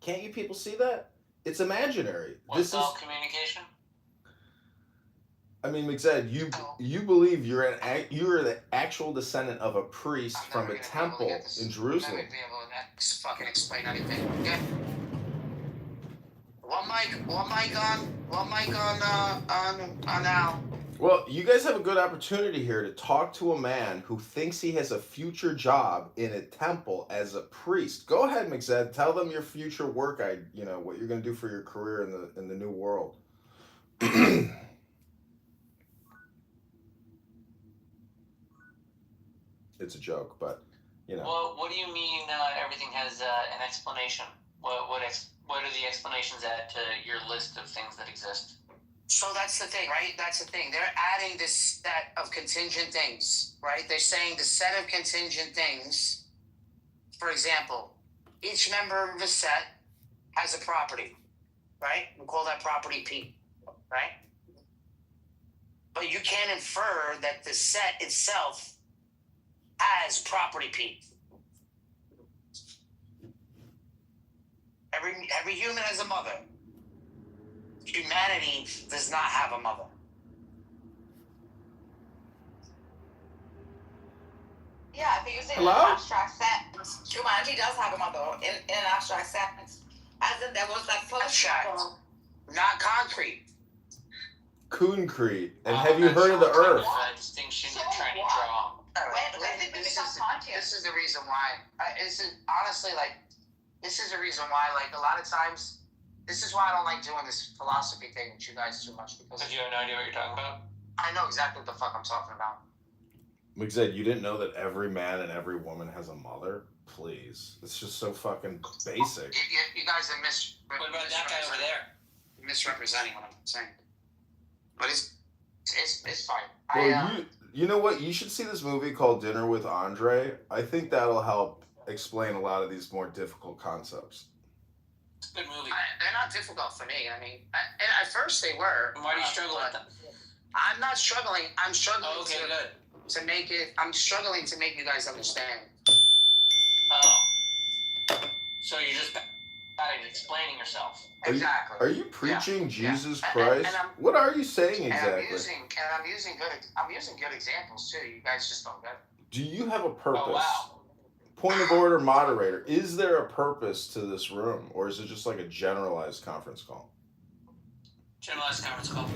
Can't you people see that? It's imaginary. What's all communication? I mean, McZed, you believe you're the actual descendant of a priest from a temple in Jerusalem. I'm never gonna be able to fucking explain anything. Yeah. One mic on Al. Well, you guys have a good opportunity here to talk to a man who thinks he has a future job in a temple as a priest. Go ahead, McZed. Tell them your future work. What you're going to do for your career in the new world. It's a joke, but Well, what do you mean? Everything has an explanation. What are the explanations add to your list of things that exist? So that's the thing, right? That's the thing. They're adding this set of contingent things, right? They're saying the set of contingent things. For example, each member of a set has a property, right? We'll call that property P, right? But you can't infer that the set itself has property P. Every human has a mother. Humanity does not have a mother. Yeah, if you're saying in an abstract sense, humanity does have a mother in an abstract sense. As in there was that first abstract, not concrete. Concrete. And have you heard of the Earth? Distinction you're trying to draw. This is the reason why. This is the reason why. Like a lot of times, this is why I don't like doing this philosophy thing with you guys too much because you have no idea what you're talking about. I know exactly what the fuck I'm talking about. McZed, you didn't know that every man and every woman has a mother? Please, it's just so fucking basic. You guys are What about that guy over there? Misrepresenting what I'm saying. But it's fine. Well, you know what? You should see this movie called Dinner with Andre. I think that'll help explain a lot of these more difficult concepts. It's a good movie. They're not difficult for me. I mean, and at first they were. Why do you struggle with them? I'm not struggling. I'm struggling good. to make it. I'm struggling to make you guys understand. Oh. So you're just bad at explaining yourself. Exactly. Are you preaching Jesus Christ? What are you saying exactly? I'm using good examples too. You guys just don't get it. Do you have a purpose? Oh, wow. Point of order, moderator. Is there a purpose to this room, or is it just like a generalized conference call? Generalized conference call.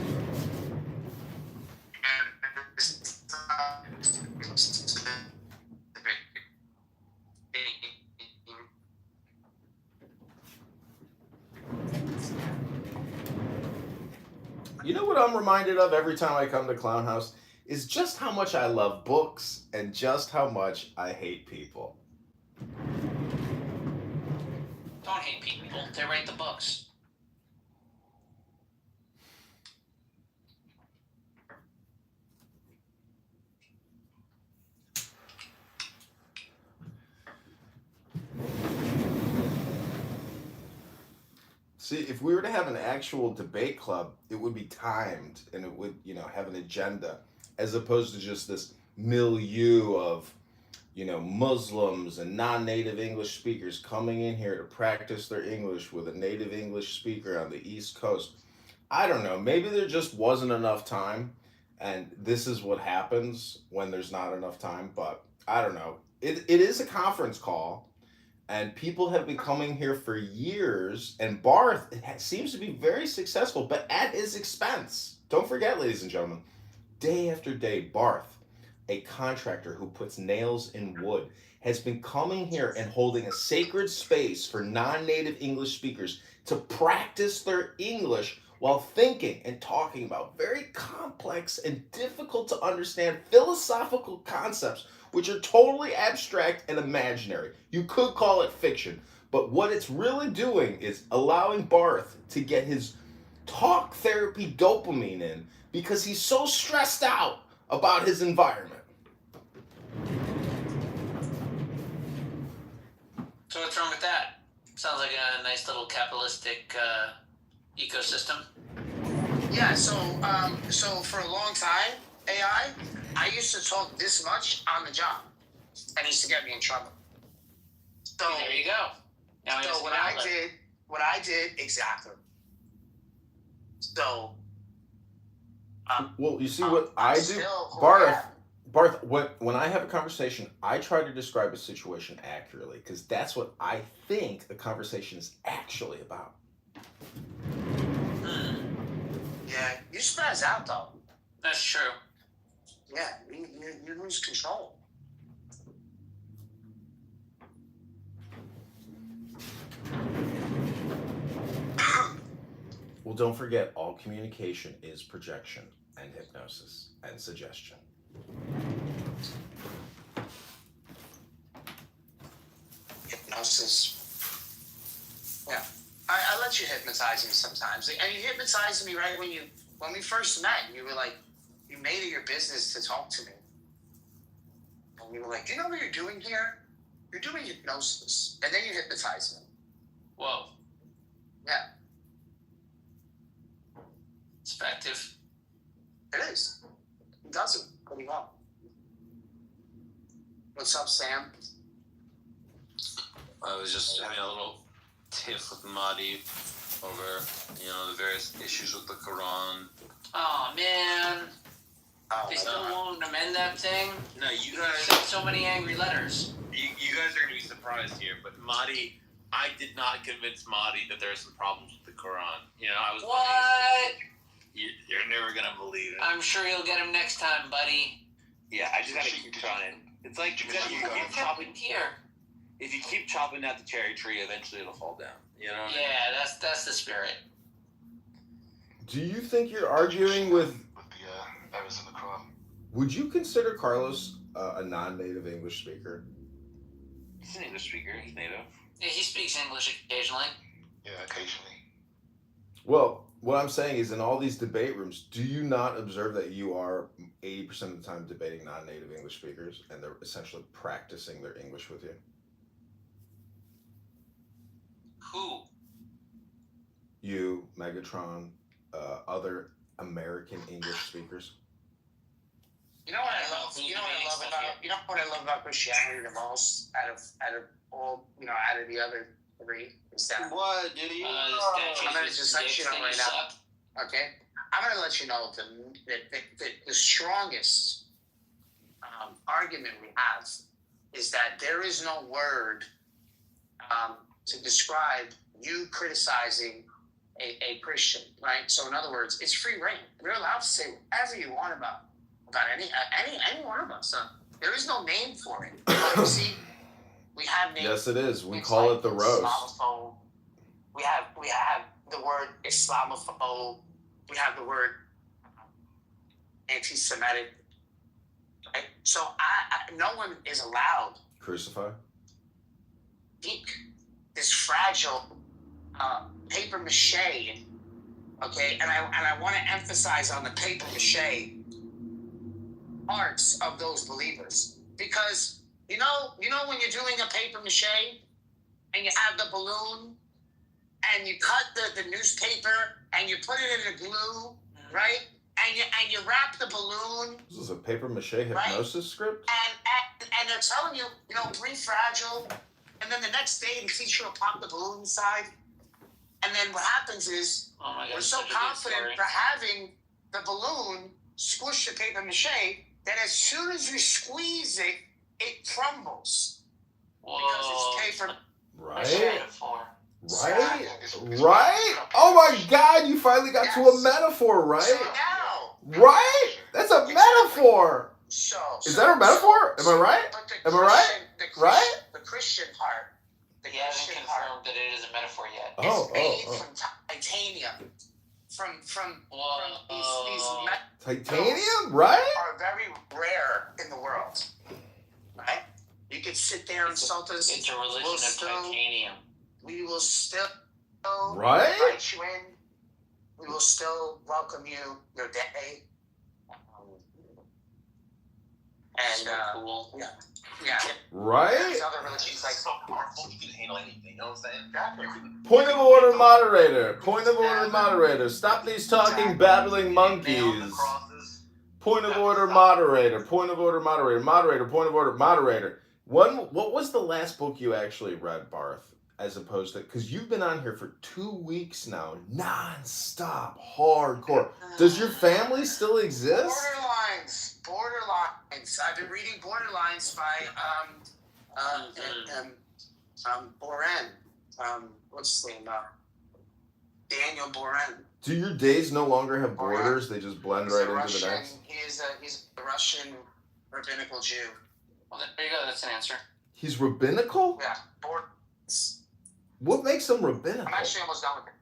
You know what I'm reminded of every time I come to Clown House? Is just how much I love books and just how much I hate people. Don't hate people. They write the books. See, if we were to have an actual debate club, it would be timed and it would, have an agenda, as opposed to just this milieu of, Muslims and non-native English speakers coming in here to practice their English with a native English speaker on the East Coast. I don't know. Maybe there just wasn't enough time, and this is what happens when there's not enough time, but I don't know. It is a conference call. And people have been coming here for years, and Barth seems to be very successful, but at his expense. Don't forget, ladies and gentlemen, day after day, Barth, a contractor who puts nails in wood, has been coming here and holding a sacred space for non-native English speakers to practice their English while thinking and talking about very complex and difficult to understand philosophical concepts which are totally abstract and imaginary. You could call it fiction, but what it's really doing is allowing Barth to get his talk therapy dopamine in because he's so stressed out about his environment. So what's wrong with that? Sounds like a nice little capitalistic ecosystem. Yeah, so for a long time, I used to talk this much on the job, and it used to get me in trouble. So there you go. Now so what I did what I did exactly. So, well, you see what I do, still who I Barth. am. Barth, when I have a conversation, I try to describe a situation accurately because that's what I think a conversation is actually about. Yeah, you spaz out though. That's true. Yeah, you lose control. Well, don't forget, all communication is projection and hypnosis and suggestion. Hypnosis. Yeah, I let you hypnotize me sometimes, and you hypnotized me right when we first met. You were like, you made it your business to talk to me, and you were like, "Do you know what you're doing here? You're doing hypnosis," and then you hypnotized me. Whoa. Yeah, It's effective. it is. It does it pretty well. What's up, Sam? I was just having a little tiff with Mahdi over, the various issues with the Quran. Oh man. Oh, They still won't amend that thing? No, you You guys, sent so many angry letters. you guys are going to be surprised here, but Mahdi, I did not convince Mahdi that there are some problems with the Quran. I was. What? You're never going to believe it. I'm sure you'll get him next time, buddy. Yeah, I just got to keep trying. It's like you keep What chopping. happened here? If you keep chopping down the cherry tree, eventually it'll fall down. You know what I mean? Yeah, that's the spirit. Do you think you're arguing with the errors in the Quran? Would you consider Carlos a non-native English speaker? He's an English speaker. He's native. Yeah, he speaks English occasionally. Yeah, occasionally. Well, what I'm saying is, in all these debate rooms, do you not observe that you are 80% of the time debating non-native English speakers, and they're essentially practicing their English with you? Who? You, Megatron, other American English speakers. You know what I love? You know what I love about Christianity the most out of all out of the other three is that What, dude? I'm gonna just let you know right now. Okay, I'm gonna let you know the strongest argument we have is that there is no word to describe you criticizing a Christian, right? So in other words, it's free reign. You're allowed to say whatever you want about any one of us. There is no name for it. You see, we have names. Yes, it is. We call it the roast. Islamophobe. We have the word Islamophobe. We have the word anti-Semitic. Right? So no one is allowed Crucify. speak this fragile paper mache. Okay, and I want to emphasize on the paper mache parts of those believers, because you know when you're doing a paper mache and you have the balloon and you cut the newspaper and you put it in the glue, right? And you wrap the balloon. This is a paper mache hypnosis script. And they're telling you, breathe fragile, and then the next day they teach you to pop the balloon inside. And then what happens is we're so confident for having the balloon squish the paper mache that as soon as we squeeze it, it crumbles. Whoa. Because it's paper Right? mache. Right? Oh my God, you finally got to a metaphor, right? So now, Right? That's a metaphor. Is that a metaphor? Am I right? Am I right? Right? The Christian part. The He hasn't Christian confirmed that it is a metaphor yet. It's made from titanium. From these Titanium, right? are very rare in the world. Right? You could sit there and insult us. It's a religion of titanium. We will still Right? invite you in. We will still welcome you your day. And So cool. yeah. Right? There's other religions like so powerful, you can handle anything. You know what I'm saying? Point of order, moderator. Point of order, moderator. Stop these talking, babbling monkeys. Point of order, moderator. Point of order, moderator. Moderator, point of order, moderator. What was the last book you actually read, Barth? as opposed to, because you've been on here for 2 weeks now, non-stop, hardcore. Does your family still exist? Borderlines. I've been reading Borderlines by Boren. What's his name? Daniel Boren. Do your days no longer have borders? They just blend right into the next? He's a Russian rabbinical Jew. Well, there you go. That's an answer. He's rabbinical? Yeah, Borders. What makes him rabbinical? I'm actually almost done with it.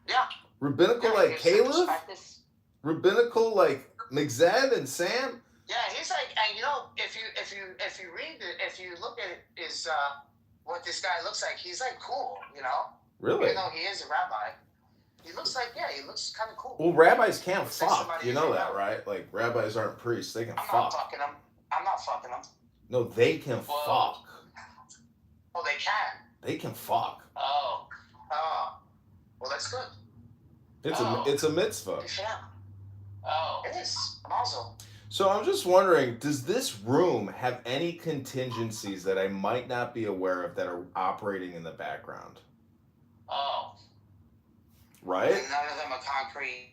Yeah. Rabbinical like Caleb? Rabbinical like McZed and Sam? Yeah, he's like, and you know, if you read it, if you look at it, is what this guy looks like, he's like cool, you know? Really? Even though he is a rabbi. He looks like, he looks kind of cool. Well, rabbis can't Looks like fuck. somebody You who's know a that, rabbi. right? Like, rabbis aren't priests. They can I'm fuck. not fucking him. I'm not fucking him. No, they can Whoa. fuck. Oh, they can. They can fuck. Oh. Well, that's good. It's a mitzvah. Good for them. Oh. It is. Also. So I'm just wondering, does this room have any contingencies that I might not be aware of that are operating in the background? Oh. Right? And none of them are concrete.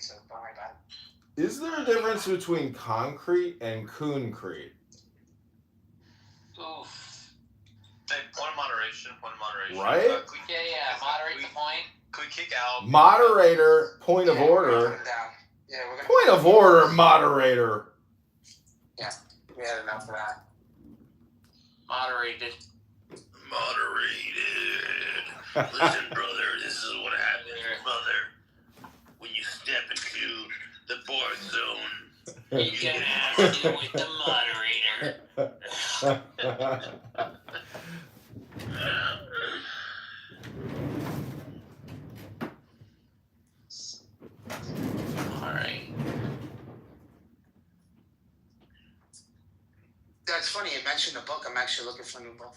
So don't worry about it. Is there a difference between concrete and concrete? Oof. Hey, point of moderation. Right? Yeah. Moderate the point. Could we kick out? Moderator, point of Yeah, we're gonna order. put it down. Yeah, we're gonna. Point of order, moderator. Yeah, we had enough of that. Moderated. Listen, brother, this is what happens, brother. When you step into the bar zone, You gotta have to deal with the moderator. Alright. That's funny. You mentioned the book. I'm actually looking for a new book.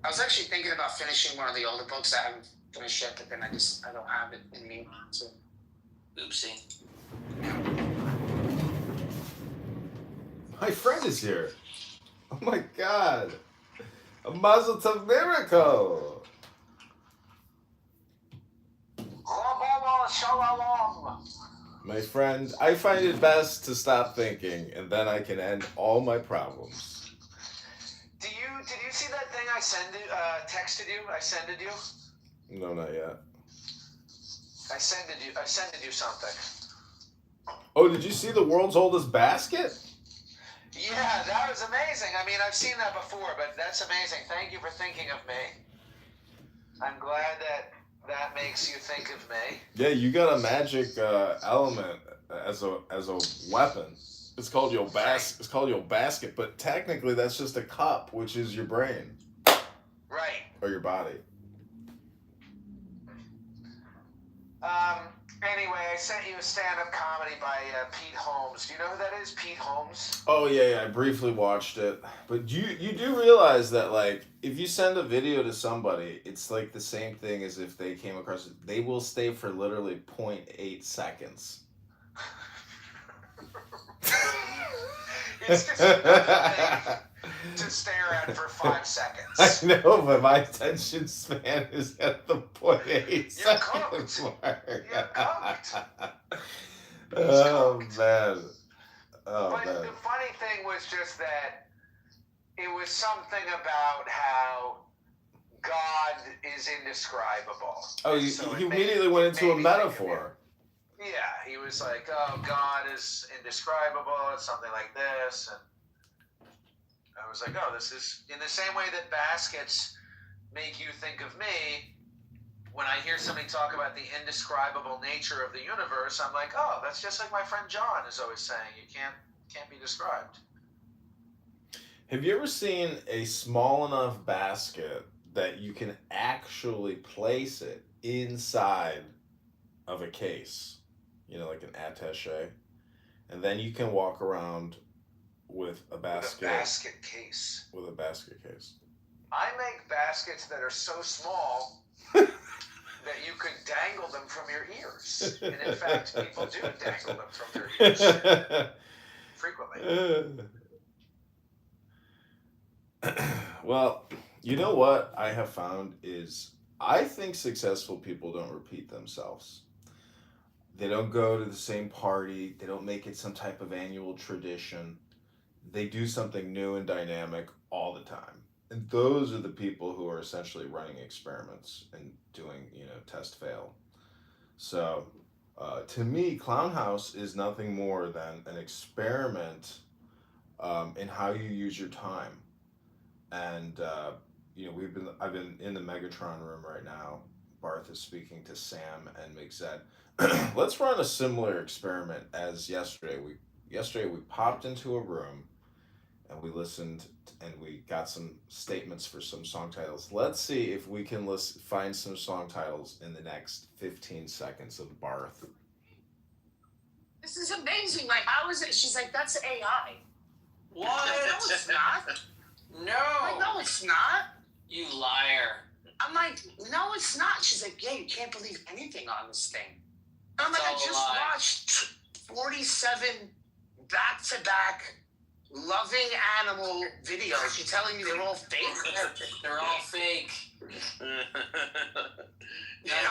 I was actually thinking about finishing one of the older books. I haven't finished yet, but then I don't have it in me. So. Oopsie. My friend is here. Oh my god. A Mazel Tov miracle. My friend, I find it best to stop thinking, and then I can end all my problems. Did you see that thing I texted you? I sended you? No, not yet. I sended you something. Oh, did you see the world's oldest basket? Yeah, that was amazing. I mean, I've seen that before, but that's amazing. Thank you for thinking of me. I'm glad that makes you think of me. Yeah, you got a magic element as a weapon. It's called your basket, but technically that's just a cup, which is your brain. Right. Or your body. Anyway, I sent you a stand-up comedy by Pete Holmes. Do you know who that is? Pete Holmes? Oh yeah, I briefly watched it. But you do realize that, like, if you send a video to somebody, it's like the same thing as if they came across it. They will stay for literally 0.8 seconds. It's just another thing to stare at for 5 seconds. I know, but my attention span is at the 0.8 You're seconds cooked. mark. You're cooked. Oh cooked. man. Oh But man. the funny thing was just that it was something about how God is indescribable. Oh, So he it made- immediately went it into a made me think of metaphor. Yeah, he was like, oh, God is indescribable, it's something like this. And I was like, oh, this is in the same way that baskets make you think of me. When I hear somebody talk about the indescribable nature of the universe, I'm like, oh, that's just like my friend John is always saying. You can't be described. Have you ever seen a small enough basket that you can actually place it inside of a case? You know, like an attaché. And then you can walk around with a basket. With a basket case. With a basket case. I make baskets that are so small that you could dangle them from your ears. And in fact, people do dangle them from their ears frequently. Well, you know what I have found is I think successful people don't repeat themselves. They don't go to the same party. They don't make it some type of annual tradition. They do something new and dynamic all the time. And those are the people who are essentially running experiments and doing, test fail. So, to me, Clown House is nothing more than an experiment in how you use your time. And I've been in the Megatron room right now. Barth is speaking to Sam and McZed. Let's run a similar experiment as yesterday. Yesterday we popped into a room and we listened and we got some statements for some song titles. Let's see if we can find some song titles in the next 15 seconds of Barth. This is amazing. Like, how is it? She's like, that's AI. What? No, it's not. No. Like, no, it's not. You liar. I'm like, no, it's not. She's like, yeah, you can't believe anything on this thing. I'm like, It's I all just a lie. watched 47 back-to-back loving animal videos. You're telling me they're all fake? They're all fake. None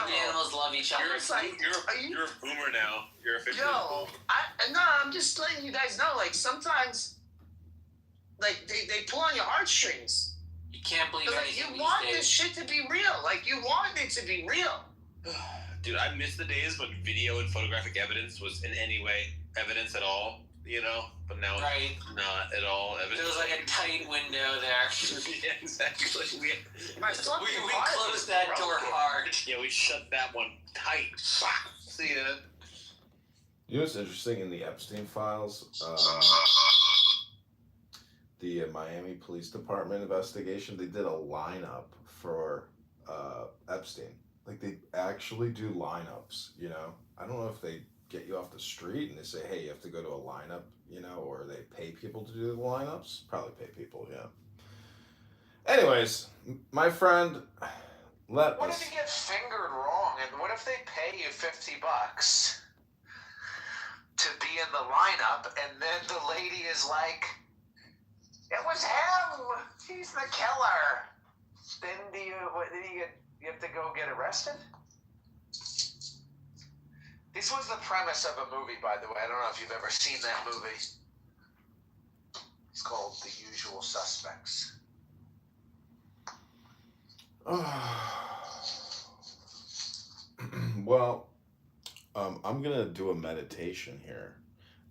of the animals love each other. It's like, You're a boomer now. You're officially yo, I'm just letting you guys know, like, sometimes, like, they pull on your heartstrings. You can't believe Like, anything you these want days. this shit to be real. Like, you want it to be real. Dude, I miss the days when video and photographic evidence was in any way evidence at all, But now Right. it's not at all evidence. There was like a tight window there. Yeah, exactly. We closed that door hard. Yeah, we shut that one tight. See ya. You know what's interesting in the Epstein files? The Miami Police Department investigation, they did a lineup for Epstein. Like, they actually do lineups, I don't know if they get you off the street and they say, hey, you have to go to a lineup, or they pay people to do the lineups. Probably pay people, yeah. Anyways, my friend, What if you get fingered wrong, and what if they pay you $50 to be in the lineup, and then the lady is like, "It was him. He's the killer." Then you have to go get arrested? This was the premise of a movie, by the way. I don't know if you've ever seen that movie. It's called The Usual Suspects. Well, I'm gonna do a meditation here.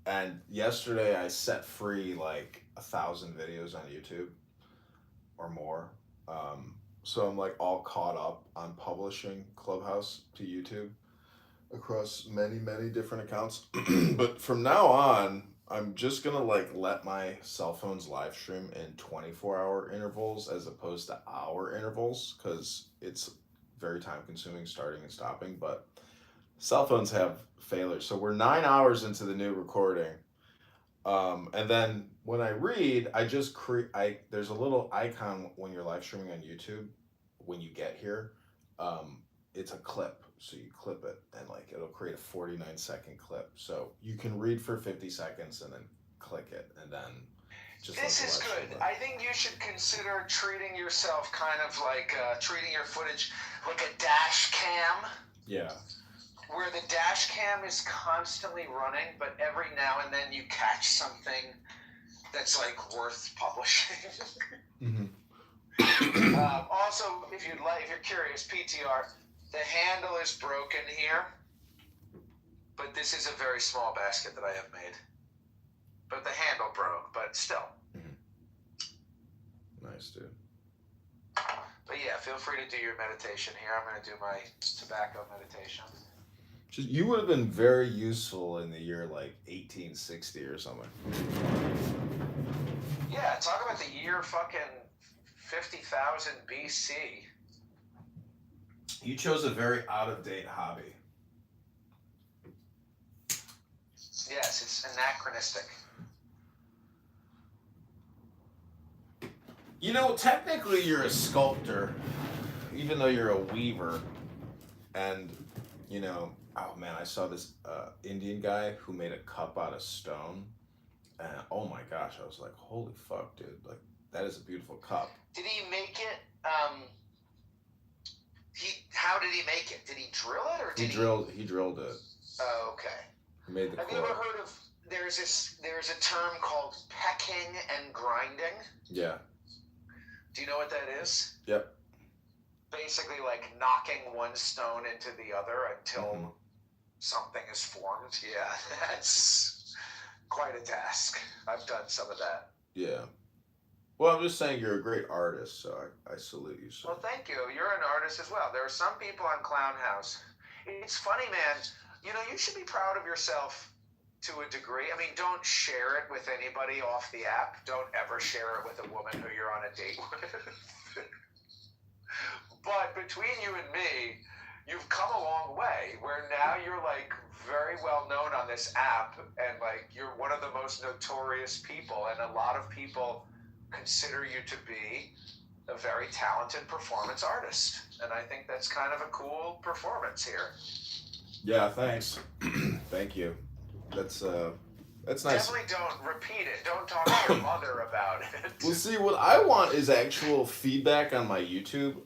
And yesterday I set free like 1,000 videos on YouTube or more. So I'm like all caught up on publishing Clubhouse to YouTube across many, many different accounts. But from now on, I'm just gonna like let my cell phones live stream in 24-hour intervals as opposed to hour intervals, because it's very time consuming starting and stopping. But cell phones have failures. So we're 9 hours into the new recording. And then when I read, I just there's a little icon when you're live streaming on YouTube when you get here. It's a clip. So you clip it and like it'll create a 49-second clip. So you can read for 50 seconds and then click it and then just This is good. I think you should consider treating yourself kind of like treating your footage like a dash cam. Yeah. Where the dash cam is constantly running, but every now and then you catch something that's like worth publishing. Mm-hmm. Also, if you're curious, PTR, the handle is broken here, but this is a very small basket that I have made. But the handle broke, but still. Mm-hmm. Nice, dude. But yeah, feel free to do your meditation here. I'm going to do my tobacco meditation. You would have been very useful in the year like 1860 or something. Yeah, talk about the year fucking 50,000 BC. You chose a very out-of-date hobby. Yes, it's anachronistic. Technically you're a sculptor, even though you're a weaver. And, oh man, I saw this Indian guy who made a cup out of stone. And oh my gosh, I was like, holy fuck, dude. Like, that is a beautiful cup. Did he make it? How did he make it? Did he drill it or did He drilled it. Oh, okay. He made the Have you ever heard of? There's a term called pecking and grinding. Yeah. Do you know what that is? Yep. Basically, like knocking one stone into the other until something is formed. Yeah, that's quite a task. I've done some of that. Yeah. Well, I'm just saying you're a great artist, so I salute you, sir. Well, thank you. You're an artist as well. There are some people on Clown House. It's funny, man. You know, you should be proud of yourself to a degree. I mean, don't share it with anybody off the app. Don't ever share it with a woman who you're on a date with. But between you and me, you've come a long way where now you're like very well known on this app and like you're one of the most notorious people, and a lot of people consider you to be a very talented performance artist. And I think that's kind of a cool performance here. Yeah, thanks. Thank you. That's nice. Definitely don't repeat it. Don't talk to your mother about it. Well, see, what I want is actual feedback on my YouTube,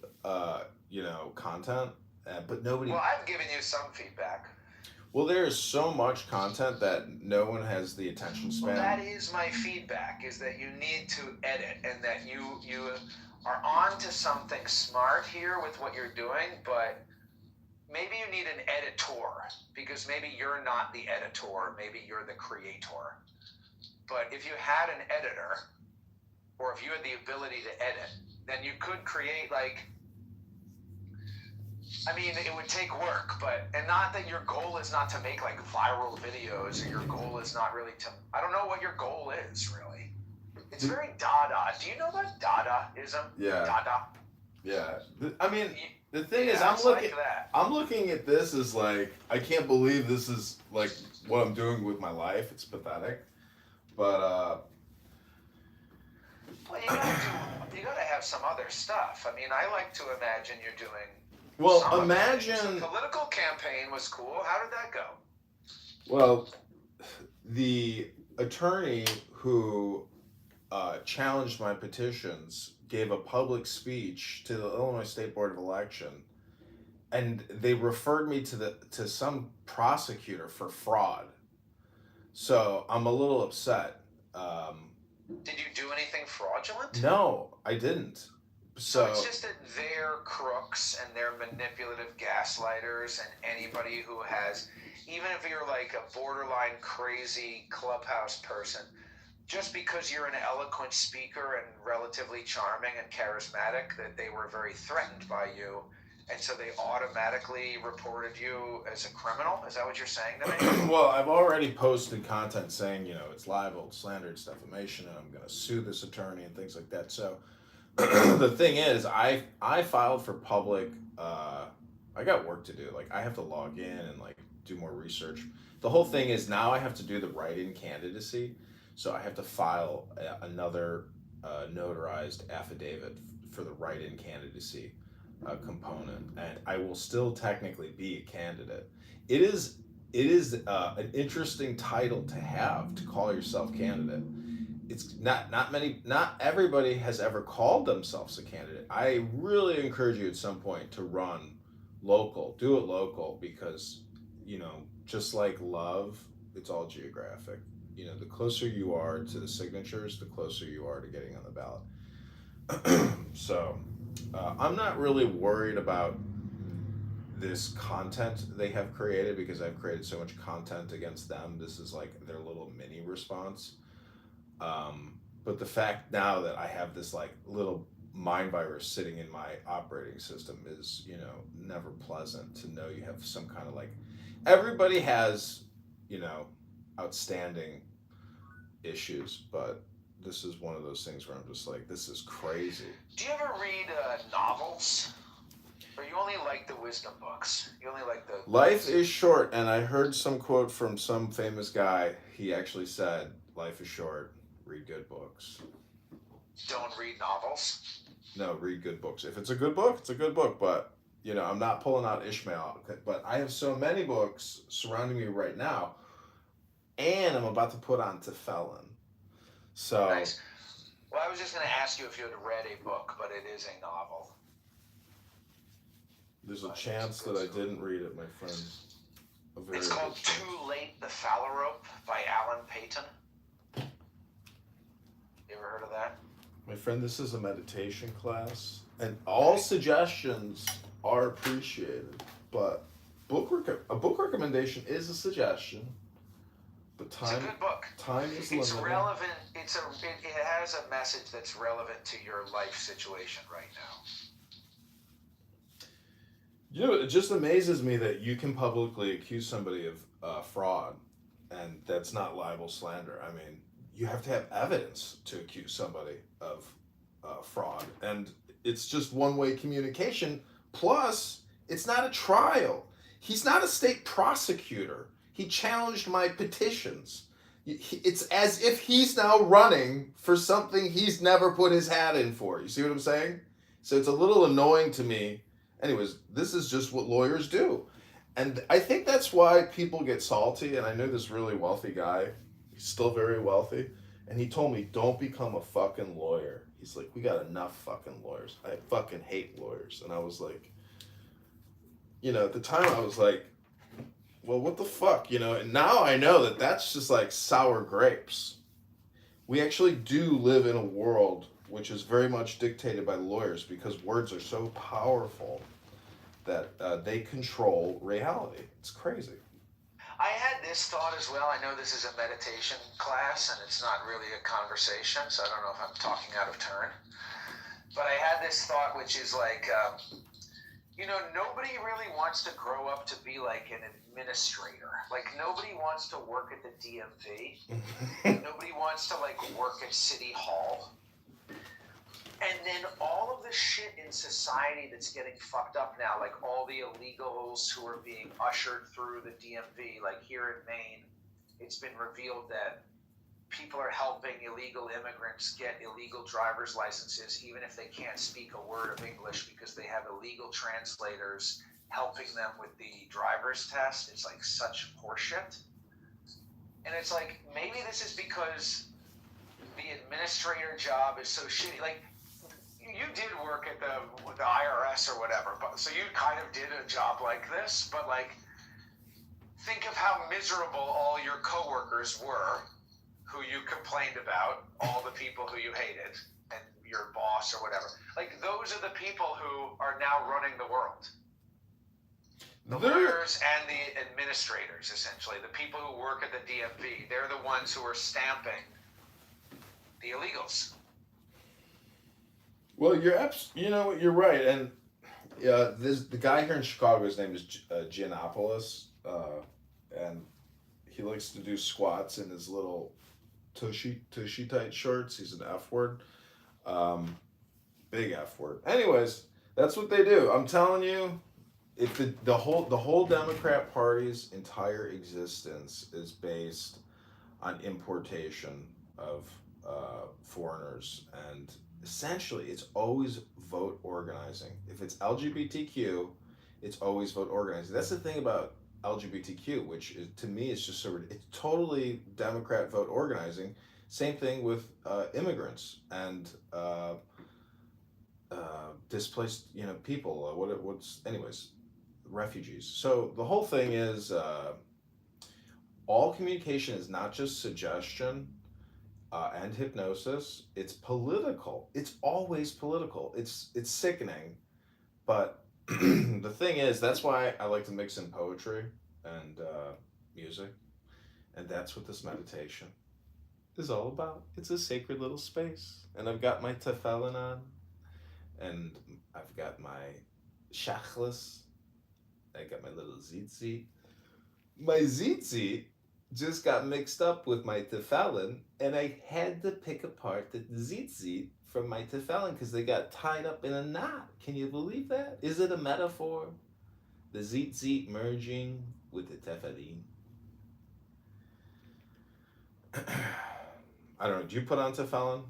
content, but nobody. Well, I've given you some feedback. Well, there is so much content that no one has the attention span. Well, that is my feedback, is that you need to edit and that you are on to something smart here with what you're doing, but maybe you need an editor, because maybe you're not the editor, maybe you're the creator. But if you had an editor, or if you had the ability to edit, then you could create it would take work, and not that your goal is not to make like viral videos, or your goal is not really to, I don't know what your goal is really. It's very Dada. Do you know about Dadaism? Yeah. Dada. Yeah. The thing is, that. I'm looking at this as like, I can't believe this is like what I'm doing with my life. It's pathetic. But well, you gotta have some other stuff. I mean, I like to imagine you're doing. Well, imagine the political campaign was cool. How did that go? Well, the attorney who challenged my petitions gave a public speech to the Illinois State Board of Election, and they referred me to some prosecutor for fraud. So I'm a little upset. Did you do anything fraudulent? No, I didn't. So it's just that they're crooks and they're manipulative gaslighters, and anybody who has, even if you're like a borderline crazy clubhouse person, just because you're an eloquent speaker and relatively charming and charismatic, that they were very threatened by you, and so they automatically reported you as a criminal? Is that what you're saying to me? Well, I've already posted content saying, it's libel, slander, it's defamation, and I'm going to sue this attorney and things like that. So the thing is, I filed for public, I got work to do. Like, I have to log in and like do more research. The whole thing is now I have to do the write-in candidacy. So I have to file another notarized affidavit for the write-in candidacy component, and I will still technically be a candidate. It is an interesting title to have, to call yourself candidate. It's not everybody has ever called themselves a candidate. I really encourage you at some point to run local, do it local, because just like love, it's all geographic. The closer you are to the signatures, the closer you are to getting on the ballot. So I'm not really worried about this content they have created, because I've created so much content against them. This is like their little mini response. But the fact now that I have this like little mind virus sitting in my operating system is, never pleasant to know you have some kind of like, everybody has, outstanding issues, but this is one of those things where I'm just like, this is crazy. Do you ever read novels? Or you only like the wisdom books? You only like the... Life is short, and I heard some quote from some famous guy. He actually said, life is short, read good books. Don't read novels? No, read good books. If it's a good book, it's a good book, but, I'm not pulling out Ishmael. But I have so many books surrounding me right now, and I'm about to put on Felon. So, nice. Well, I was just going to ask you if you had read a book, but it is a novel. There's a chance that I didn't read it, my friend. It's called Too Late, The Phalarope by Alan Payton. You ever heard of that? My friend, this is a meditation class, and all suggestions are appreciated, but a book recommendation is a suggestion. But time, it's a good book. Time is it's limited. Relevant. It has a message that's relevant to your life situation right now. You know, it just amazes me that you can publicly accuse somebody of fraud, and that's not libel slander. I mean, you have to have evidence to accuse somebody of fraud, and it's just one-way communication. Plus, it's not a trial. He's not a state prosecutor. He challenged my petitions. It's as if he's now running for something he's never put his hat in for. You see what I'm saying? So it's a little annoying to me. Anyways, this is just what lawyers do. And I think that's why people get salty. And I know this really wealthy guy. He's still very wealthy. And he told me, don't become a fucking lawyer. He's like, we got enough fucking lawyers. I fucking hate lawyers. And I was like, you know, at the time I was like, well, what the fuck, you know? And now I know that that's just like sour grapes. We actually do live in a world which is very much dictated by lawyers because words are so powerful that they control reality. It's crazy. I had this thought as well. I know this is a meditation class and it's not really a conversation, so I don't know if I'm talking out of turn. But I had this thought, which is like, you know, nobody really wants to grow up to be like an administrator. Like, nobody wants to work at the DMV. Nobody wants to, like, work at City Hall. And then all of the shit in society that's getting fucked up now, like all the illegals who are being ushered through the DMV, like here in Maine, it's been revealed that people are helping illegal immigrants get illegal driver's licenses, even if they can't speak a word of English, because they have illegal translators helping them with the driver's test. It's like such horseshit. And it's like, maybe this is because the administrator job is so shitty. Like, you did work at the IRS or whatever, but so you kind of did a job like this, but like, think of how miserable all your coworkers were who you complained about, all the people who you hated, and your boss or whatever. Like, those are the people who are now running the world. The lawyers and the administrators, essentially. The people who work at the DMV, they're the ones who are stamping the illegals. Well, you're right, and the guy here in Chicago, his name is Giannopoulos, and he likes to do squats in his little tushy tight shorts. He's an F word, big F word. Anyways, that's what they do. I'm telling you, if the whole Democrat Party's entire existence is based on importation of foreigners, and essentially it's always vote organizing. If it's LGBTQ, it's always vote organizing. That's the thing about LGBTQ, which is, to me, it's just it's totally Democrat vote organizing. Same thing with immigrants and displaced, people. Anyways, refugees. So the whole thing is all communication is not just suggestion and hypnosis. It's political. It's always political. It's sickening, but the thing is, that's why I like to mix in poetry and music, and that's what this meditation is all about. It's a sacred little space, and I've got my tefillin on, and I've got my shachlis. I got my little zitzit. My zitzit just got mixed up with my tefillin, and I had to pick apart the zitzit from my tefillin because they got tied up in a knot. Can you believe that? Is it a metaphor? The zitzit merging with the tefillin. I don't know. Do you put on tefillin?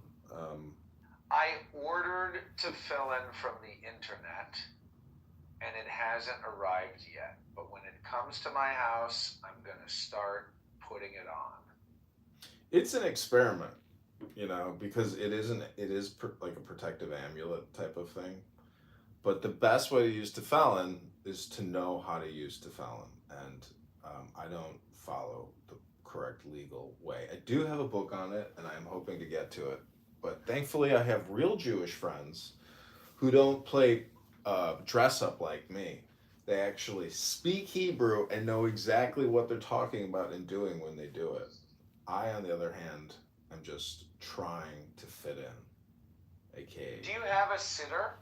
I ordered tefillin from the internet, and it hasn't arrived yet. But when it comes to my house, I'm going to start putting it on. It's an experiment. you know, because it is like a protective amulet type of thing. But the best way to use tefillin is to know how to use tefillin, and I don't follow the correct legal way. I do have a book on it, and I'm hoping to get to it. But thankfully, I have real Jewish friends who don't play dress up like me. They actually speak Hebrew and know exactly what they're talking about and doing when they do it. I, on the other hand, am just trying to fit in, aka. Do you have a sitter?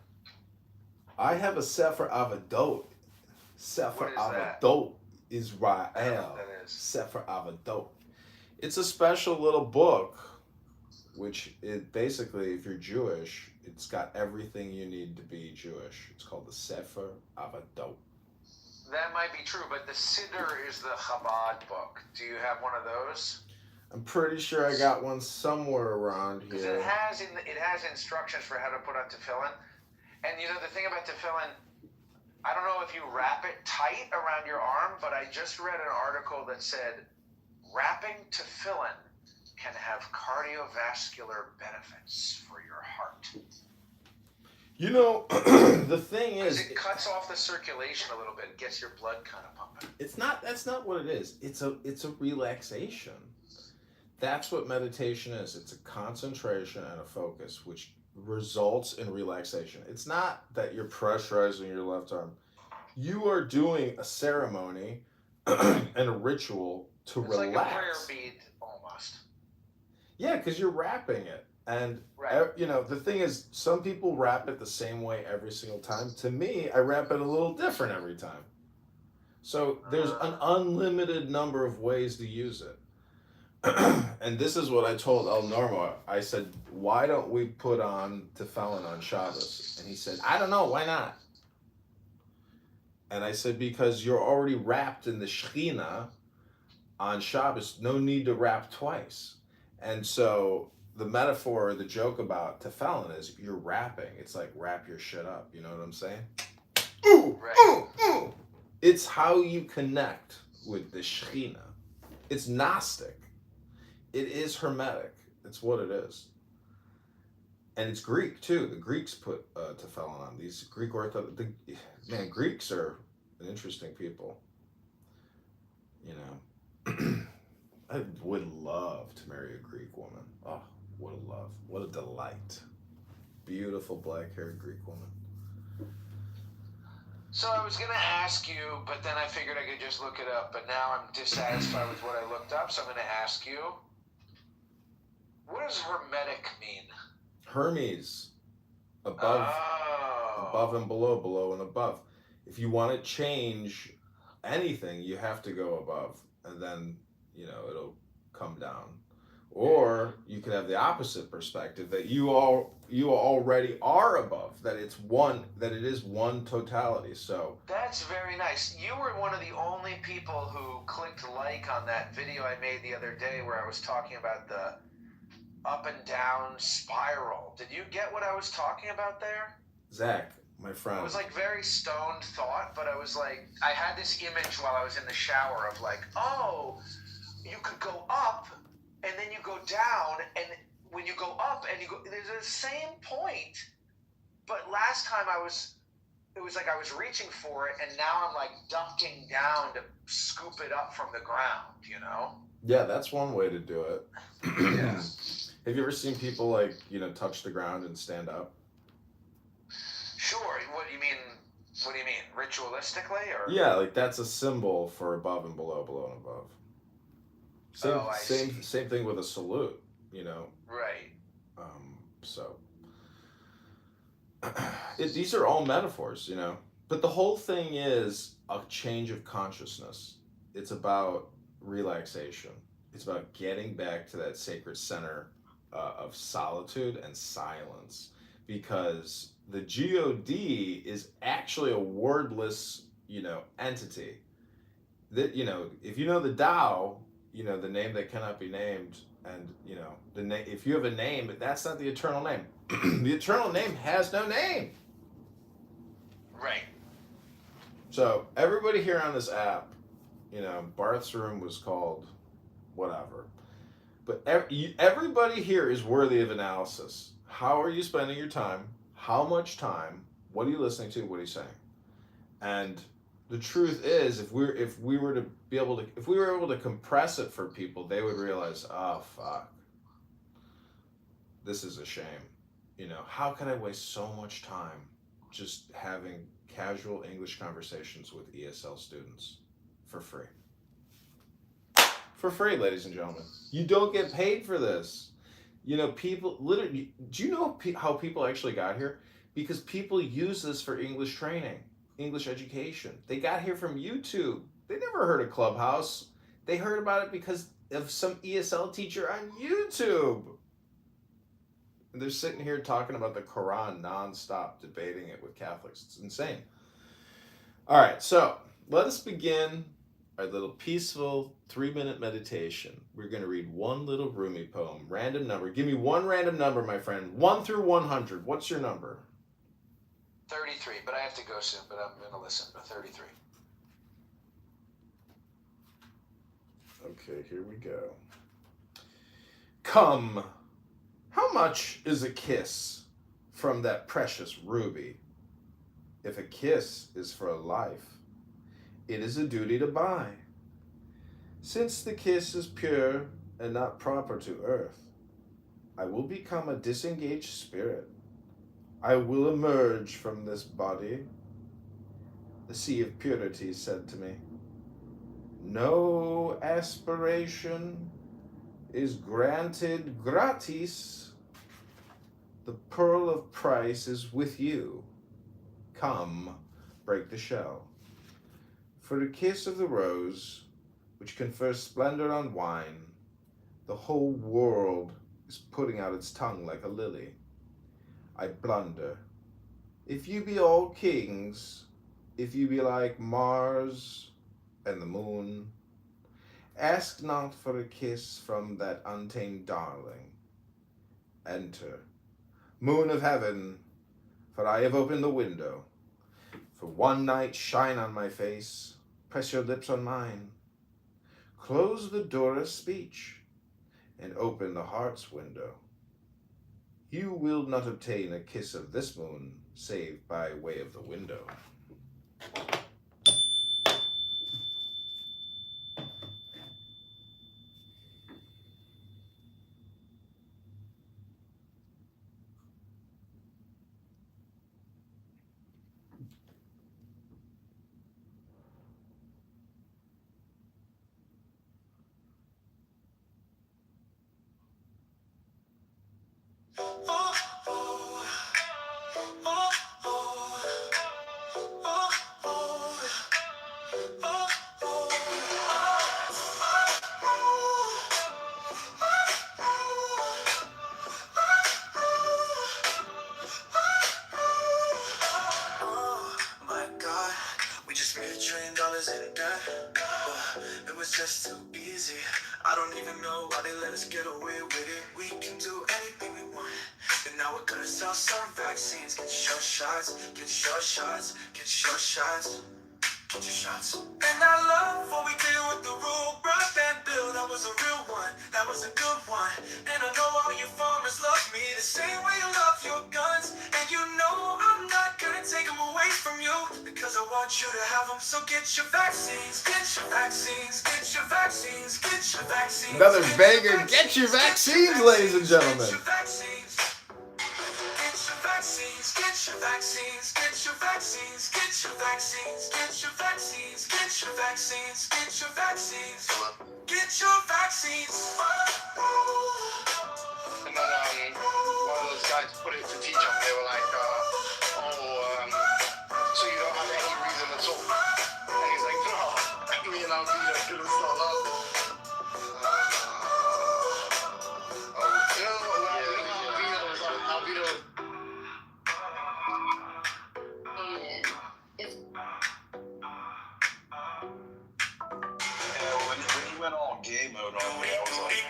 I have a Sefer Avadot. Sefer What is that? Avadot, I don't know Israel. what that is. Sefer Avadot. It's a special little book, which it basically, if you're Jewish, it's got everything you need to be Jewish. It's called the Sefer Avadot. That might be true, but the Siddur is the Chabad book. Do you have one of those? I'm pretty sure I got one somewhere around Because here. it has instructions for how to put on tefillin. And you know the thing about tefillin, I don't know if you wrap it tight around your arm, but I just read an article that said wrapping tefillin can have cardiovascular benefits for your heart. You know, the thing is, Because it cuts off the circulation a little bit, gets your blood kind of pumping. that's not what it is. It's a relaxation. That's what meditation is. It's a concentration and a focus, which results in relaxation. It's not that you're pressurizing your left arm. You are doing a ceremony and a ritual to It's relax. like a prayer bead almost. Yeah, because you're wrapping it. And, Right. you know, the thing is, some people wrap it the same way every single time. To me, I wrap it a little different every time. So there's an unlimited number of ways to use it. And this is what I told El Normo. I said, why don't we put on tefillin on Shabbos? And he said, I don't know, why not? And I said, because you're already wrapped in the Shekhinah on Shabbos, no need to wrap twice. And so the metaphor or the joke about tefillin is you're wrapping. It's like wrap your shit up. You know what I'm saying? Ooh, Right. ooh, ooh. It's how you connect with the Shekhinah. It's Gnostic. It is Hermetic. It's what it is. And it's Greek too. The Greeks put tefillin on. These Greek Orthodox, Greeks are an interesting people. You know, I would love to marry a Greek woman. Oh, what a love! What a delight! Beautiful black-haired Greek woman. So I was going to ask you, but then I figured I could just look it up. But now I'm dissatisfied with what I looked up, so I'm going to ask you, what does hermetic mean? Hermes, above and below, below and above. If you want to change anything, you have to go above, and then, you know, it'll come down. Or you could have the opposite perspective, that you already are above, that it is one totality. So That's very nice. You were one of the only people who clicked like on that video I made the other day where I was talking about the up and down spiral. Did you get what I was talking about there? Zach, my friend, It was like very stoned thought, but I was like, I had this image while I was in the shower of like, oh, you could go up and then you go down, and when you go up and you go, there's the same point. But last time it was like I was reaching for it, and now I'm like ducking down to scoop it up from the ground, you know? yeah, that's one way to do it. Yeah. Have you ever seen people like, you know, touch the ground and stand up? Sure. What do you mean? Ritualistically, or? Yeah, like that's a symbol for above and below, below and above. Same thing with a salute, you know. Right. So these are all metaphors, you know. But the whole thing is a change of consciousness. It's about relaxation. It's about getting back to that sacred center of solitude and silence, because the God is actually a wordless, you know, entity. That, you know, if you know the Tao, you know, the name that cannot be named, and, you know, if you have a name, that's not the eternal name. The eternal name has no name. Right. So everybody here on this app, you know, Barth's room was called whatever. But everybody here is worthy of analysis. How are you spending your time? How much time? What are you listening to? What are you saying? And the truth is, if we were able to compress it for people, they would realize, oh fuck, this is a shame. You know, how can I waste so much time just having casual English conversations with ESL students for free? For free, ladies and gentlemen. You don't get paid for this. You know, people literally. Do you know how people actually got here? Because people use this for English training, English education. They got here from YouTube. They never heard of Clubhouse. They heard about it because of some ESL teacher on YouTube. And they're sitting here talking about the Quran nonstop, debating it with Catholics. It's insane. All right, so let us begin our little peaceful 3-minute meditation. We're going to read one little Rumi poem, random number. Give me one random number, my friend. 1 through 100. What's your number? 33, but I have to go soon, but I'm going to listen. But 33. Okay, here we go. Come, how much is a kiss from that precious ruby? If a kiss is for a life, it is a duty to buy. Since the kiss is pure and not proper to earth, I will become a disengaged spirit. I will emerge from this body. The sea of purity said to me, no aspiration is granted gratis. The pearl of price is with you. Come, break the shell. For the kiss of the rose, which confers splendor on wine, the whole world is putting out its tongue like a lily. I blunder. If you be all kings, if you be like Mars and the moon, ask not for a kiss from that untamed darling. Enter, moon of heaven, for I have opened the window. For one night shine on my face, press your lips on mine. Close the door of speech, and open the heart's window. You will not obtain a kiss of this moon, save by way of the window. Just too easy. I don't even know why they let us get away with it. We can do anything we want. And now we're gonna sell some vaccines. Get your shots, get your shots, get your shots, get your shots. And I love what we did with the rural broadband bill. That was a real one, that was a good one. And I know all you farmers love me the same way you love your guns. And you know I'm not gonna take them away from you, because I want you to have them. So get your vaccines, get your vaccines, get your vaccines, get your vaccines. Another banger. Get your vaccines, ladies and gentlemen. Get your vaccines. Get your vaccines, get your vaccines, get your vaccines, get your vaccines, get your vaccines, get your vaccines, get your vaccines, get your vaccines. And then one of those guys put it to teach them. They were like, so you don't have any reason at all. And he's like, no, me and Alvita couldn't start laughing. You know, Alvita was when he went all gay mode on me, I was like,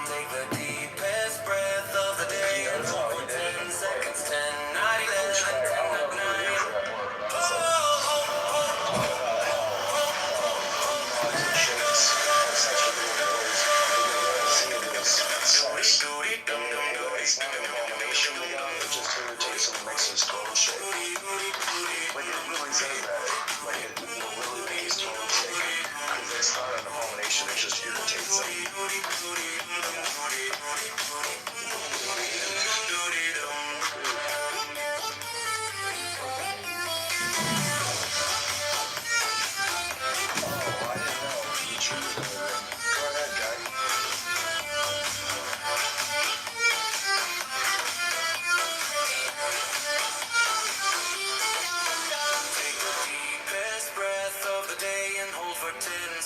Take the deepest breath of just irritate some.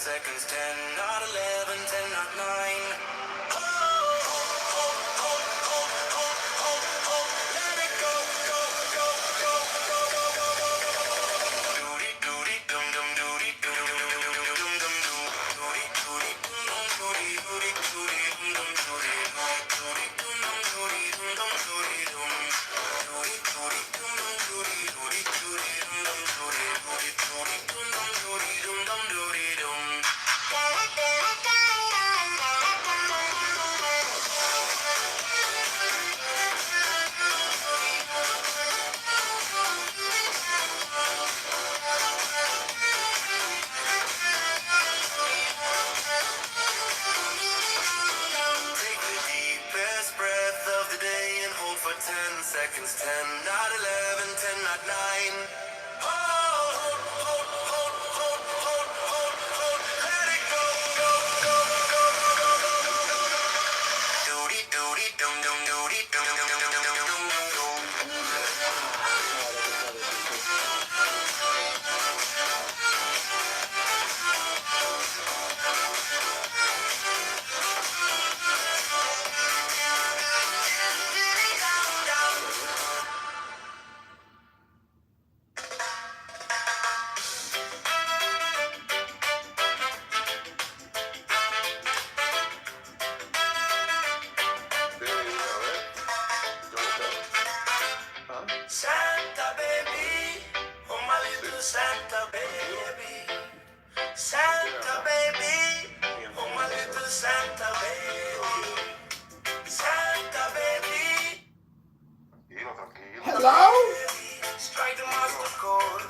Seconds, 10, not 11, 10, not 9. Let it go, go, go, go, go, go, go, go, go. Doody, doody, dum, dum, doody, dum, dum, dum, dum, dum, dum, dum, dum. Doody, doody, dum, dum, doody, doody, doody, dum, dum, doody, doody, dum, dum, doody, dum, dum, doody, dum. Doody, doody, dum, dum, doody, doody, doody, dum, dum, doody, doody, doody, dum, dum, doody, dum, dum, doody, dum. Take the deepest breath of the day and hold for 10 seconds. 10, not 11, 10, not 9. Hold, hold, hold, hold, hold, hold, hold. Let it go, go, go, go, go, go, go, go, go. Doody, doody, dum, dum, doody, dum, dum, dum, dum, dum, dum, dum, dum. Santa baby, oh my little Santa baby. Santa baby, oh my little Santa baby. Santa baby. Hello? Strike the master chord,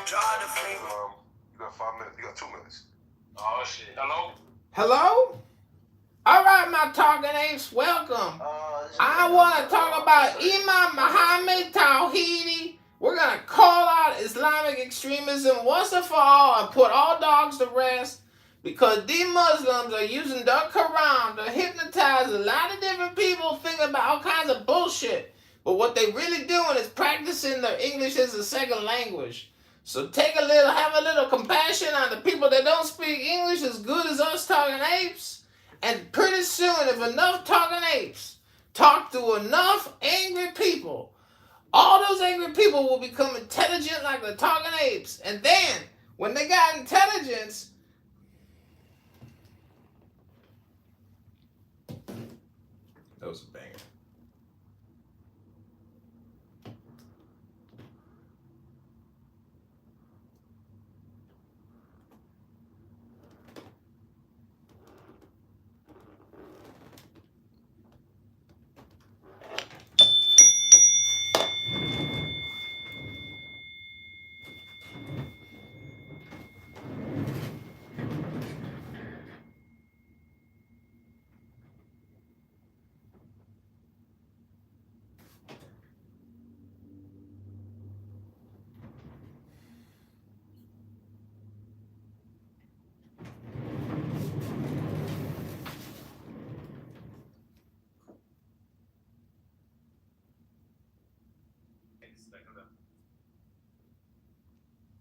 draw the flame. You got 5 minutes. You got 2 minutes. Oh shit. Hello? Hello? All right, my talking apes, welcome. I want to talk about Imam Muhammad Tawhidi. We're going to call out Islamic extremism once and for all and put all dogs to rest because these Muslims are using the Quran to hypnotize a lot of different people thinking about all kinds of bullshit. But what they really doing is practicing their English as a second language. So have a little compassion on the people that don't speak English as good as us talking apes. And pretty soon, if enough talking apes talk to enough angry people, all those angry people will become intelligent like the talking apes. And then, when they got intelligence, that was a banger.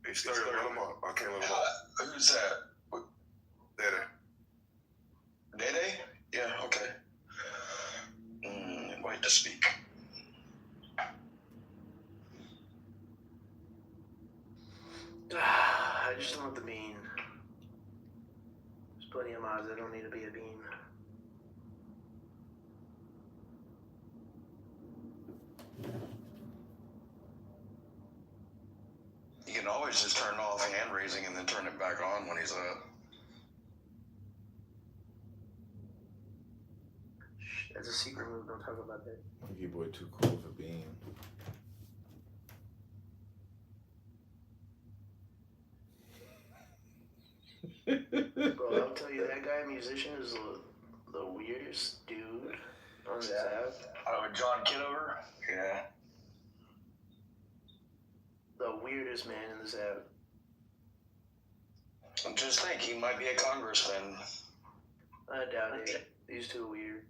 Hey, stereo, let him up. I can't let him up. Who's that? What? Dede. Dede? Yeah, okay. Invite to speak. I just want the bean. There's plenty of mods that don't need to be a bean. You can always just turn off hand raising and then turn it back on when he's up. Shh, that's a secret move. Don't talk about that. Your boy too cool for being. Bro, I'll tell you, that guy, musician, is the weirdest dude on this app. Oh, John Kitover? Yeah. The weirdest man in this app. Just think, he might be a congressman. I doubt it. He's too weird.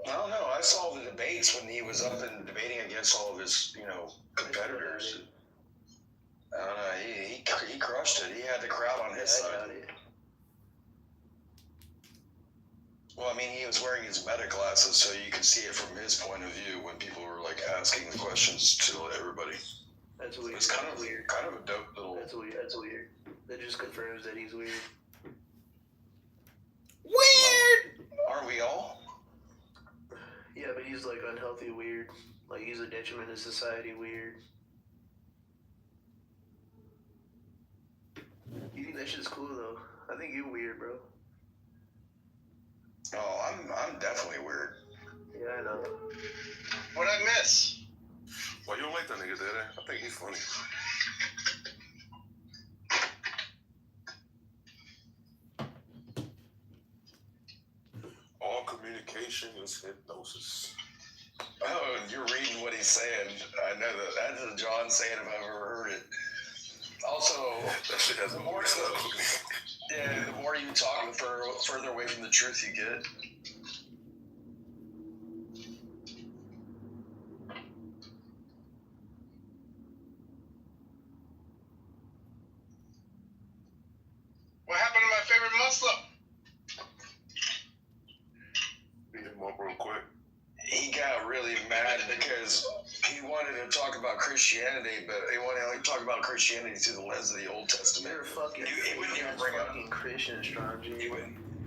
I don't know. I saw the debates when he was up and debating against all of his, competitors. I don't know. He crushed it. He had the crowd on his side. I doubt it. Well, I mean, he was wearing his meta glasses, so you can see it from his point of view when people were like asking the questions to everybody. That's weird. It's kind of weird. Kind of a dope little. That's weird. That just confirms that he's weird. Weird. Aren't we all? Yeah, but he's like unhealthy weird. Like he's a detriment to society weird. You think that shit's cool though? I think you're weird, bro. Oh, I'm definitely weird. Yeah, I know. What'd I miss? Well, you don't like that nigga, did I? I think he's funny. All communication is hypnosis. Oh, and you're reading what he's saying. I know that. That's a John saying if I've ever heard it. Also, that shit has more stuff. Yeah, the more you talk, the further away from the truth you get. What happened to my favorite Muslim? Beat him up real quick. He got really mad because he wanted to talk about Christianity, but he wanted to only talk about Christianity through the lens of the Old Testament. You're a fucking Christian, Strong-J.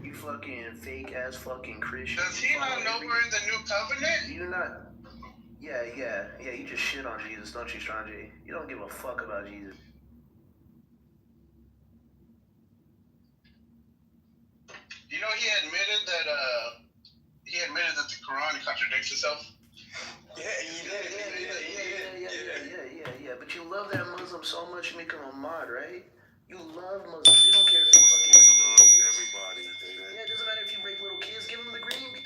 You fucking fake ass fucking Christian. Does he not know we're in the new covenant? You're not. Yeah, you just shit on Jesus, don't you, Strong-J? You don't give a fuck about Jesus. You know, he admitted that the Quran contradicts itself. Yeah, he did. Yeah. But you love that Muslim so much, you make him a mod, right? You love Muslims. You don't care if you fucking rape kids. Everybody, dude. Yeah, it doesn't matter if you rape little kids. Give him the green.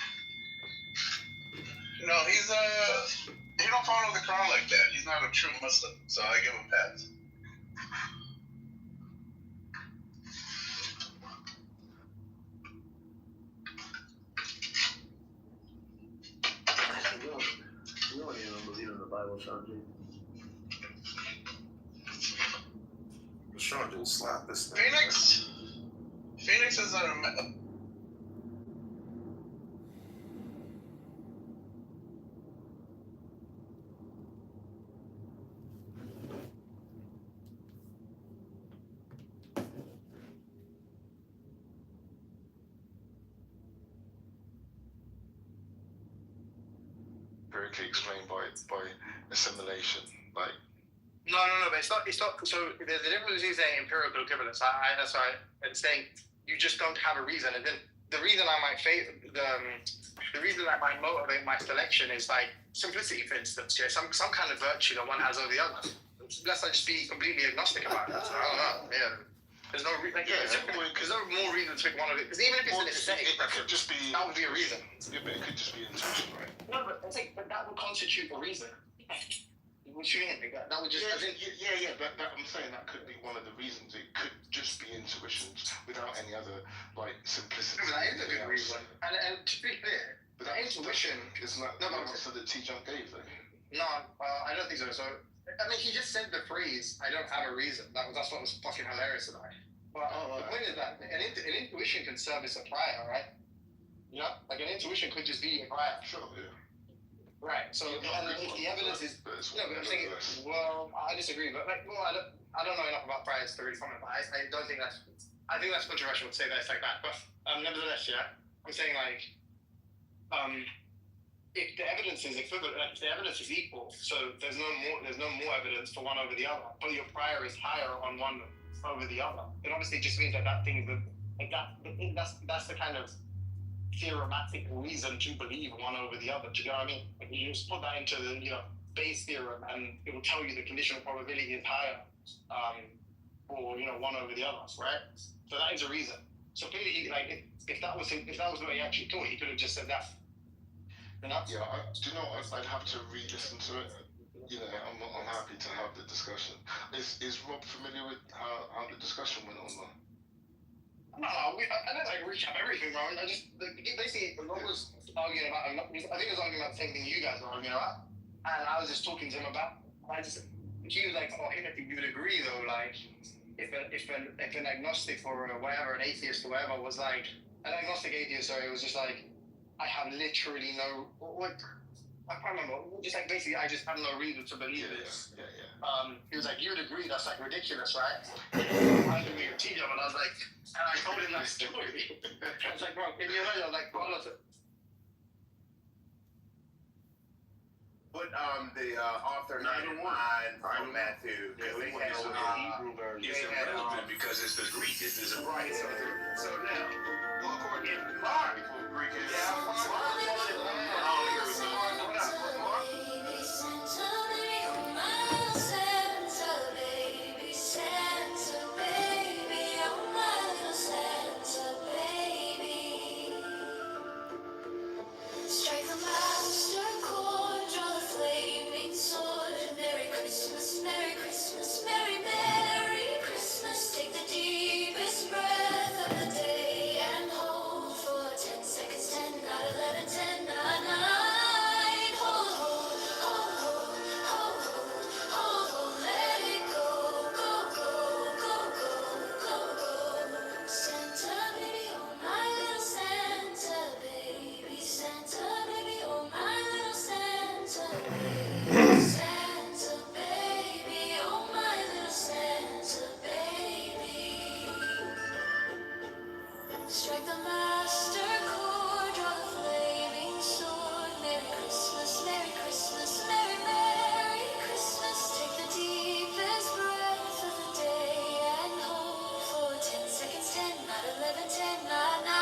No, he don't follow the Quran like that. He's not a true Muslim, so I give him a pass. You don't even believe in the Bible, Strong-J. Sean just slap this thing. Phoenix is a. Empirically explained by assimilation, like. No, but it's not. So the difference is saying empirical equivalence. That's right. And saying you just don't have a reason. And then the reason I might the reason that might motivate my selection is like simplicity, for instance. Yeah, some kind of virtue that one has over the other. Let's just be completely agnostic about it. So I don't know. Yeah. There's no reason. There's no more reason to pick one of it. Because even if it's a mistake, it could just be. That would be a reason. Yeah, but it could just be intuition, right? No, but that would constitute a reason. What you mean? That would just. Yeah. But I'm saying that could be one of the reasons. It could just be intuition without any other simplicity. But that is a good reason. And to be clear, but that intuition is not the answer that T-Jump gave, though. No, I don't think so. So, I mean, he just said the phrase, "I don't have a reason." That's what was fucking hilarious about it. But the point is that an intuition can serve as a prior, right? You know, like an intuition could just be a prior. Sure, yeah. Right. So if the evidence is but I'm saying, well, I disagree. But I don't know enough about priors to really comment. But I don't think that's. I think that's controversial to say that it's like that. But nevertheless, yeah, I'm saying like, if the evidence is equivalent, if the evidence is equal, so there's no more evidence for one over the other, but your prior is higher on one over the other. It obviously just means that thing is like that. That's the kind of theorematic reason to believe one over the other. Do you know what I mean? Like you just put that into the Bayes theorem, and it will tell you the conditional probability is higher for or one over the other, right? So that is a reason. So clearly, if that was what he actually thought, he could have just said that. Yeah, do you know what? I'd have to re-listen to it. I'm happy to have the discussion. Is Rob familiar with how the discussion went on? No, I don't recap everything, bro. I just basically Rob was arguing about. I think he was arguing about the same thing you guys are arguing about, and I was just talking to him about. He was like, "Oh, if you would agree though, like, if an agnostic or whatever, an atheist or whatever was like an agnostic atheist, sorry, it was just like, I have literally no I can't remember. Just like basically, I just have no reason to believe this. Yeah. He was like, "You would agree that's like ridiculous, right?" I agree with TJ, but I was like, and I told him that story. I was like, "Bro, can you imagine?" I was like, "Bro, Put the author name from Matthew, because they had Hebrew version. It's irrelevant because it's the Greek. It's right. So now, according to Mark, Greek is Strike the master chord, draw the flaming sword. Merry Christmas, Merry Christmas, Merry, Merry Christmas. Take the deepest breath of the day and hold for 10 seconds, 10, not 11, 10, not 9. Hold, hold, hold, hold, hold, hold, hold, let it go, go, go, go, go, go, go. Santa baby, oh my little Santa baby, Santa baby, oh my little Santa baby, Santa baby, oh my little Santa baby. Strike the master chord, draw the flaming sword. Merry Christmas, Merry Christmas, Merry, Merry Christmas. Take the deepest breath of the day and hold for 10 seconds, 10, not 11, 10, not 9.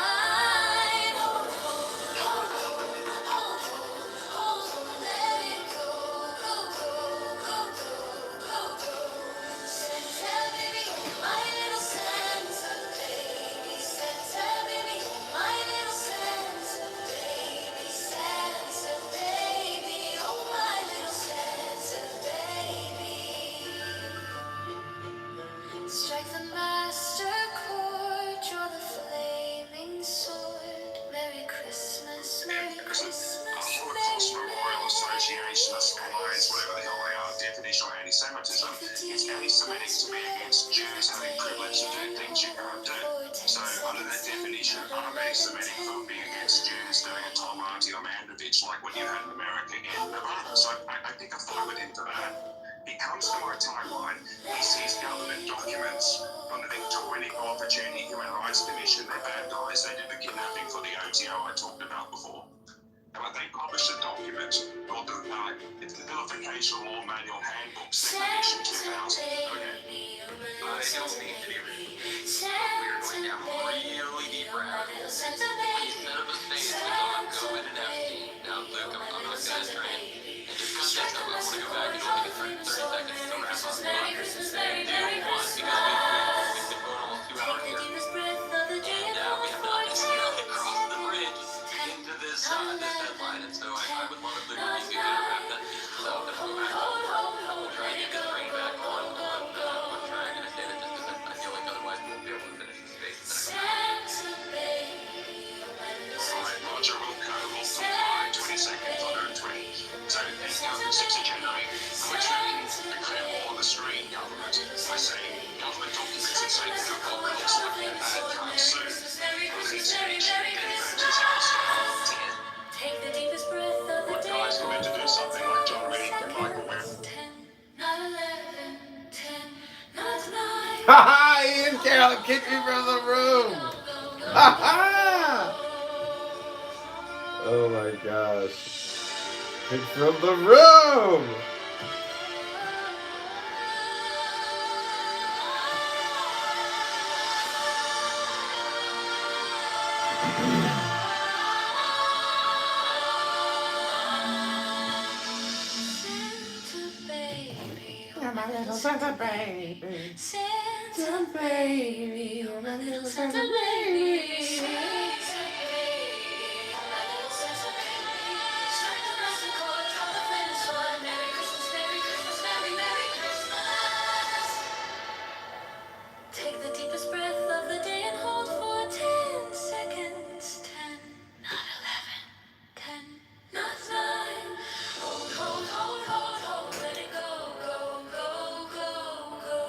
Hold, hold, hold, hold, hold, hold, let it go, go, go, go, go, go, go. Santa baby, oh my little Santa baby, Santa baby, oh my little Santa baby, Santa baby, oh my little Santa baby. Strike the master chord, draw the flaming sword. Merry Christmas, Merry Christmas, Holocaust Memorial Association, Alliance, whatever the hell they are, definition of anti-Semitism. It's anti-Semitic to be against Jews having privilege to do things you can't do. So under that definition, I'm anti-Semitic for being against Jews doing a Tom Artie or Mandrovich like what you had in America in Nevada. So I pick a fight with him for that. He comes to my timeline, he sees government documents from the Victorian Equal Opportunity Human Rights Commission. They're bad guys. They did the kidnapping for the OTO I talked about before. And when they published a document called it's the Vilification Law Manual Handbook, second edition 2000. Okay. I don't need to be read. We're going down really deep rabbit hole. Instead of a stage with on COVID and Epstein, now Luke, I'm going to finish train. And just context, I want to go back and only get 30 seconds to wrap up. Merry Christmas, Merry, Do Merry one, Christmas, because we've been going almost 2 hours here. And we have not necessarily crossed the bridge into this deadline. And so I would love if Luke, if you could wrap that piece up and we'll go back and we'll try and get the train back on track. And I say that just because I feel like otherwise we won't be able to finish the space. Alright, Roger, we'll comply. 20 seconds, under 20. So, 6 of January, which means declare war on the Australian government by saying government documents that say that our consulate and bad comes soon. Take the deepest breath of the day. Guys commit to do something like John Reed and Michael Webb. 10, not 11, 10, not 9. Ha ha! Ian Carroll kicked me from the room. Ha ha! Oh my gosh! Kicked from the room. Santa baby, oh my little Santa baby, Santa Santa baby, oh my little Santa baby. Take the deepest breath of the day and hold for 10 seconds. 10, not 11. 10, not 9. Hold, hold, hold, hold, hold. Let it go, go, go, go, go.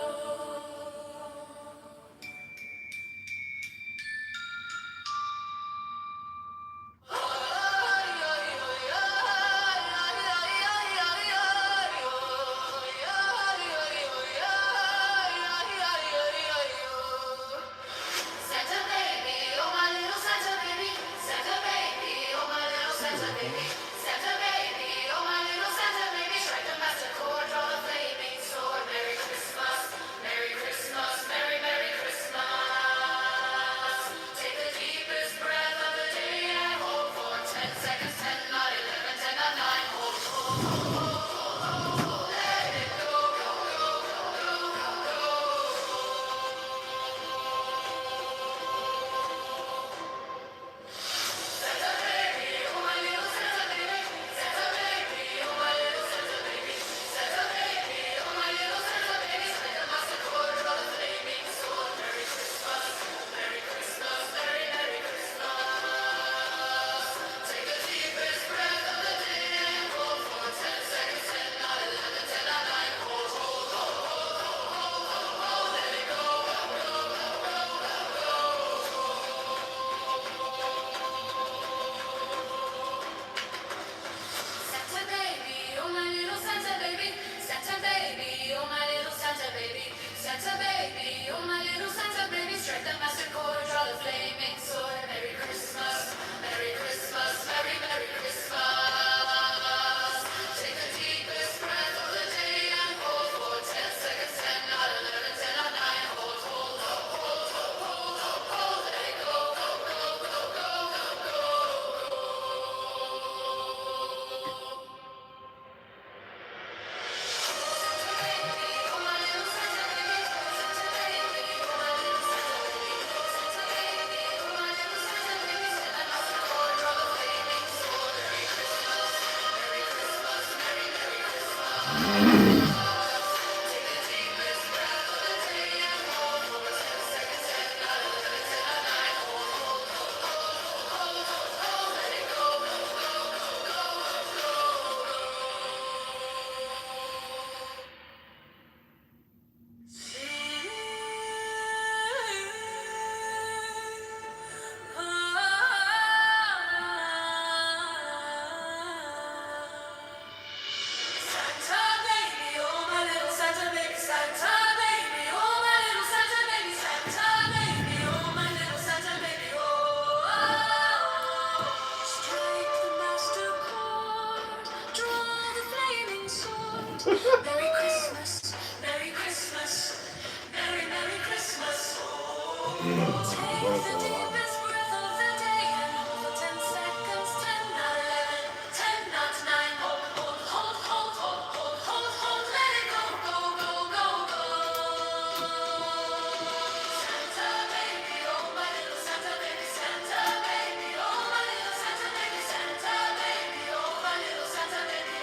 Santa baby, oh my little Santa baby. Santa baby, oh my little Santa baby. Santa baby, oh my little Santa baby. Strike the master chord, draw the flaming sword. Merry Christmas, Merry Christmas, Merry Merry Christmas. Take the deepest breath of the day and hold for 10 seconds. 10, not 11, 10, not 9. Hold, hold, hold, hold, hold, hold, hold. Let it go, go, go, go, go, go, go. Santa baby, oh my little Santa baby. Santa baby, oh my little Santa baby. Santa baby, oh my little Santa baby. Strike the master chord, draw the flaming sword. Merry Christmas, Merry Christmas, Merry Merry Christmas. Take the deepest breath of the day and hold for 10 seconds. 10, not 11, 10, not 9. Hold, hold, hold, hold, hold, hold, hold, hold. Let it go, go, go, go, go, go, go. Santa baby, oh my little Santa baby. Santa baby, oh my little Santa baby. Santa baby, oh my little Santa baby. Strike the master chord, draw the flaming sword. Merry Christmas, Merry Christmas, Merry Merry Christmas. Take the deepest breath of the day and hold for 10 seconds. 10, not 11, 10, not 9. Hold, hold, hold, hold, hold, hold, hold, hold. Let it go, go, go, go, go, go, go. Santa baby, oh my little Santa baby. Santa baby, oh my little Santa baby. Santa baby, oh my little Santa baby. Oh, strike the master chord, draw the flaming sword. Merry Christmas, Merry Christmas, Merry Merry Christmas. Take the deepest breath of the day and hold for 10 seconds. 10, not 11, 10, not 9. Hold, hold, hold, hold, hold, hold, hold, hold. Let it go, go, go, go, go. Santa baby, oh my little Santa baby. Santa baby, oh my little Santa baby. Santa baby, oh my little Santa baby.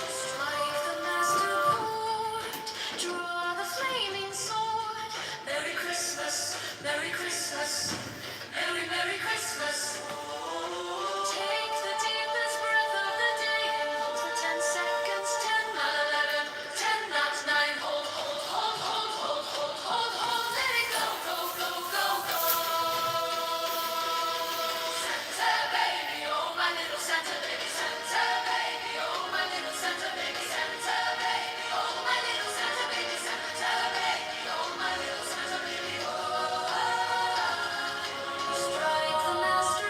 Strike the master chord, draw the flaming sword. Merry Christmas, Merry Christmas, Merry Merry Christmas. Take the deepest breath of the day and hold for 10 seconds. 10, not 11, 10, not 9. Hold, hold, hold, hold, hold, hold, hold, hold. Let it go, go, go, go, go. Santa baby, oh my little Santa baby. Santa baby, oh my little Santa baby. Santa baby, oh my little Santa baby. Santa baby, oh my little Santa baby. Oh, strike the master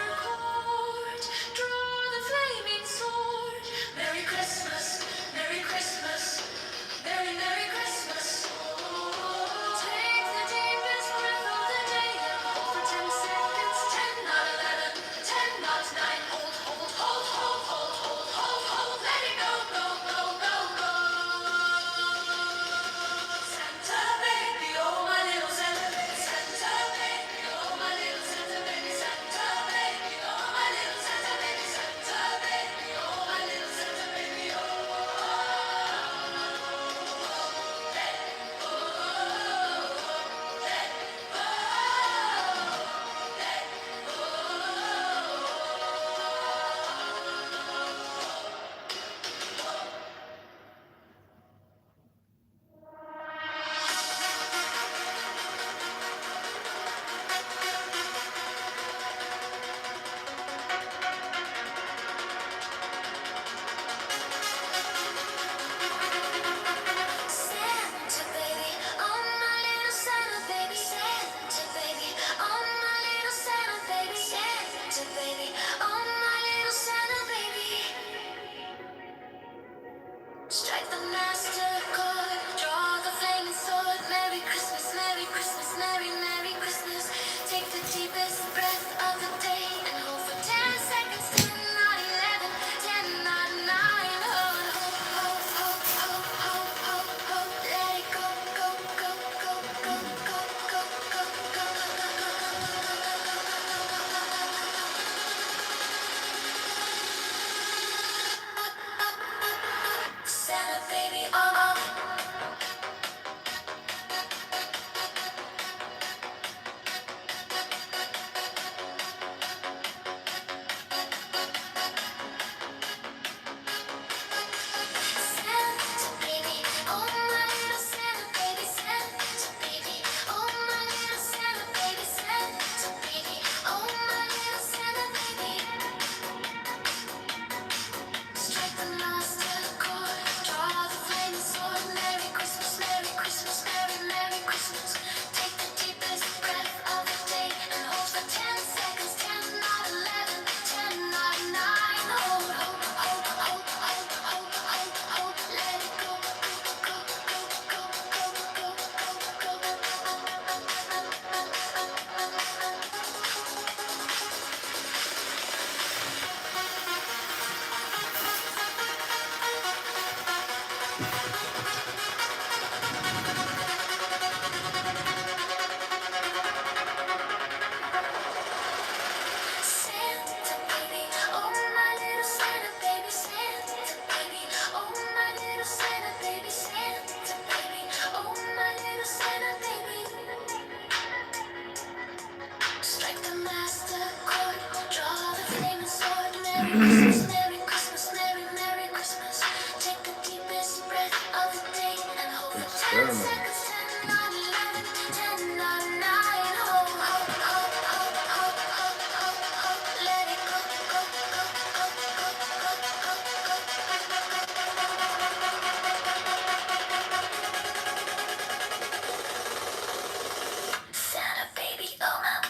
Merry Christmas, Merry Christmas. Take the deepest breath of the day and hold for 10 seconds. 10, 9, 11, 10, 9, 9. Hope, hope, hope, hope, hope, hope, hope, hope. Let it go, go, go, go, go, go, go, go. Santa baby, oh no.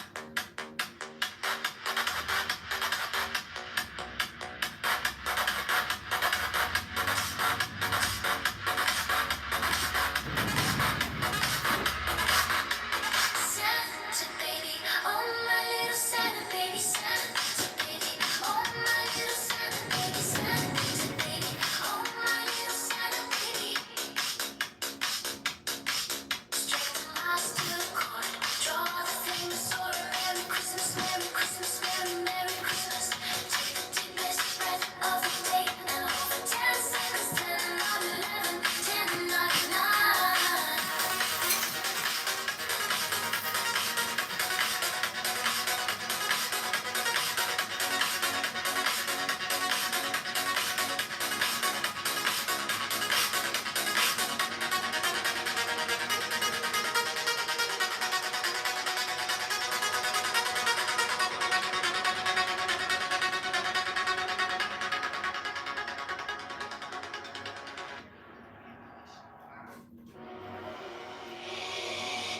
Santa baby, oh my little Santa baby, Santa baby, oh my little Santa baby, Santa baby, oh my little Santa baby. Strike the master chord, draw the famous sword. Merry Christmas, Merry Christmas, Merry Merry Christmas. Take the deepest breath of the day and hold for 10 seconds. 10, 9, 11, 10, 9, 9.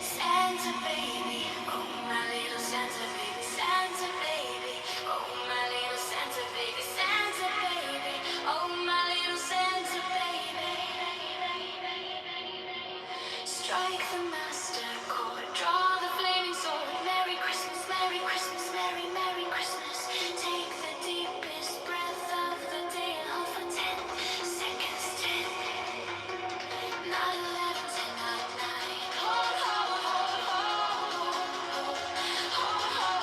Santa baby, oh my little Santa baby, Santa baby, oh my little Santa baby, Santa baby, oh my little Santa baby. Strike the master chord, draw the flaming sword. Merry Christmas, Merry Christmas, Merry Merry Christmas. Take the deepest breath of the day and hold for 10 seconds. 10, 9, 11, 10, 9, 9. Hold, hold, hold, hold, hold, hold, hold,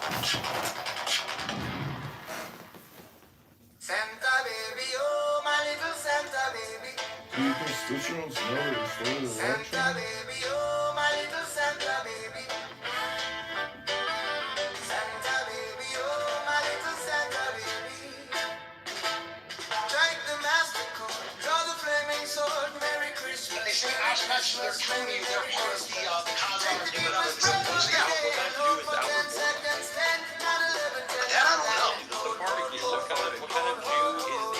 Santa baby, oh my little Santa baby. Do your constituents know that you're still in the Santa election? baby, oh my little Santa baby. Santa baby, oh my little Santa baby. Strike the mastercard, draw the flaming sword, Merry Christmas. They say aspects of their tuning, they're part of the cosmos. What kind of Jew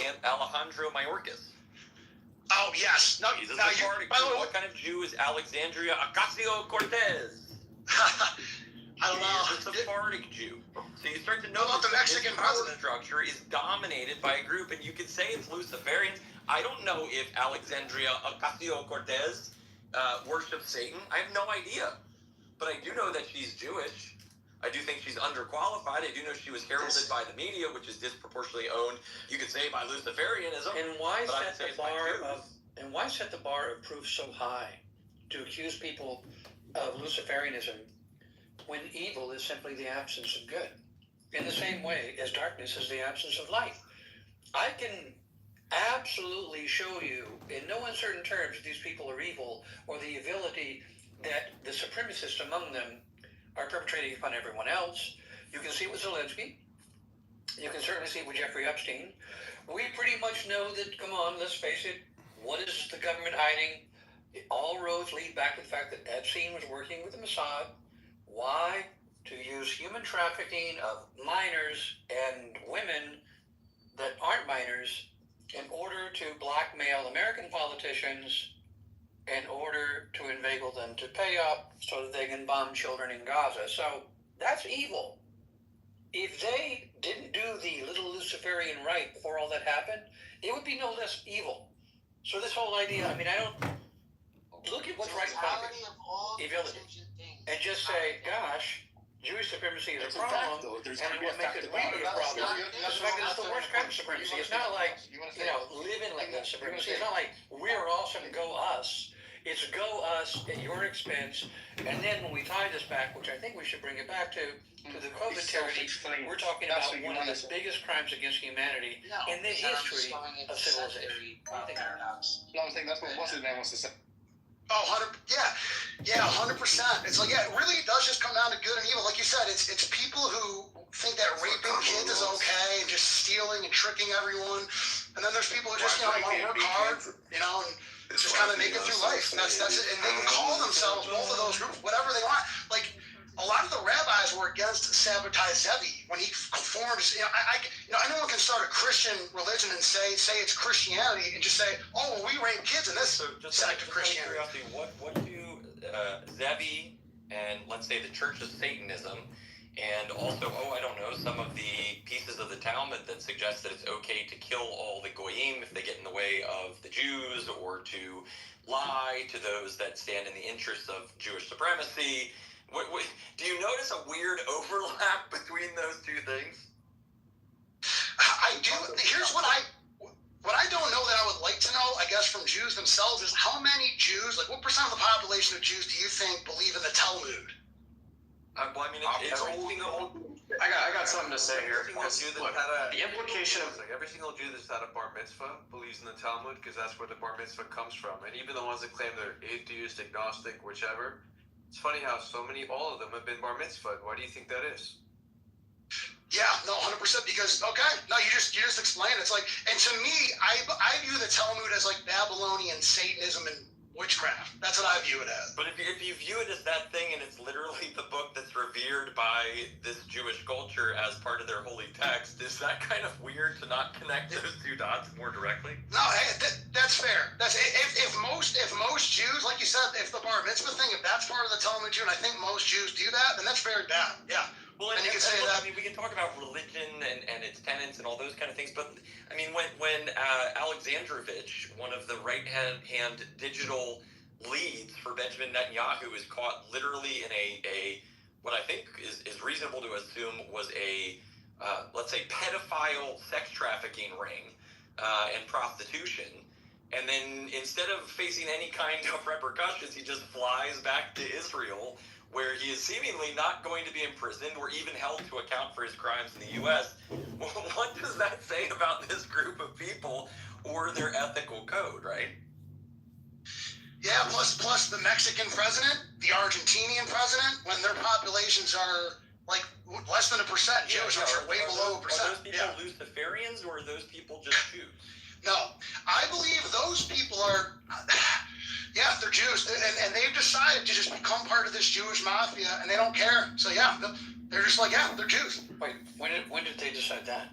is Alejandro Mayorkas? Oh yes. No, He's a now Sephardic by the Jew. way, What kind of Jew is Alexandria Ocasio-Cortez? I don't know. He's a Sephardic Jew. So you start to know How about that the Mexican this power president? structure is dominated by a group, and you could say it's Luciferians. I don't know if Alexandria Ocasio-Cortez worships Satan. I have no idea. But I do know that she's Jewish. I do think she's underqualified. I do know she was heralded by the media, which is disproportionately owned, you could say, by Luciferianism. And why But I would set say the it's by bar Jews. of proof so high to accuse people of Luciferianism when evil is simply the absence of good? In the same way as darkness is the absence of light. I can absolutely show you in no uncertain terms that these people are evil, or the evility that the supremacists among them are perpetrating upon everyone else. You can see it with Zelensky. You can certainly see it with Jeffrey Epstein. We pretty much know that, come on, let's face it, what is the government hiding? All roads lead back to the fact that Epstein was working with the Mossad. Why? To use human trafficking of minors and women that aren't minors in order to blackmail American politicians, in order to inveigle them to pay up so that they can bomb children in Gaza. So that's evil. If they didn't do the little Luciferian rite before all that happened, it would be no less evil. So this whole idea, I mean, I don't look at what's right in front of you, evility, and just say, gosh, Jewish supremacy is a problem, and what makes it really a problem is the fact that it's the worst kind of supremacy. It's not like, living like that supremacy. It's not like we're awesome, go us. It's go us at your expense. And then when we tie this back, which I think we should bring it back to the COVID tyranny, we're talking about one of the biggest crimes against humanity in the history of civilization. No, I think that's what what's-his-name wants to say. Oh, 100%. Yeah, 100%. It's like, yeah, it really does just come down to good and evil. Like you said, it's people who think that raping kids is okay and just stealing and tricking everyone. And then there's people who just, want to work hard, and just kind of make it through life. And that's it. And they can call themselves both of those groups, whatever they want. Like, a lot of the rabbis were against Sabbatai Zevi when he formed. Anyone can start a Christian religion and say it's Christianity and just say, oh, well, we rape kids in this sect of Christianity. What do Zevi and let's say the Church of Satanism, and also, some of the pieces of the Talmud that suggest that it's okay to kill all the goyim if they get in the way of the Jews, or to lie to those that stand in the interest of Jewish supremacy. Do you notice a weird overlap between those two things? I do. Here's what I don't know that I would like to know, I guess, from Jews themselves is how many Jews, like what percent of the population of Jews do you think believe in the Talmud? I got something to say here. The implication of every single Jew that's had a bar mitzvah believes in the Talmud, because that's where the bar mitzvah comes from. And even the ones that claim they're atheist, agnostic, whichever, it's funny how all of them have been bar mitzvah. Why do you think that is? Yeah, no, 100%. Because you just explained it. It's like, and to me, I view the Talmud as like Babylonian Satanism and witchcraft. That's what I view it as. But if you view it as that thing, and it's literally the book that's revered by this Jewish culture as part of their holy text, is that kind of weird to not connect those two dots more directly? No, hey, that's fair. That's if most Jews, like you said, if the bar mitzvah thing, if that's part of the Talmud Jew, and I think most Jews do that, then that's fair down. Yeah. Well, and you can say that. I mean, we can talk about religion and its tenets and all those kind of things, but I mean, when Alexandrovich, one of the right-hand digital leads for Benjamin Netanyahu, is caught literally in a what I think is reasonable to assume was a let's say pedophile sex trafficking ring and prostitution, and then instead of facing any kind of repercussions, he just flies back to Israel where he is seemingly not going to be imprisoned or even held to account for his crimes in the U.S. What does that say about this group of people or their ethical code, right? Yeah, plus the Mexican president, the Argentinian president, when their populations are like less than 1% Jewish, or way below 1%. Are those people Luciferians or are those people just Jews? No, I believe those people are, they're Jews, and they've decided to just become part of this Jewish mafia, and they don't care. So they're just like, they're Jews. Wait, when did they decide that?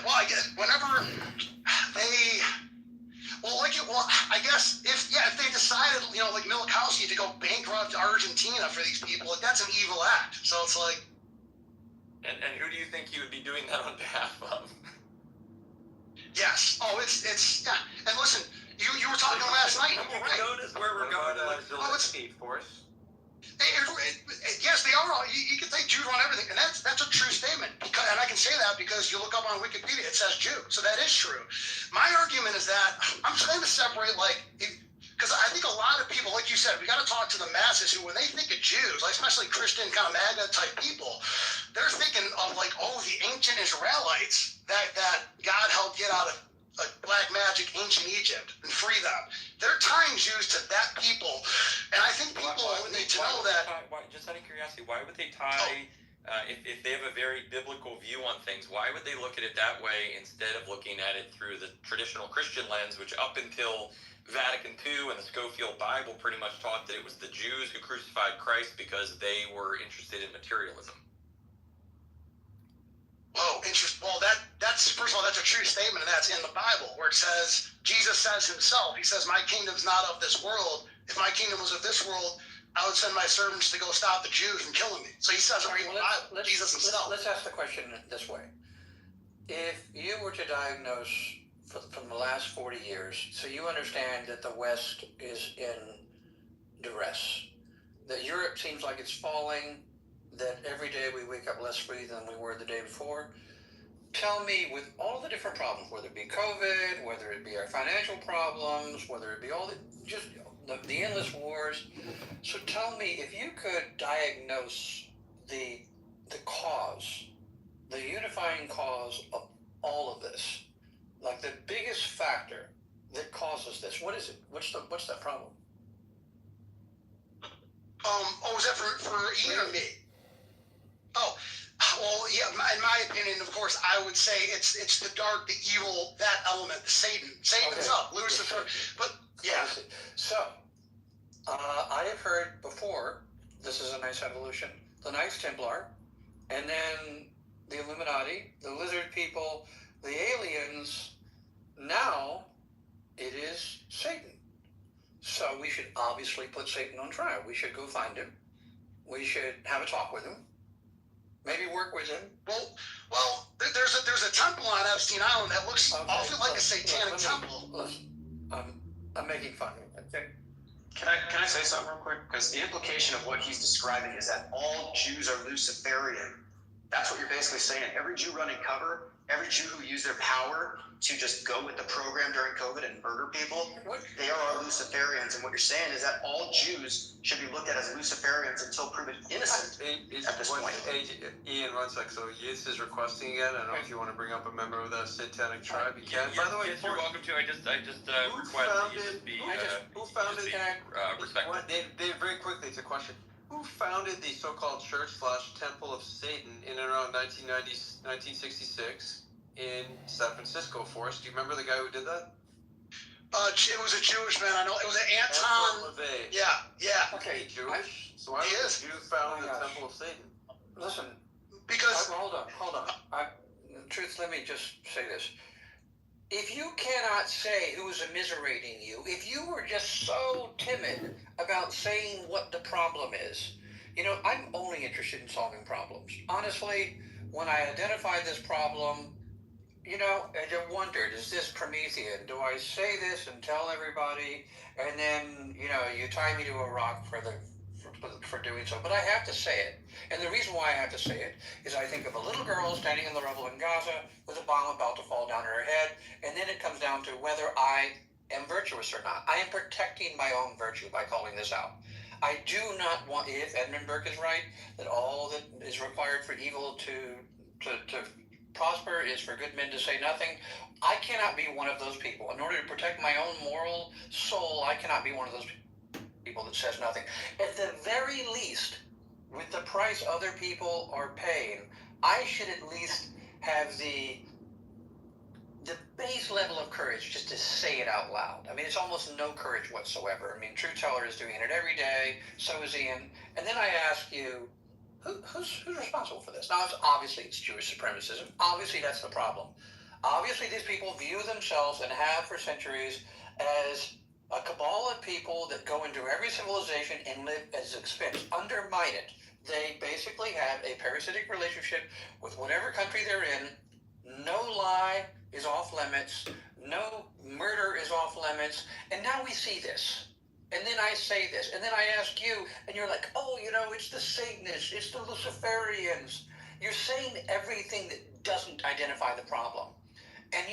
Well, I guess whenever they. I guess if they decided, like Milikowski, to go bankrupt Argentina for these people, like, that's an evil act. So it's like. And who do you think he would be doing that on behalf of? Yes. Oh, it's And listen, you were talking last night. You notice where we're going? It's Speed Force. Yes, they are all. You can say Jews run everything, and that's a true statement. And I can say that because you look up on Wikipedia, it says Jew, so that is true. My argument is that I'm trying to separate, because I think a lot of people, like you said, we got to talk to the masses who, when they think of Jews, like especially Christian kind of MAGA type people, they're thinking of the ancient Israelites that God helped get out of black magic, ancient Egypt, and free them. They're tying Jews to that people, and I think people need to know that. Just out of curiosity, why would they tie? If they have a very biblical view on things, why would they look at it that way instead of looking at it through the traditional Christian lens, which up until Vatican II and the Scofield Bible pretty much taught that it was the Jews who crucified Christ because they were interested in materialism? Oh, interesting. Well, that's first of all, that's a true statement, and that's in the Bible, where it says, Jesus says himself, he says, my kingdom's not of this world. If my kingdom was of this world, I would send my servants to go stop the Jews from killing me. So he says it in the Bible, Jesus himself. Let's ask the question this way. If you were to diagnose from the last 40 years, so you understand that the West is in duress, that Europe seems like it's falling, that every day we wake up less free than we were the day before. Tell me, with all the different problems, whether it be COVID, whether it be our financial problems, whether it be all the endless wars. So tell me, if you could diagnose the cause, the unifying cause of all of this, like the biggest factor that causes this, what is it? What's that problem? Was that for Ian or me? Oh, well, yeah. In my opinion, of course, I would say it's the dark, the evil, that element, the Satan. Satan's up, Lucifer. But yeah. So, I have heard before. This is a nice evolution. The Knights Templar, and then the Illuminati, the lizard people, the aliens. Now, it is Satan. So we should obviously put Satan on trial. We should go find him. We should have a talk with him. Maybe work with him. Well, there's a temple on Epstein Island that looks awfully like a satanic temple. Listen, I'm making fun of it. Okay. Can I say something real quick? Because the implication of what he's describing is that all Jews are Luciferian. That's what you're basically saying. Every Jew running cover, every Jew who used their power to just go with the program during COVID and murder people, they are all Luciferians. And what you're saying is that all Jews should be looked at as Luciferians until proven innocent at this point. Ian, one sec. So Yiz is requesting again. I don't know if you want to bring up a member of the satanic tribe. You can. By the way, yes, you're welcome to. I just request that you just be respectful. Dave, very quickly, it's a question. Who founded the so-called church/temple of Satan in and around 1966 in San Francisco, Forrest? Do you remember the guy who did that? It was a Jewish man. I know. It was an Anton LaVey. Yeah. Okay. Jewish. So why would the Jew found the temple of Satan? Listen. Because hold on. Truth, let me just say this. If you cannot say who's immiserating you, if you were just so timid about saying what the problem is, I'm only interested in solving problems. Honestly, when I identified this problem, I wondered, is this Promethean? Do I say this and tell everybody, and then, you tie me to a rock for doing so? But I have to say it. And the reason why I have to say it is I think of a little girl standing in the rubble in Gaza with a bomb about to fall down her head, and then it comes down to whether I am virtuous or not. I am protecting my own virtue by calling this out. I do not want, if Edmund Burke is right, that all that is required for evil to prosper is for good men to say nothing. I cannot be one of those people. In order to protect my own moral soul, I cannot be one of those people that says nothing. At the very least, with the price other people are paying, I should at least have the base level of courage just to say it out loud. I mean, it's almost no courage whatsoever. I mean, Truth Teller is doing it every day. So is Ian. And then I ask you, who's responsible for this? Now, obviously, it's Jewish supremacism. Obviously, that's the problem. Obviously, these people view themselves, and have for centuries, as a cabal of people that go into every civilization and live as expense, undermine it. They basically have a parasitic relationship with whatever country they're in. No lie is off limits. No murder is off limits. And now we see this. And then I say this. And then I ask you, and you're like, oh, it's the Satanists. It's the Luciferians. You're saying everything that doesn't identify the problem. And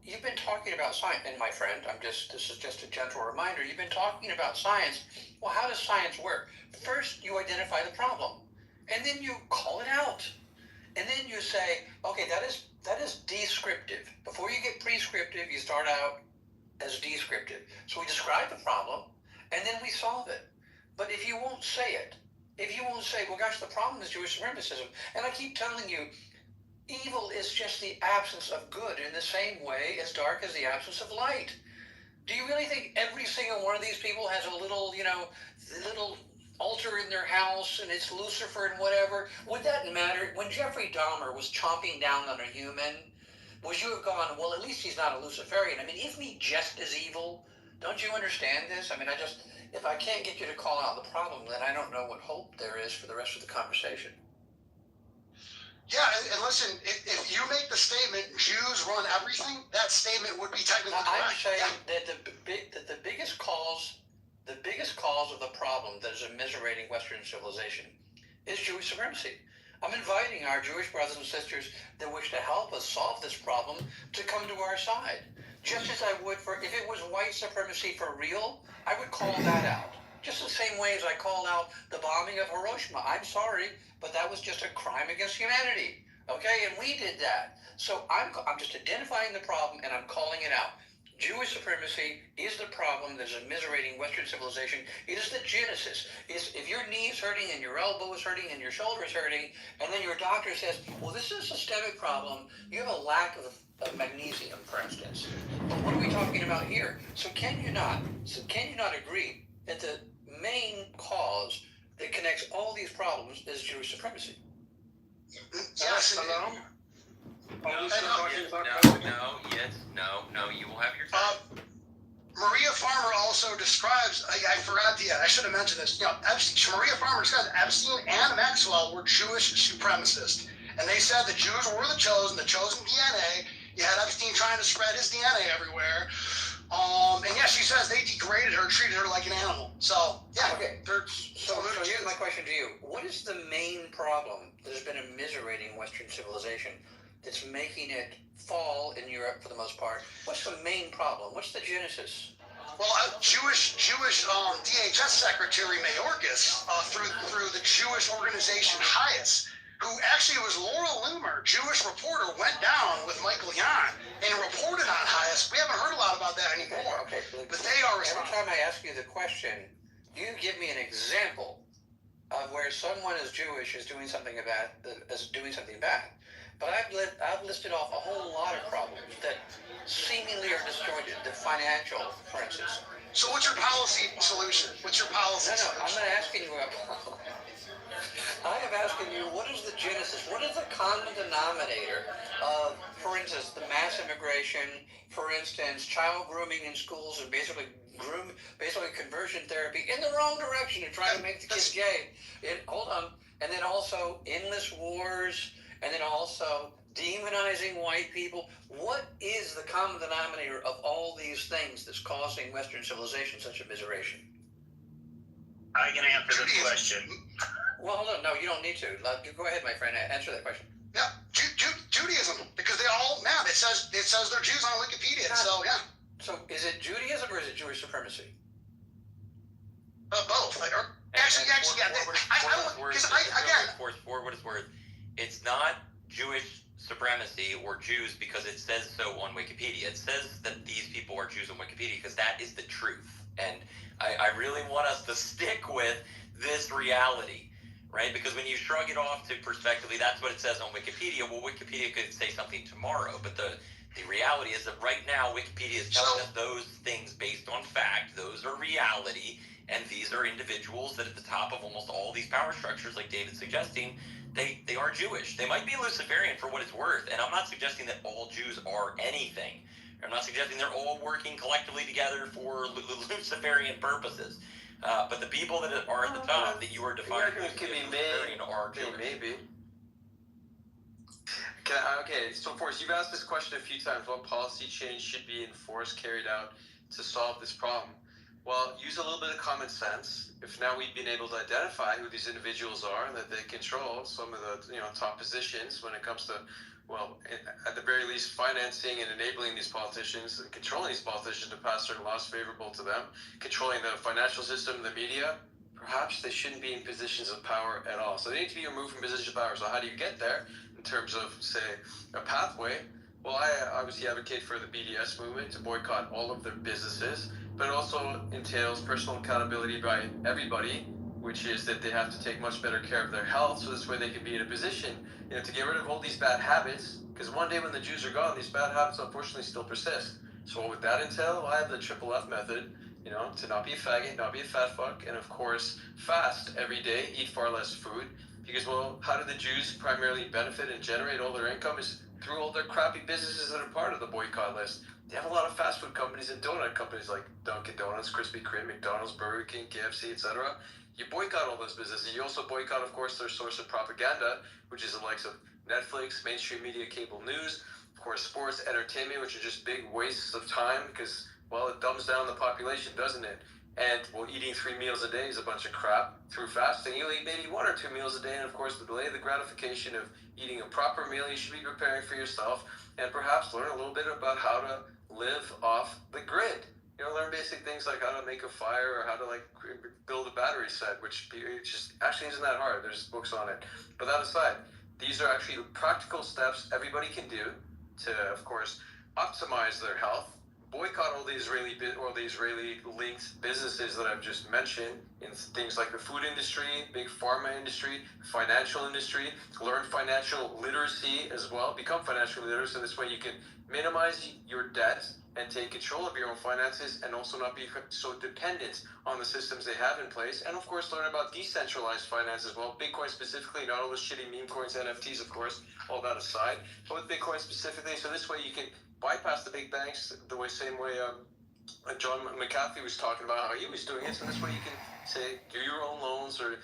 you've been talking about science, and my friend, this is just a gentle reminder, you've been talking about science. Well, how does science work? First, you identify the problem, and then you call it out. And then you say, okay, that is descriptive. Before you get prescriptive, you start out as descriptive. So we describe the problem, and then we solve it. But if you won't say it, well, gosh, the problem is Jewish supremacism, and I keep telling you, evil is just the absence of good in the same way as dark is the absence of light. Do you really think every single one of these people has a little, little altar in their house and it's Lucifer and whatever? Would that matter? When Jeffrey Dahmer was chomping down on a human, would you have gone, well, at least he's not a Luciferian? I mean, isn't he just as evil? Don't you understand this? I mean, if I can't get you to call out the problem, then I don't know what hope there is for the rest of the conversation. Yeah, and listen, if you make the statement, Jews run everything, that statement would be technically correct. I'm saying that the biggest cause of the problem that is immiserating Western civilization is Jewish supremacy. I'm inviting our Jewish brothers and sisters that wish to help us solve this problem to come to our side. Just as I would if it was white supremacy for real, I would call that out. Just the same way as I called out the bombing of Hiroshima. I'm sorry, but that was just a crime against humanity. Okay, and we did that. So I'm just identifying the problem and I'm calling it out. Jewish supremacy is the problem that is immiserating Western civilization. It is the genesis. If your knee is hurting and your elbow is hurting and your shoulder is hurting, and then your doctor says, well, this is a systemic problem. You have a lack of magnesium, for instance. But what are we talking about here? So can you not agree that the main cause that connects all these problems is Jewish supremacy? Yes. No, you will have your time. Maria Farmer also describes, I forgot I should have mentioned this, Maria Farmer describes Epstein and Maxwell were Jewish supremacists. And they said the Jews were the chosen DNA. You had Epstein trying to spread his DNA everywhere. And yeah, she says they degraded her, treated her like an animal. So, yeah. Okay. So here's my question to you. What is the main problem that has been immiserating Western civilization that's making it fall in Europe for the most part? What's the main problem? What's the genesis? Well, Jewish DHS Secretary Mayorkas, through the Jewish organization Hayas, who actually was Laura Loomer, Jewish reporter, went down with Michael Yan and reported on Hayas. We haven't heard a lot about that anymore. Okay. But they are responsible. Every time I ask you the question, you give me an example of where someone is Jewish is doing something bad. But I've listed off a whole lot of problems that seemingly are disjointed. The financial, for instance. So what's your policy solution? What's your policy solution? I'm not asking you about I am asking you, what is the genesis? What is the common denominator of, for instance, the mass immigration, for instance, child grooming in schools and basically conversion therapy in the wrong direction to try to make the kids gay? And then also endless wars, and then also demonizing white people. What is the common denominator of all these things that's causing Western civilization such immiseration? I can answer this question. Well, hold on. No, you don't need to. Go ahead, my friend. Answer that question. Yeah, Judaism, because it says they're Jews on Wikipedia. So yeah. So is it Judaism or is it Jewish supremacy? Both. For what it's worth, it's not Jewish supremacy or Jews because it says so on Wikipedia. It says that these people are Jews on Wikipedia because that is the truth. And I really want us to stick with this reality, right? Because when you shrug it off to prospectively, that's what it says on Wikipedia. Well, Wikipedia could say something tomorrow, but the reality is that right now Wikipedia is telling us those things based on fact. Those are reality, and these are individuals that at the top of almost all these power structures, like David's suggesting, they are Jewish. They might be Luciferian for what it's worth, and I'm not suggesting that all Jews are anything. I'm not suggesting they're all working collectively together for Luciferian purposes. But the people that are at the top that you are defining as Luciferian are Jewish. Maybe. Okay, so Forrest, you've asked this question a few times. What policy change should be enforced, carried out to solve this problem? Well, use a little bit of common sense. If now we've been able to identify who these individuals are and that they control some of the top positions when it comes to, well, at the very least, financing and enabling these politicians and controlling these politicians to pass certain laws favorable to them, controlling the financial system, the media, perhaps they shouldn't be in positions of power at all. So they need to be removed from positions of power. So how do you get there in terms of, say, a pathway? Well, I obviously advocate for the BDS movement to boycott all of their businesses, but it also entails personal accountability by everybody, which is that they have to take much better care of their health, so this way they can be in a position, to get rid of all these bad habits, because one day when the Jews are gone, these bad habits unfortunately still persist. So what would that entail? Well, I have the triple F method, to not be a faggot, not be a fat fuck, and of course, fast every day, eat far less food, because, well, how do the Jews primarily benefit and generate all their income is through all their crappy businesses that are part of the boycott list. They have a lot of fast food companies and donut companies like Dunkin' Donuts, Krispy Kreme, McDonald's, Burger King, KFC, etc. You boycott all those businesses. You also boycott, of course, their source of propaganda, which is the likes of Netflix, mainstream media, cable news, of course, sports, entertainment, which are just big wastes of time because, well, it dumbs down the population, doesn't it? And, well, eating 3 meals a day is a bunch of crap. Through fasting, you'll eat maybe 1 or 2 meals a day, and, of course, to delay the gratification of eating a proper meal, you should be preparing for yourself and perhaps learn a little bit about how to live off the grid. Learn basic things like how to make a fire or how to, build a battery set, which just actually isn't that hard. There's books on it. But that aside, these are actually practical steps everybody can do to, of course, optimize their health, boycott all the Israeli-linked businesses that I've just mentioned in things like the food industry, big pharma industry, financial industry, learn financial literacy as well, become financially literate, so this way you can minimize your debt and take control of your own finances and also not be so dependent on the systems they have in place. And of course, learn about decentralized finance as well. Bitcoin specifically, not all those shitty meme coins, NFTs, of course, all that aside. But with Bitcoin specifically, so this way you can bypass the big banks the same way John McAfee was talking about how he was doing it. So this way you can say, do your own loans or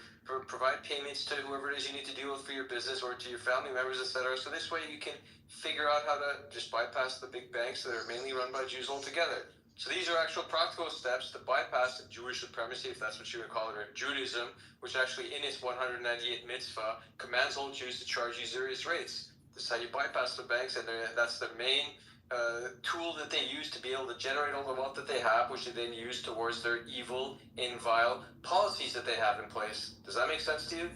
provide payments to whoever it is you need to deal with for your business or to your family members, etc. So this way you can figure out how to just bypass the big banks that are mainly run by Jews altogether. So these are actual practical steps to bypass Jewish supremacy, if that's what you would call it, or Judaism, which actually in its 198 mitzvah commands all Jews to charge usurious rates. This is how you bypass the banks, and that's the main tool that they use to be able to generate all the wealth that they have, which they then use towards their evil and vile policies that they have in place. Does that make sense to you?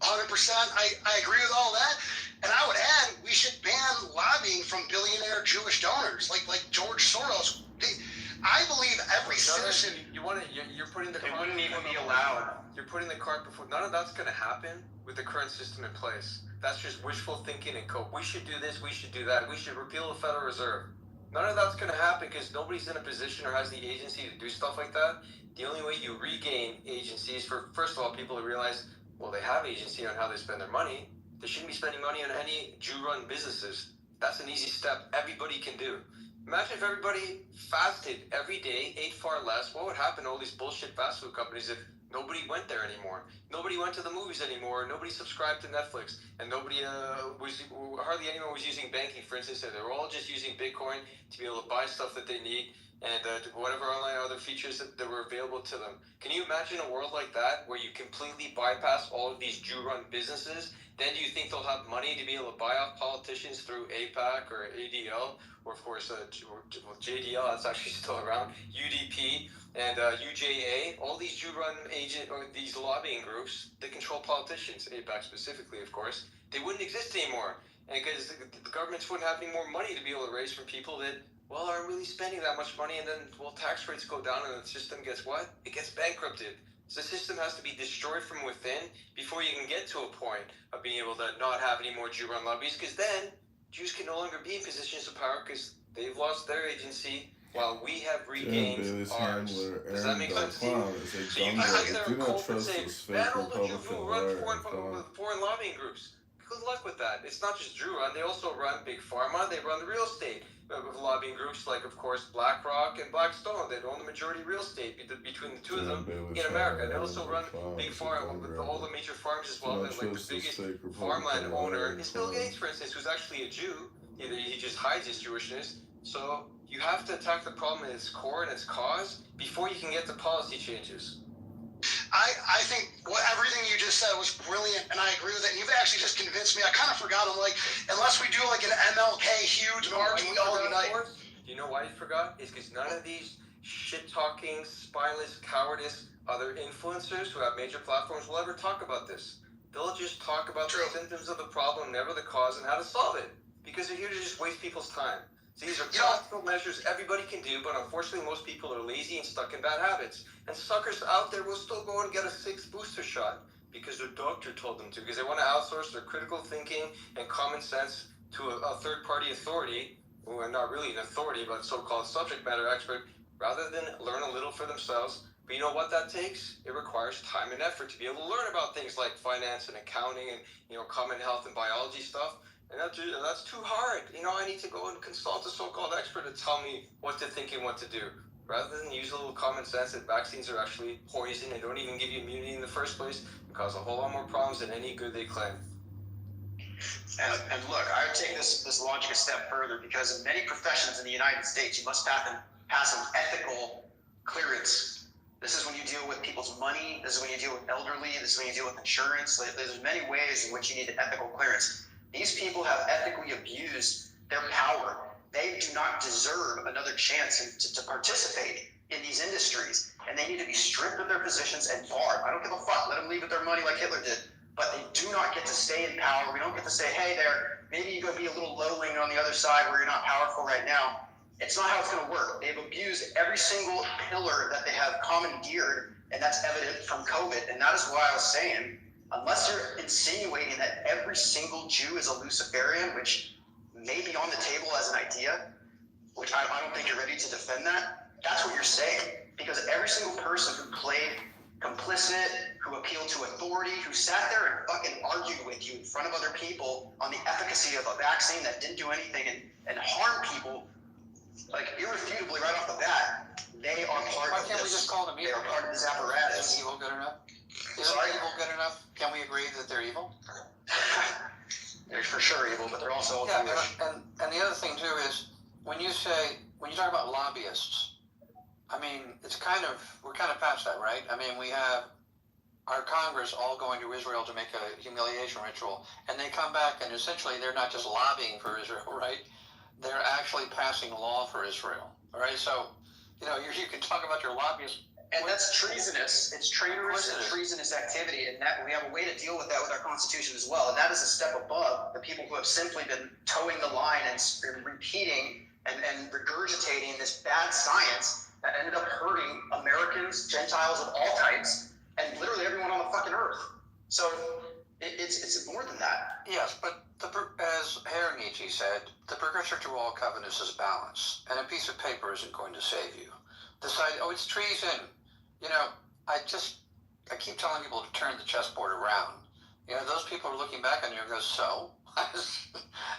100%. I agree with all that. And I would add, we should ban lobbying from billionaire Jewish donors, like George Soros. I believe every citizen. You're putting the. It wouldn't even be allowed. You're putting the cart before. None of that's going to happen with the current system in place. That's just wishful thinking and cope. We should do this. We should do that. We should repeal the Federal Reserve. None of that's going to happen because nobody's in a position or has the agency to do stuff like that. The only way you regain agency is for, first of all, people to realize, well, they have agency on how they spend their money. They shouldn't be spending money on any Jew-run businesses. That's an easy step everybody can do. Imagine if everybody fasted every day, ate far less. What would happen to all these bullshit fast food companies if nobody went there anymore? Nobody went to the movies anymore. Nobody subscribed to Netflix. And hardly anyone was using banking, for instance. They were all just using Bitcoin to be able to buy stuff that they need and whatever online other features that were available to them. Can you imagine a world like that where you completely bypass all of these Jew-run businesses Then do you think they'll have money to be able to buy off politicians through AIPAC or ADL, or of course JDL, that's actually still around, UDP and UJA, all these Jew-run agent or these lobbying groups that control politicians, AIPAC specifically, of course, they wouldn't exist anymore. And because the governments wouldn't have any more money to be able to raise from people that, well, aren't really spending that much money, and then, well, tax rates go down and the system gets what? It gets bankrupted. So the system has to be destroyed from within before you can get to a point of being able to not have any more Jew-run lobbies, because then Jews can no longer be in positions of power because they've lost their agency while we have regained ours. Does that make sense to you? So you can sit there and cope and say, ban all the Jew who run foreign lobbying groups. Good luck with that. It's not just Drew run. They also run Big Pharma. They run the real estate with lobbying groups like, of course, BlackRock and Blackstone. They own the majority real estate between the two of them in America. They also run Big Pharma with all the major farms as well. Like the biggest farmland owner is Bill Gates, for instance, who's actually a Jew. He just hides his Jewishness. So you have to attack the problem at its core and its cause before you can get to policy changes. I think everything you just said was brilliant, and I agree with it. And you've actually just convinced me. I kind of forgot. I'm like, unless we do like an MLK huge march, we all unite. Do you know why you forgot? It's because none of these shit-talking, spineless, cowardice, other influencers who have major platforms will ever talk about this. They'll just talk about the symptoms of the problem, never the cause, and how to solve it. Because they're here to just waste people's time. So these are practical measures everybody can do, but unfortunately most people are lazy and stuck in bad habits. And suckers out there will still go and get a 6th booster shot because their doctor told them to, because they want to outsource their critical thinking and common sense to a third-party authority, who are not really an authority, but so-called subject matter expert, rather than learn a little for themselves. But you know what that takes? It requires time and effort to be able to learn about things like finance and accounting and, common health and biology stuff. And that's too hard. I need to go and consult a so-called expert to tell me what to think and what to do. Rather than use a little common sense that vaccines are actually poison and don't even give you immunity in the first place and cause a whole lot more problems than any good they claim. And look, I would take this logic a step further, because in many professions in the United States, you must pass an ethical clearance. This is when you deal with people's money. This is when you deal with elderly. This is when you deal with insurance. There's many ways in which you need an ethical clearance. These people have ethically abused their power. They do not deserve another chance to participate in these industries, and they need to be stripped of their positions and barred. I don't give a fuck. Let them leave with their money like Hitler did. But they do not get to stay in power. We don't get to say, hey there, maybe you go be a little lowling on the other side where you're not powerful right now. It's not how it's going to work. They've abused every single pillar that they have commandeered, and that's evident from COVID. And that is why I was saying, unless they're insinuating that every single Jew is a Luciferian, which may be on the table as an idea, which I don't think you're ready to defend that, that's what you're saying. Because every single person who played complicit, who appealed to authority, who sat there and fucking argued with you in front of other people on the efficacy of a vaccine that didn't do anything and harmed people, like irrefutably right off the bat, they are part of this. Why can't we just call them evil? They are part of this apparatus. Is evil good enough? Isn't evil good enough? Can we agree that they're evil? They're for sure evil, but they're also all Jewish. And the other thing too is when you talk about lobbyists, I mean, we're kind of past that, right? I mean, we have our Congress all going to Israel to make a humiliation ritual, and they come back and essentially they're not just lobbying for Israel, right? They're actually passing law for Israel, all right? So, you can talk about your lobbyists. And that's treasonous. It's traitorous and treasonous activity, and that we have a way to deal with that with our Constitution as well. And that is a step above the people who have simply been towing the line and repeating and regurgitating this bad science that ended up hurting Americans, Gentiles of all types, and literally everyone on the fucking earth. So it's more than that. Yes, but as Herr Nietzsche said, the precursor to all covenants is balance, and a piece of paper isn't going to save you. Decide, it's treason. I keep telling people to turn the chessboard around. Those people are looking back on you and go, so?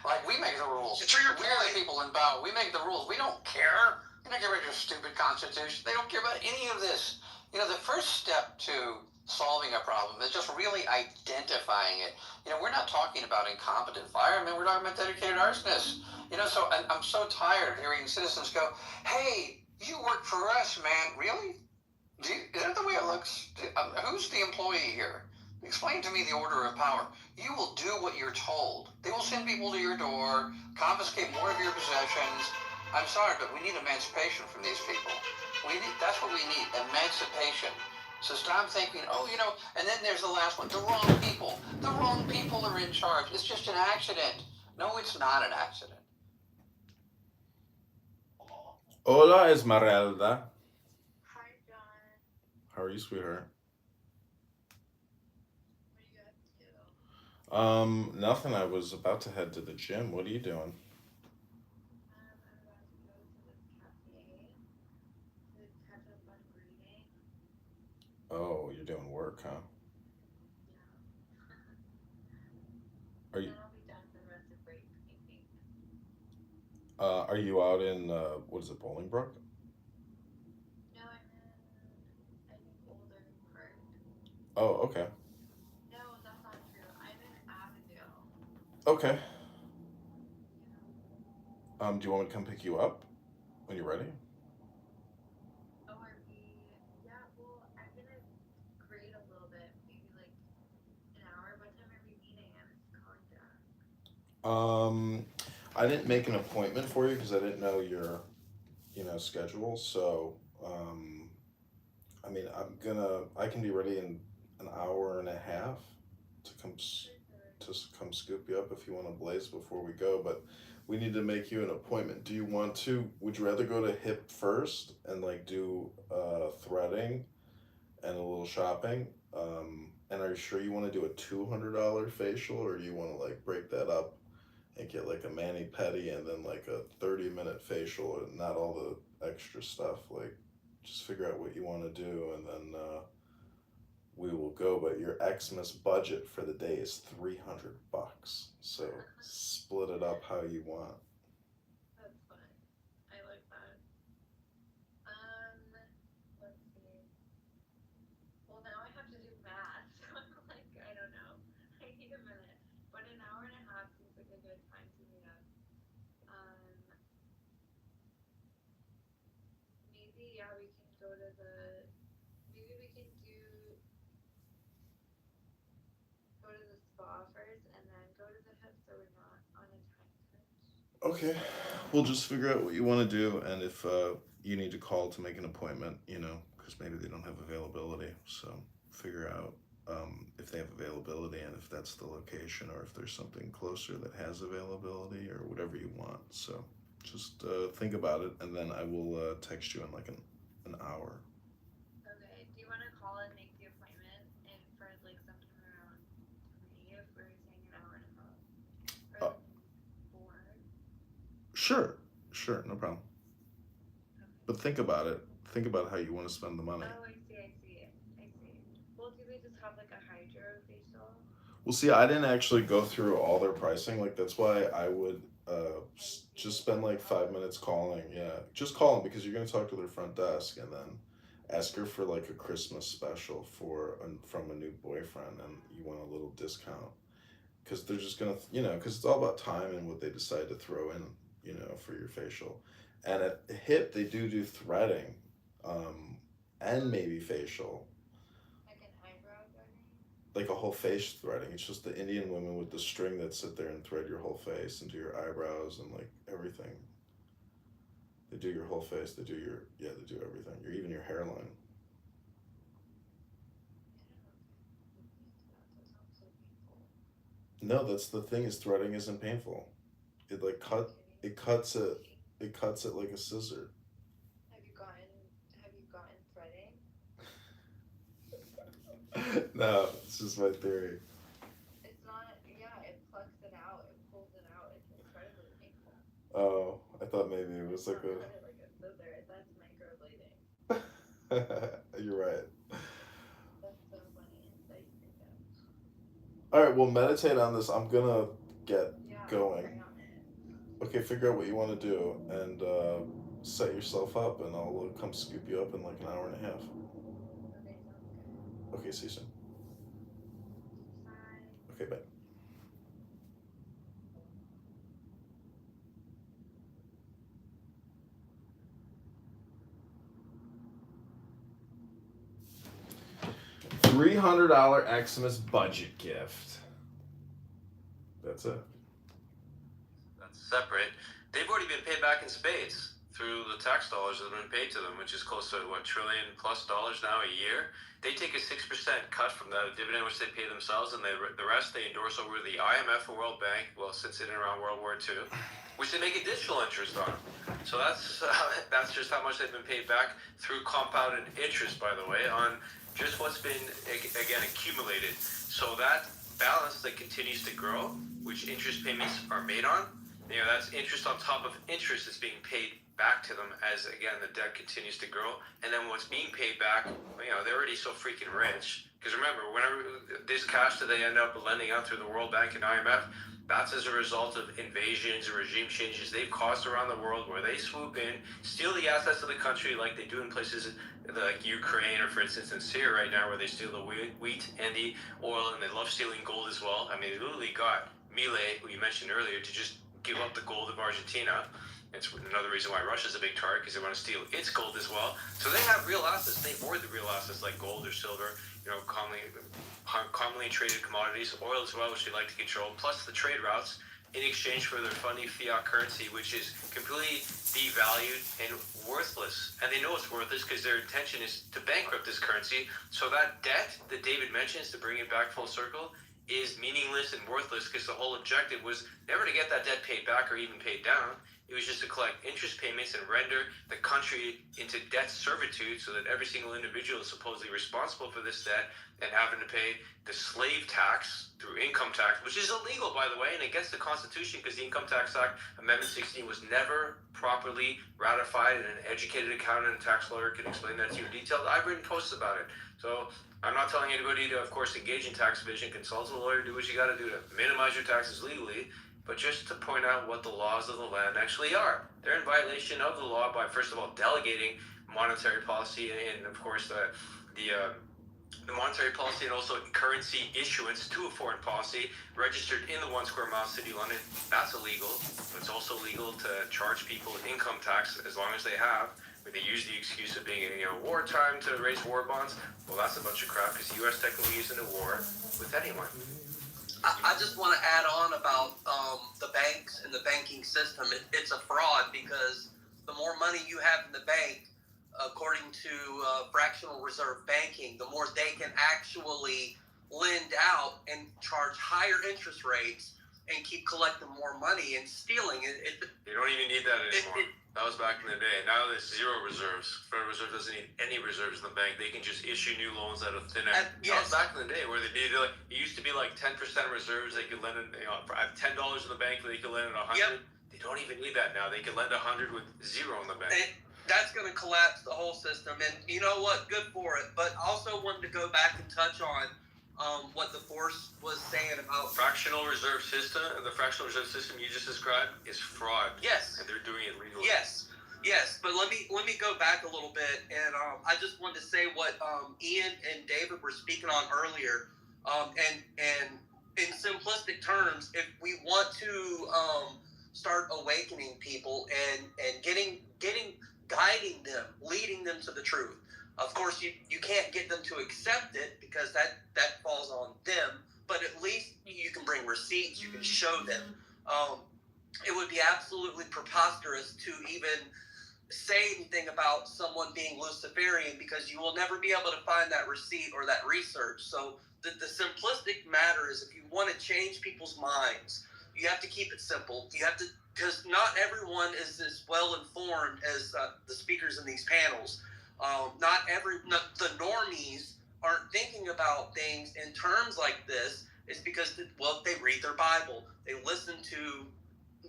Like, we make the rules. We're the people in power. We make the rules. We don't care. We don't care about your stupid constitution. They don't care about any of this. The first step to solving a problem is just really identifying it. We're not talking about incompetent firemen. We're talking about dedicated arsonists. So I'm so tired of hearing citizens go, hey, you work for us, man. Really? Is that the way it looks? Who's the employee here? Explain to me the order of power. You will do what you're told. They will send people to your door, confiscate more of your possessions. I'm sorry, but we need emancipation from these people. That's what we need, emancipation. So stop thinking, and then there's the last one, the wrong people. The wrong people are in charge. It's just an accident. No, it's not an accident. Hola, Esmeralda. Hi, John. How are you, sweetheart? What are you up to? Nothing. I was about to head to the gym. What are you doing? I'm about to go to this cafe to catch up on reading. Oh, you're doing work, huh? Yeah. Are you Then I'll be done for the rest of break, I think. are you out in what is it, Bolingbrook? No, I'm in, I think, Older Park. Oh, okay. No, that's not true. I'm in Avondale. Okay. Yeah. Do you want me to come pick you up when you're ready? Oh, are we? Yeah, well, I'm gonna grade a little bit, maybe like an hour. What time are we meeting? I was calling to ask. I didn't make an appointment for you because I didn't know your, schedule. So, I mean, I can be ready in an hour and a half to come scoop you up if you want to blaze before we go. But we need to make you an appointment. Would you rather go to hip first and like do threading and a little shopping? And are you sure you want to do a $200 facial, or do you want to like break that up and get like a mani-pedi and then like a 30-minute facial and not all the extra stuff? Like, just figure out what you want to do, and then we will go. But your Xmas budget for the day is $300, so split it up how you want. That's fun. I like that. Let's see. Well, now I have to do math, so I'm like, I don't know. I need a minute. But an hour and a half seems like a good time to meet up. Maybe, yeah, we can go to maybe we can go to the spa first and then go to the hip so we're not on a time crunch. Okay, we'll just figure out what you want to do, and if you need to call to make an appointment, because maybe they don't have availability. So figure out if they have availability and if that's the location, or if there's something closer that has availability, or whatever you want. So just think about it, and then I will text you in like an hour. Okay. Do you want to call and make the appointment for like sometime around 3 if we're saying an hour and a half? Or 4? Sure, no problem. Okay. But think about it. Think about how you want to spend the money. Oh, I see. Well, do they just have like a hydro facial? Well, see, I didn't actually go through all their pricing. Like, that's why I would just spend like 5 minutes calling. Yeah, just call them, because you're gonna talk to their front desk and then ask her for like a Christmas special from a new boyfriend, and you want a little discount, because they're just gonna, because it's all about time and what they decide to throw in, for your facial. And at hip, they do threading, and maybe facial. Like an eyebrow threading? Like a whole face threading. It's just the Indian women with the string that sit there and thread your whole face and do your eyebrows and like everything. They do your whole face. They do everything. Even your hairline. No, that's the thing, is threading isn't painful. It like cuts it like a scissor. Have you gotten threading? No, it's just my theory. It's not, yeah, it plucks it out, it pulls it out, it's incredibly painful. Oh, I thought maybe it was like Cut it like a scissor, that's microblading. You're right. That's so funny that you think that. Alright, well, meditate on this. I'm gonna get going. Pray on it. Okay, figure out what you want to do, and set yourself up, and I'll come scoop you up in like an hour and a half. Okay, sounds good. Okay, see you soon. Bye. Okay, bye. $300 Xmas budget gift. That's it. That's separate. They've already been paid back in spades through the tax dollars that have been paid to them, which is close to $1 trillion+ now a year. They take a 6% cut from the dividend which they pay themselves, and the rest they endorse over the IMF or World Bank. Well, since in and around World War II, which they make additional interest on. So that's just how much they've been paid back through compounded interest, by the way, on just what's been again accumulated. So that balance that continues to grow, which interest payments are made on, that's interest on top of interest that's being paid back to them as, again, the debt continues to grow. And then what's being paid back, they're already so freaking rich. Because remember, whenever this cash that they end up lending out through the World Bank and IMF, that's as a result of invasions or regime changes they've caused around the world, where they swoop in, steal the assets of the country like they do in places like Ukraine, or for instance in Syria right now, where they steal the wheat and the oil, and they love stealing gold as well. I mean, they literally got Milei, who you mentioned earlier, to just give up the gold of Argentina. It's another reason why Russia's a big target, because they want to steal its gold as well. So they have real assets. They hoard the real assets like gold or silver, commonly traded commodities, oil as well, which they like to control, plus the trade routes in exchange for their funny fiat currency, which is completely devalued and worthless. And they know it's worthless because their intention is to bankrupt this currency. So that debt that David mentions, to bring it back full circle, is meaningless and worthless, because the whole objective was never to get that debt paid back or even paid down. It was just to collect interest payments and render the country into debt servitude, so that every single individual is supposedly responsible for this debt and having to pay the slave tax through income tax, which is illegal, by the way, and against the Constitution, because the Income Tax Act, Amendment 16, was never properly ratified, and an educated accountant and tax lawyer can explain that to you in detail. I've written posts about it. So I'm not telling anybody to, of course, engage in tax evasion. Consult a lawyer, do what you got to do to minimize your taxes legally. But just to point out what the laws of the land actually are. They're in violation of the law by, first of all, delegating monetary policy and, of course, the monetary policy and also currency issuance to a foreign policy registered in the 1 square mile city, London. That's illegal. But it's also legal to charge people income tax as long as they have. Where they use the excuse of being wartime to raise war bonds. Well, that's a bunch of crap, because the U.S. technically isn't at war with anyone. I just want to add on about the banks and the banking system. It's a fraud, because the more money you have in the bank, according to fractional reserve banking, the more they can actually lend out and charge higher interest rates and keep collecting more money and stealing it. You don't even need that anymore. That was back in the day. Now there's zero reserves. Federal Reserve doesn't need any reserves in the bank. They can just issue new loans out of thin air. That was back in the day, where they needed, it used to be like 10% reserves. They could lend it, I have $10 in the bank, they could lend it 100. Yep. They don't even need that now. They can lend 100 with zero in the bank. That's going to collapse the whole system. And you know what? Good for it. But also wanted to go back and touch on what the force was saying about fractional reserve system. The fractional reserve system you just described is fraud. Yes, and they're doing it legally. Yes. But let me go back a little bit, and I just wanted to say what Ian and David were speaking on earlier. And in simplistic terms, if we want to start awakening people and guiding them, leading them to the truth. Of course, you can't get them to accept it, because that falls on them, but at least you can bring receipts, you can show them. It would be absolutely preposterous to even say anything about someone being Luciferian, because you will never be able to find that receipt or that research. So the simplistic matter is, if you want to change people's minds, you have to keep it simple. You have to, because not everyone is as well informed as the speakers in these panels. The normies aren't thinking about things in terms like this. It's because, they read their Bible. They listen to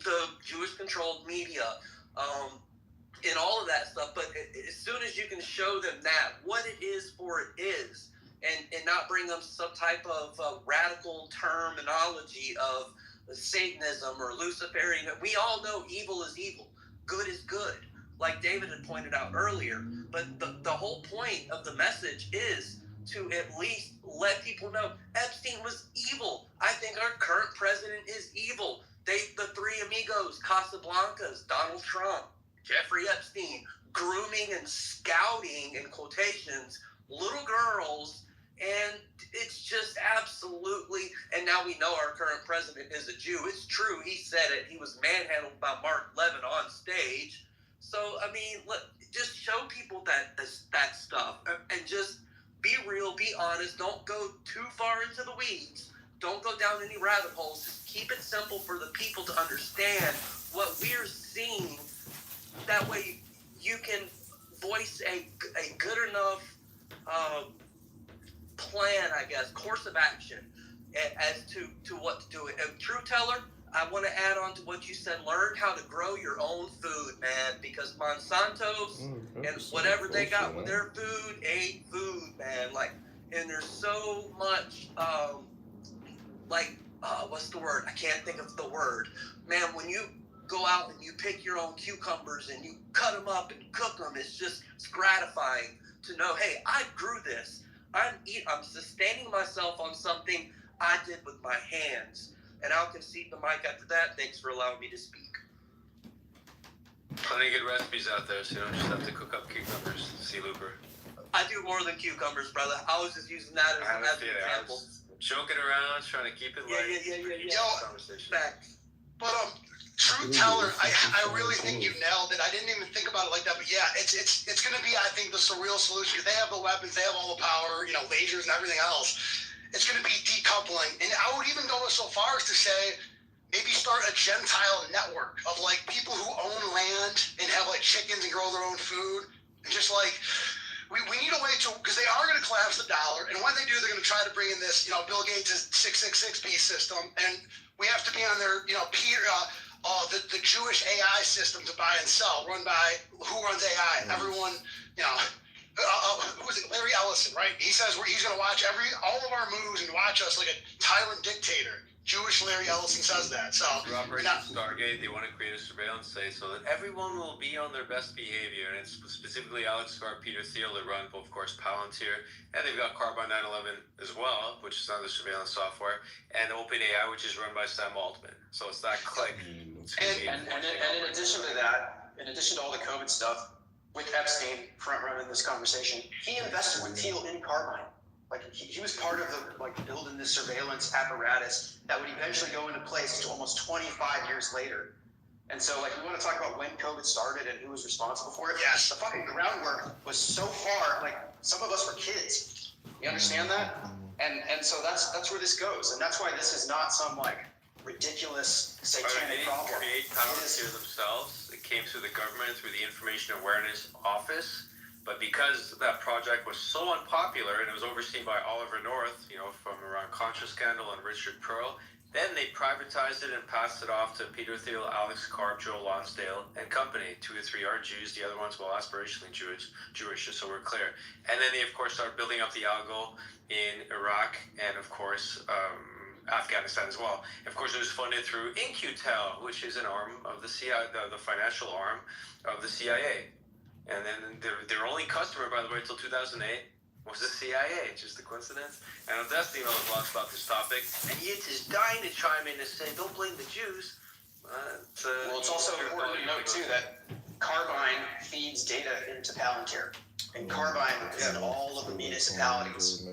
the Jewish-controlled media, and all of that stuff. But as soon as you can show them what it is for it is, and not bring them some type of radical terminology of Satanism or Luciferian. We all know evil is evil. Good is good, like David had pointed out earlier. But the whole point of the message is to at least let people know Epstein was evil. I think our current president is evil. The three amigos, Casablancas, Donald Trump, Jeffrey Epstein, grooming and scouting, in quotations, little girls And it's just absolutely, and now we know our current president is a Jew. It's true. He said it. He was manhandled by Mark Levin on stage. So, I mean, just show people that stuff and just be real, be honest. Don't go too far into the weeds. Don't go down any rabbit holes. Just keep it simple for the people to understand what we're seeing. That way you can voice a good enough plan, I guess, course of action as to what to do. And True Teller, I want to add on to what you said. Learn how to grow your own food, man, because Monsanto's and whatever they got with their food ain't food, man. And there's so much, what's the word? I can't think of the word. Man, when you go out and you pick your own cucumbers and you cut them up and cook them, it's gratifying to know, hey, I grew this. I'm sustaining myself on something I did with my hands. And I'll concede the mic after that. Thanks for allowing me to speak. Plenty of good recipes out there, so you don't just have to cook up cucumbers, Sea Looper. I do more than cucumbers, brother. I was just using that as an example. Joking around, trying to keep it light. Yo, Facts. But True Teller, I really think you nailed it. I didn't even think about it like that, but yeah, it's going to be, I think, the surreal solution. They have the weapons, they have all the power, lasers and everything else. It's going to be decoupling, and I would even go so far as to say, maybe start a Gentile network of people who own land and have chickens and grow their own food, and just we need a way to, because they are going to collapse the dollar, and when they do, they're going to try to bring in this, Bill Gates' 666P system, and we have to be on their, the Jewish AI system to buy and sell, run by who runs AI. Everyone, who is it? Larry Ellison, right? He says he's going to watch all of our moves and watch us like a tyrant dictator. Jewish Larry Ellison says that. So Operation Stargate, they want to create a surveillance state so that everyone will be on their best behavior, and it's specifically Alex Carr, Peter Thiel that run, of course, Palantir, and they've got Carbon 911 as well, which is another surveillance software, and OpenAI, which is run by Sam Altman. So it's that click. And in addition to that, in addition to all the COVID stuff, with Epstein front running this conversation, he invested with Thiel in Carbine. He was part of the building this surveillance apparatus that would eventually go into place to almost 25 years later. And so we want to talk about when COVID started and who was responsible for it. Yes. The fucking groundwork was so far, some of us were kids. You understand that? And so that's where this goes. And that's why this is not some ridiculous satanic problem. They didn't create Palantir themselves. It came through the government, through the Information Awareness Office. But because that project was so unpopular and it was overseen by Oliver North, from around Contra Scandal and Richard Pearl, then they privatized it and passed it off to Peter Thiel, Alex Karp, Joe Lonsdale, and company. 2 or 3 are Jews, the other ones, aspirationally Jewish, just so we're clear. And then they, of course, started building up the algo in Iraq and, of course, Afghanistan as well. Of course, it was funded through In-Q-Tel, which is an arm of the CIA, the financial arm of the CIA. And then their only customer, by the way, until 2008 was the CIA. Just a coincidence? And Destiny knows lots about this topic. And Yitz is dying to chime in and say, don't blame the Jews. It's also important to note, too, that Carbine feeds data into Palantir. And Carbine is in all of the municipalities.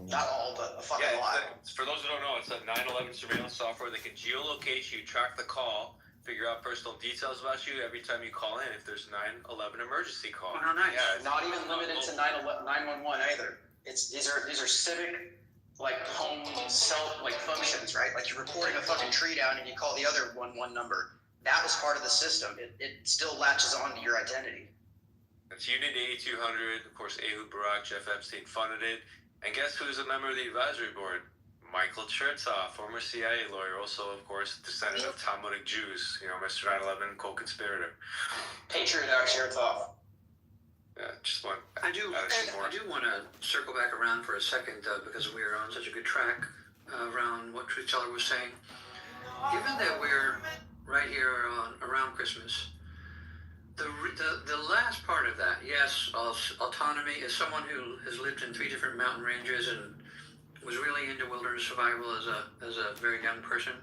Not all, but a fucking lot. For those who don't know, it's a 9/11 surveillance software that can geolocate you, track the call, figure out personal details about you every time you call in if there's 9/11 emergency call. Oh, nice. Yeah, not even limited to 911 either. These are civic home functions, right? You're reporting a fucking tree down and you call the other 11 number. That was part of the system. It still latches on to your identity. It's Unit 8200. Of course, Ehud Barak, Jeff Epstein funded it. And guess who's a member of the advisory board? Michael Chertoff, former CIA lawyer, also, of course, descendant of Talmudic Jews, Mr. 9/11 co-conspirator. Patriot Chertoff. Yeah, just one. I do want to circle back around for a second, because we are on such a good track around what Truth Teller was saying. Given that we're right here around Christmas, the last part of that, yes, autonomy, as someone who has lived in 3 different mountain ranges and was really into wilderness survival as a very young person.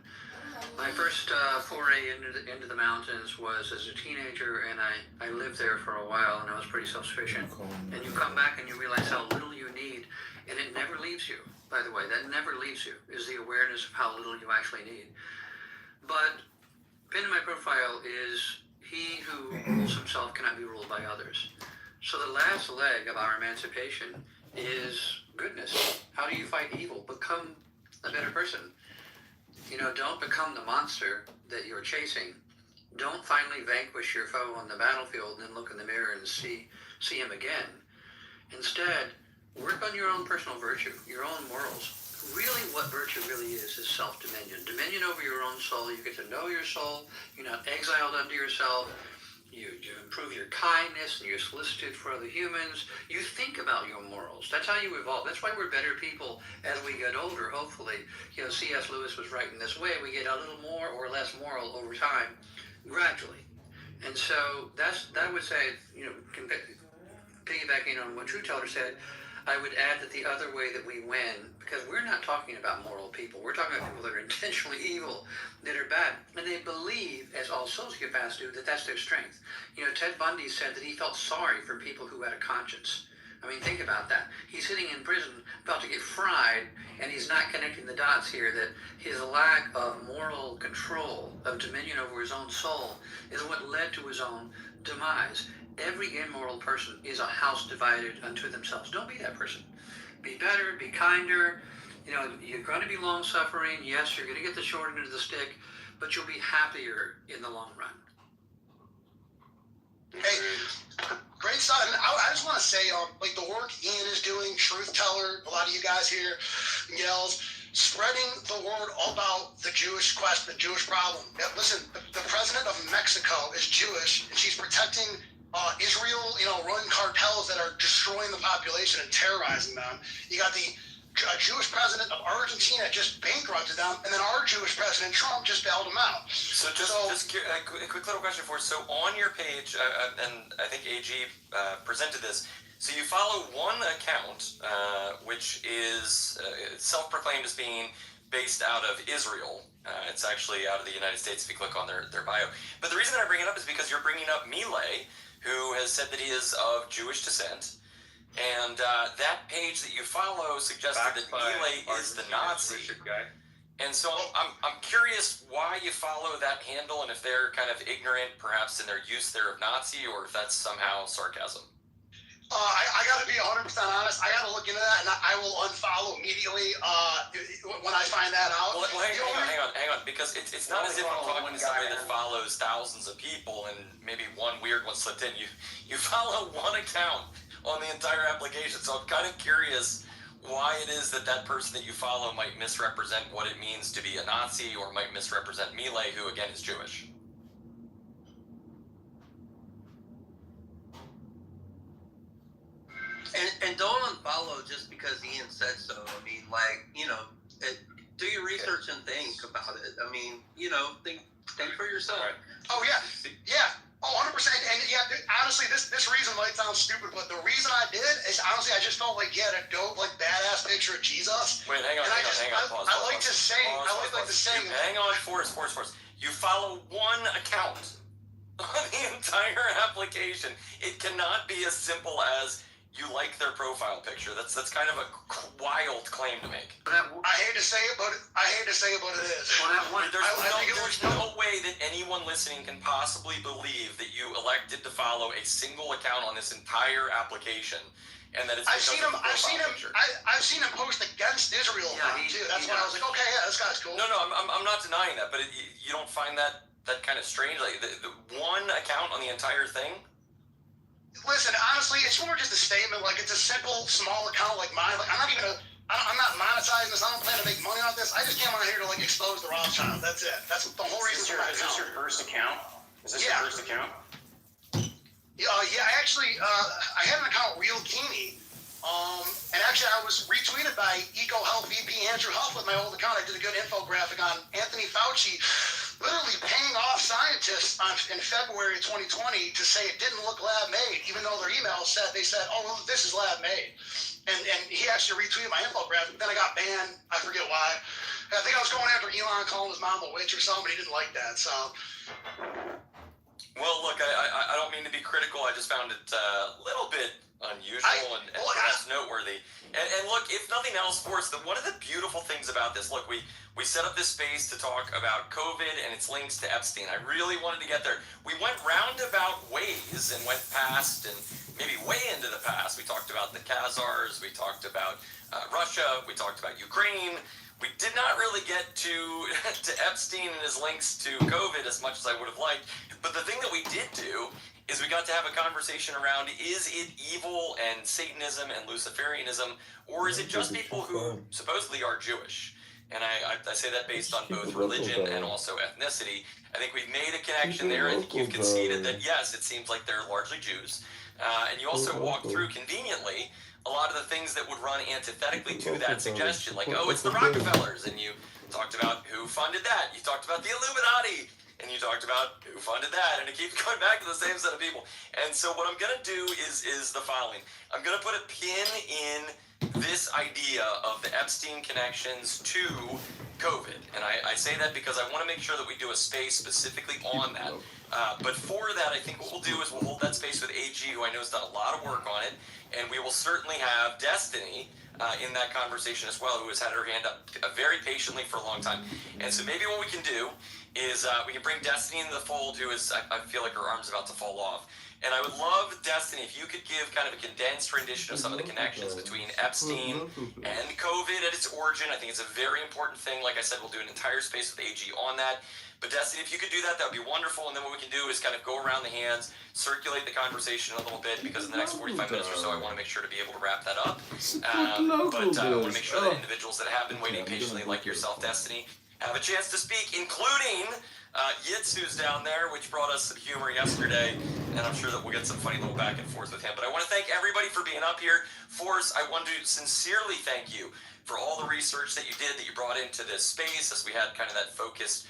My first foray into the mountains was as a teenager, and I lived there for a while, and I was pretty self-sufficient. And you come back and you realize how little you need. And it never leaves you, by the way. That never leaves you, is the awareness of how little you actually need. But pinned in my profile is, he who rules himself cannot be ruled by others. So the last leg of our emancipation is goodness. How do you fight evil? Become a better person. Don't become the monster that you're chasing. Don't finally vanquish your foe on the battlefield and then look in the mirror and see him again. Instead, work on your own personal virtue, your own morals. Really, what virtue really is self-dominion. Dominion over your own soul. You get to know your soul. You're not exiled unto yourself. You improve your kindness and your solicitude for other humans. You think about your morals. That's how you evolve. That's why we're better people as we get older, hopefully. C.S. Lewis was right in this way. We get a little more or less moral over time, gradually. And so that would say, piggybacking on what True Teller said, I would add that the other way that we win, because we're not talking about moral people. We're talking about people that are intentionally evil, that are bad. And they believe, as all sociopaths do, that that's their strength. Ted Bundy said that he felt sorry for people who had a conscience. I mean, think about that. He's sitting in prison about to get fried, and he's not connecting the dots here that his lack of moral control, of dominion over his own soul, is what led to his own demise. Every immoral person is a house divided unto themselves. Don't be that person. Be better, be kinder. You're going to be long-suffering. Yes, you're going to get the short end of the stick, but you'll be happier in the long run. Hey, great stuff. And I just want to say, like the work Ian is doing, Truth Teller, a lot of you guys here, yells, spreading the word about the Jewish question, the Jewish problem. Yeah, listen, the president of Mexico is Jewish, and she's protecting Israel, run cartels that are destroying the population and terrorizing them. You got the Jewish president of Argentina just bankrupted them, and then our Jewish president, Trump, just bailed them out. So just a quick little question for us. So on your page, and I think AG presented this, so you follow one account, which is self-proclaimed as being based out of Israel. It's actually out of the United States if you click on their bio. But the reason that I bring it up is because you're bringing up Milei, who has said that he is of Jewish descent. And that page that you follow suggested that Milei is the Nazi. Guy. And so I'm curious why you follow that handle, and if they're kind of ignorant, perhaps in their use there of Nazi, or if that's somehow sarcasm. I got to be 100% honest. I got to look into that, and I will unfollow immediately when I find that out. Well, hang on, because it's not as if I'm talking to somebody that follows thousands of people, and maybe one weird one slipped in. You follow one account on the entire application, so I'm kind of curious why it is that person that you follow might misrepresent what it means to be a Nazi, or might misrepresent Milei, who again is Jewish. And don't unfollow just because Ian said so. I mean, do your research and think about it. I mean, think for yourself. Oh yeah. Oh, 100%. And yeah, honestly, this reason might sound stupid, but the reason I did is honestly I just felt like he had a dope, badass picture of Jesus. Wait, hang on, pause. I like to say. Hang on, Forrest. You follow one account on the entire application. It cannot be as simple as you like their profile picture. That's kind of a wild claim to make. I hate to say it, but it is. There's no way that anyone listening can possibly believe that you elected to follow a single account on this entire application, and that it's. I've seen him post against Israel too. That's why I was like, okay, yeah, this guy's cool. No, I'm not denying that, but you don't find that kind of strange, like the one account on the entire thing. Listen, honestly, it's more just a statement. Like, it's a simple, small account like mine. Like, I'm not monetizing this. I don't plan to make money off this. I just came on here to expose the Rothschild. That's it. That's the whole reason for my account. Is this your first account? Your first account? Yeah. I actually I had an account, Real Keeney. And actually, I was retweeted by EcoHealth VP Andrew Huff with my old account. I did a good infographic on Anthony Fauci literally paying off scientists in February of 2020 to say it didn't look lab-made, even though their email said, oh, well, this is lab-made. And he actually retweeted my infographic. Then I got banned. I forget why. I think I was going after Elon, calling his mom a witch or something, but he didn't like that. So Well, look, I don't mean to be critical. I just found it a little bit unusual and perhaps noteworthy. And look, if nothing else, Forrest, one of the beautiful things about this, look, we set up this space to talk about COVID and its links to Epstein. I really wanted to get there. We went roundabout ways and went past and maybe way into the past. We talked about the Khazars. We talked about Russia. We talked about Ukraine. We did not really get to Epstein and his links to COVID as much as I would have liked. But the thing that we did do is we got to have a conversation around, is it evil and Satanism and Luciferianism, or is it just people who supposedly are Jewish? And I say that based on both religion and also ethnicity. I think we've made a connection there. I think you've conceded that, yes, it seems like they're largely Jews. And you also walked through conveniently a lot of the things that would run antithetically to that suggestion, like, oh, it's the Rockefellers, and you talked about who funded that. You talked about the Illuminati, and you talked about who funded that, and it keeps going back to the same set of people. And so what I'm going to do is the following. I'm going to put a pin in this idea of the Epstein connections to COVID. And I say that because I want to make sure that we do a space specifically on that. But for that, I think what we'll do is we'll hold that space with AG, who I know has done a lot of work on it. And we will certainly have Destiny in that conversation as well, who has had her hand up very patiently for a long time. And so maybe what we can do is we can bring Destiny into the fold, who is, I feel like her arm's about to fall off. And I would love, Destiny, if you could give kind of a condensed rendition of some of the connections between Epstein and COVID at its origin. I think it's a very important thing. Like I said, we'll do an entire space with AG on that. But Destiny, if you could do that, that would be wonderful. And then what we can do is kind of go around the hands, circulate the conversation a little bit, because in the next 45 minutes or so, I want to make sure to be able to wrap that up. But I want to make sure that individuals that have been waiting patiently, like yourself, Destiny, have a chance to speak, including Yitz, who's down there, which brought us some humor yesterday, and I'm sure that we'll get some funny little back and forth with him. But I want to thank everybody for being up here. Forrest, I want to sincerely thank you for all the research that you did, that you brought into this space, as we had kind of that focused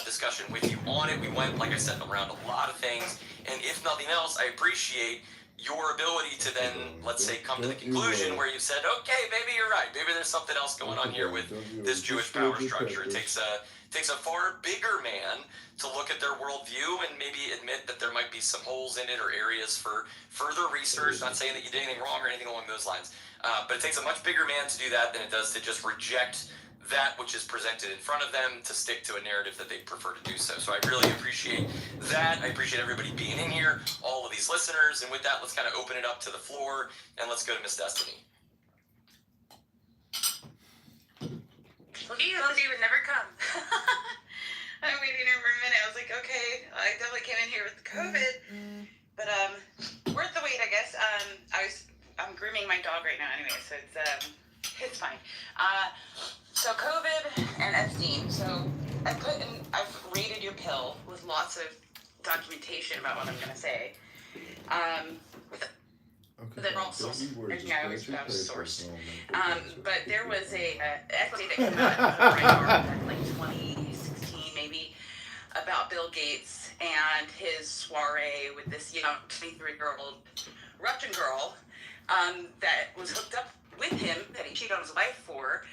discussion with you on it. We went, like I said, around a lot of things, and if nothing else, I appreciate your ability to then, let's say, come to the conclusion where you said, okay, maybe you're right. Maybe there's something else going on here with this Jewish power structure. It takes a far bigger man to look at their worldview and maybe admit that there might be some holes in it or areas for further research. Not saying that you did anything wrong or anything along those lines. But it takes a much bigger man to do that than it does to just reject that which is presented in front of them, to stick to a narrative that they prefer to do so. So I really appreciate that. I appreciate everybody being in here, all of these listeners. And with that, let's kind of open it up to the floor, and let's go to Miss Destiny. Well, he would never come. I'm waiting here for a minute. I was like, okay, I definitely came in here with the COVID, but worth the wait, I guess. I'm grooming my dog right now, anyway, so it's fine. So COVID and Epstein. So I've rated your pill with lots of documentation about what I'm gonna say. They're all sourced. I always sourced. But there was a essay that came out in like 2016 maybe about Bill Gates and his soiree with this young 23-year-old Russian girl that was hooked up with him, that he cheated on his wife for,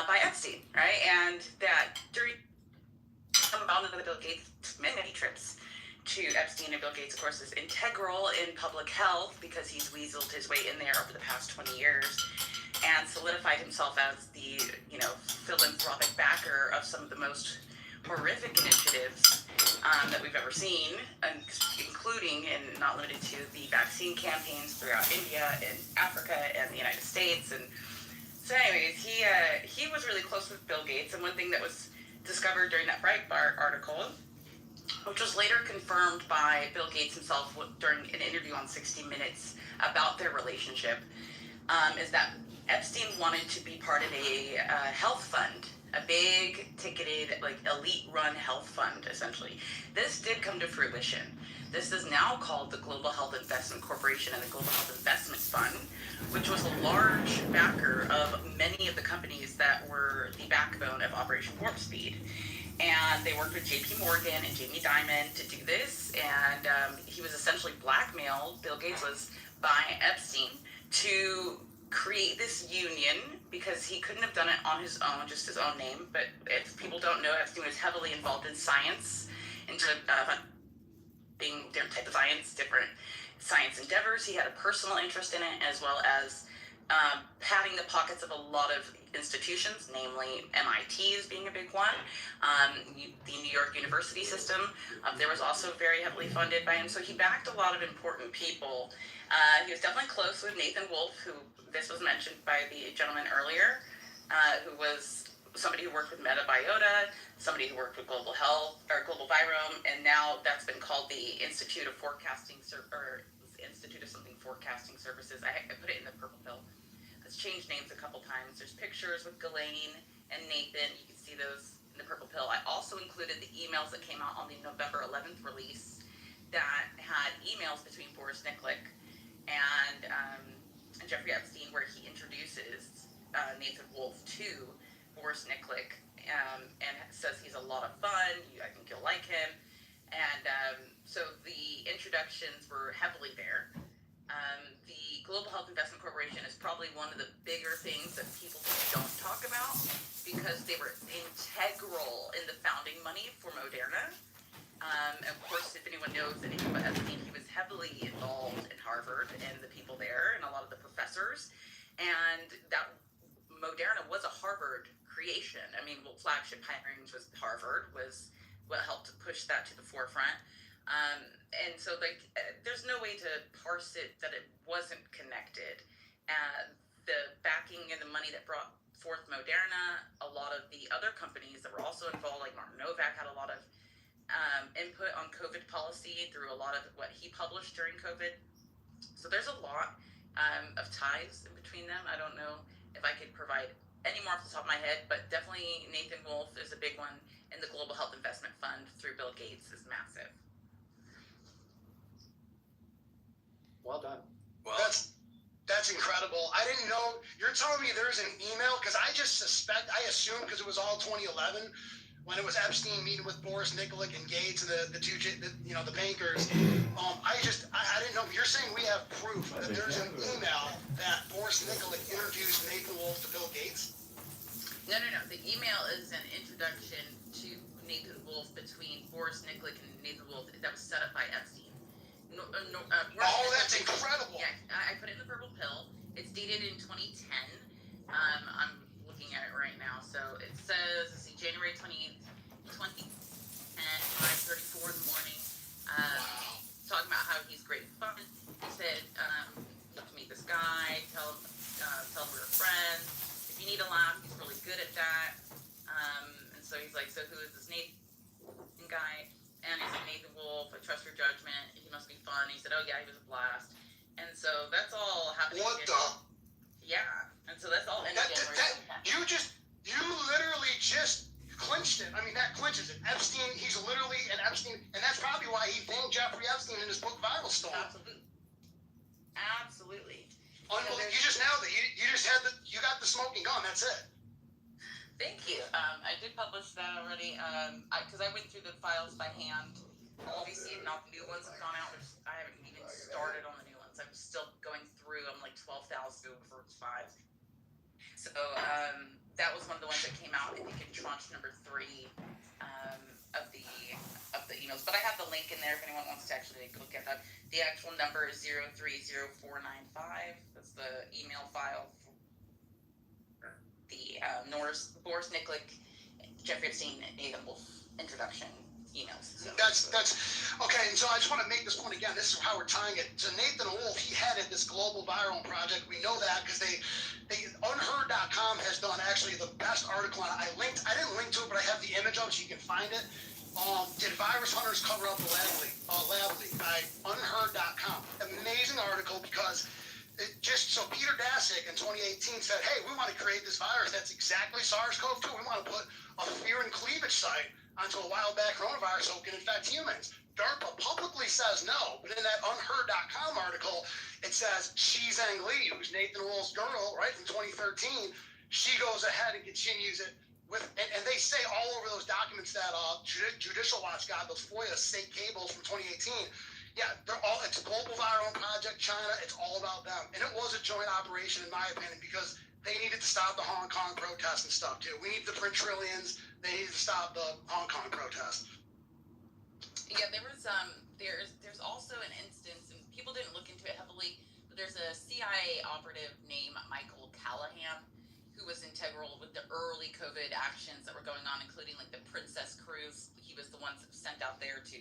by Epstein, right? And that during some amount of the Bill Gates many trips to Epstein, and Bill Gates, of course, is integral in public health because he's weaseled his way in there over the past 20 years and solidified himself as the, philanthropic backer of some of the most horrific initiatives that we've ever seen, including and not limited to the vaccine campaigns throughout India and Africa and the United States. And so anyways, he was really close with Bill Gates, and one thing that was discovered during that Breitbart article, which was later confirmed by Bill Gates himself during an interview on 60 Minutes about their relationship, is that Epstein wanted to be part of a health fund, a big ticketed, like elite-run health fund, essentially. This did come to fruition. This is now called the Global Health Investment Corporation and the Global Health Investment Fund, which was a large backer of many of the companies that were the backbone of Operation Warp Speed. And they worked with JP Morgan and Jamie Dimon to do this, and he was essentially blackmailed, Bill Gates was, by Epstein to create this union, because he couldn't have done it on his own, just his own name. But if people don't know, Epstein was heavily involved in science, into being different type of science, different science endeavors. He had a personal interest in it, as well as padding the pockets of a lot of institutions, namely MIT's being a big one, the New York University system. There was also very heavily funded by him, so he backed a lot of important people. He was definitely close with Nathan Wolfe, who this was mentioned by the gentleman earlier, who was somebody who worked with Metabiota, somebody who worked with Global Health or Global Virome, and now that's been called the Institute of Forecasting or Institute of something Forecasting Services. I put it in the purple pill. It's changed names a couple times. There's pictures with Ghislaine and Nathan. You can see those in the purple pill. I also included the emails that came out on the November 11th release that had emails between Boris Nikolic and Jeffrey Epstein, where he introduces Nathan Wolfe to Boris Nikolic and says he's a lot of fun. I think you'll like him. And so the introductions were heavily there. The Global Health Investment Corporation is probably one of the bigger things that people don't talk about because they were integral in the founding money for Moderna. And of course, if anyone knows anything about Epstein, he was heavily involved in Harvard and the people there and a lot of the professors. And that Moderna was a Harvard creation. I mean, well, flagship hirings was Harvard, was what helped to push that to the forefront. And so, like, there's no way to parse it that it wasn't connected. The backing and the money that brought forth Moderna, a lot of the other companies that were also involved, like Martin Novak, had a lot of input on COVID policy through a lot of what he published during COVID. So there's a lot of ties in between them. I don't know if I could provide any more off the top of my head, but definitely Nathan Wolfe is a big one, and the Global Health Investment Fund through Bill Gates is massive. Well done. Well, that's incredible. I didn't know. You're telling me there's an email, because I assumed because it was all 2011 when it was Epstein meeting with Boris Nikolic and Gates and the bankers. I didn't know. You're saying we have proof that there's an email that Boris Nikolic introduced Nathan Wolfe to Bill Gates? No. The email is an introduction to Nathan Wolfe between Boris Nikolic and Nathan Wolfe that was set up by Epstein. That's incredible. Yeah, I put it in the purple pill. It's dated in 2010. I'm looking at it right now. So it says, let's see, January 20th, 2010, 5:34 in the morning. Talking about how he's great fun. He said, let's meet this guy, tell him we're friends. If you need a laugh, he's really good at that. And so he's like, so who is this Nathan guy? And he said, Nathan Wolfe, I trust your judgment. He must be fun. He said, oh yeah, he was a blast. And so that's all happening. What the? Yeah. And so that's all in You literally just clinched it. I mean, that clinches it. Epstein, he's literally an Epstein, and that's probably why he thanked Jeffrey Epstein in his book Viral Storm. Absolutely. Unbelievable. You just nailed it. You got the smoking gun. That's it. Thank you. I did publish that already because I went through the files by hand. Obviously, not the new ones have gone out. I haven't even started on the new ones. I'm still going through. I'm like 12,000 for 5. So that was one of the ones that came out, I think, in tranche number 3 of the emails. But I have the link in there if anyone wants to actually go get that. The actual number is 030495. That's the email file. The Boris Nikolic, Jeffrey Epstein, and Nathan Wolfe introduction emails. So. That's okay. And so I just want to make this point again. This is how we're tying it. So Nathan Wolfe, he headed this global viral project. We know that because unheard.com has done actually the best article on it. I didn't link to it, but I have the image of it so you can find it. Did virus hunters cover up the lab leak by unheard.com? Amazing article because. So Peter Daszak in 2018 said, hey, we want to create this virus that's exactly SARS-CoV-2. We want to put a fear and cleavage site onto a wild back coronavirus so it can infect humans. DARPA publicly says no, but in that unheard.com article, it says Xi Zhang Li, who's Nathan Wolfe's girl, right, from 2013, she goes ahead and continues it with, and they say all over those documents that Judicial Watch got, those FOIA state cables from 2018, yeah, it's a global viral project, China, it's all about them. And it was a joint operation, in my opinion, because they needed to stop the Hong Kong protests and stuff, too. We needed to print trillions. They needed to stop the Hong Kong protests. Yeah, there was there's also an instance, and people didn't look into it heavily, but there's a CIA operative named Michael Callahan who was integral with the early COVID actions that were going on, including like the Princess Cruise. He was the one sent out there to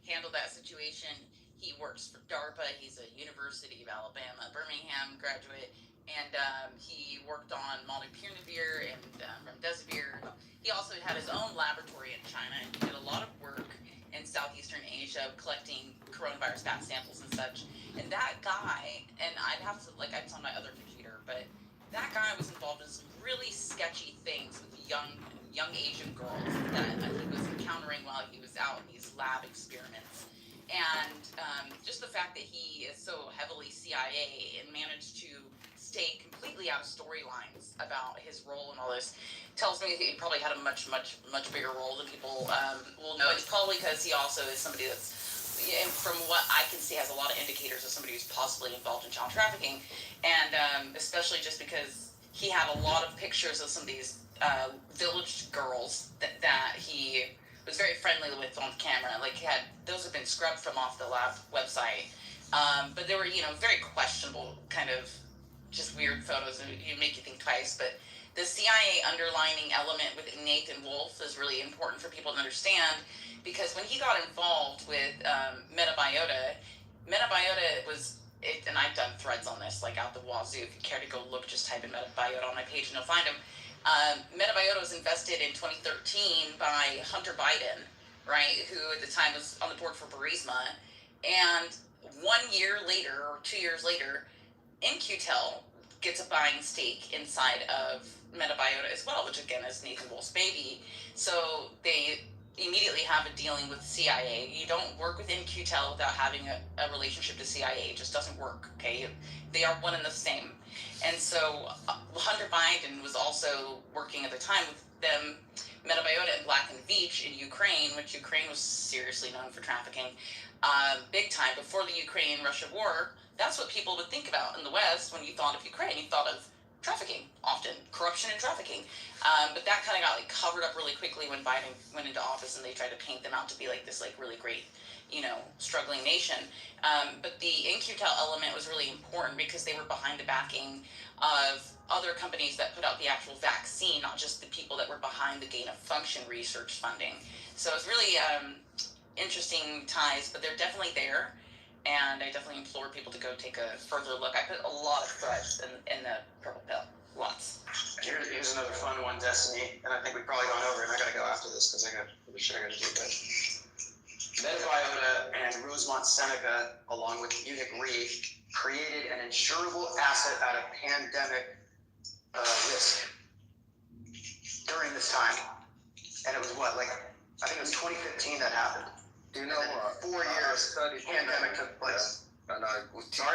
handle that situation. He works for DARPA. He's a University of Alabama, Birmingham graduate, and he worked on molnupiravir and remdesivir. He also had his own laboratory in China, and he did a lot of work in Southeastern Asia collecting coronavirus bat samples and such. And that guy, and I'd have to, like, it's on my other computer, but that guy was involved in some really sketchy things with young Asian girls that he was encountering while he was out in these lab experiments. And just the fact that he is so heavily CIA and managed to stay completely out of storylines about his role in all this tells me that he probably had a much bigger role than people will know. It's probably because he also is somebody that's, from what I can see, has a lot of indicators of somebody who's possibly involved in child trafficking, and especially just because he had a lot of pictures of some of these village girls that he was very friendly with on camera. Like, those have been scrubbed from off the lab website, but they were, very questionable, kind of just weird photos, and you make you think twice. But the CIA underlining element with Nathan Wolf is really important for people to understand, because when he got involved with Metabiota was, and I've done threads on this, like out the wazoo. If you care to go look, just type in Metabiota on my page and you'll find him. Metabiota was invested in 2013 by Hunter Biden, right, who at the time was on the board for Burisma. And 1 year later, or 2 years later, In-Q-Tel gets a buying stake inside of Metabiota as well, which again is Nathan Wolf's baby. So they immediately have a dealing with CIA. You don't work with In-Q-Tel without having a relationship to CIA. It just doesn't work, okay? They are one and the same. And so Hunter Biden was also working at the time with them, Metabiota and Black and Veatch in Ukraine, which Ukraine was seriously known for trafficking, big time. Before the Ukraine-Russia war, that's what people would think about in the West when you thought of Ukraine. You thought of trafficking, often corruption and trafficking, but that kind of got covered up really quickly when Biden went into office, and they tried to paint them out to be this really great, struggling nation. But the In-Q-Tel element was really important because they were behind the backing of other companies that put out the actual vaccine, not just the people that were behind the gain-of-function research funding. So it's really interesting ties, but they're definitely there. And I definitely implore people to go take a further look. I put a lot of threads in the Purple Pill. Lots. Here's another fun one, Destiny, and I think we've probably gone over it, and I gotta go after this because I got shit I gotta do. But Metabiota and Rosemont Seneca, along with Munich Re, created an insurable asset out of pandemic risk during this time. And it was I think it was 2015 that happened. Do you know what? 4 years pandemic took place. And I will show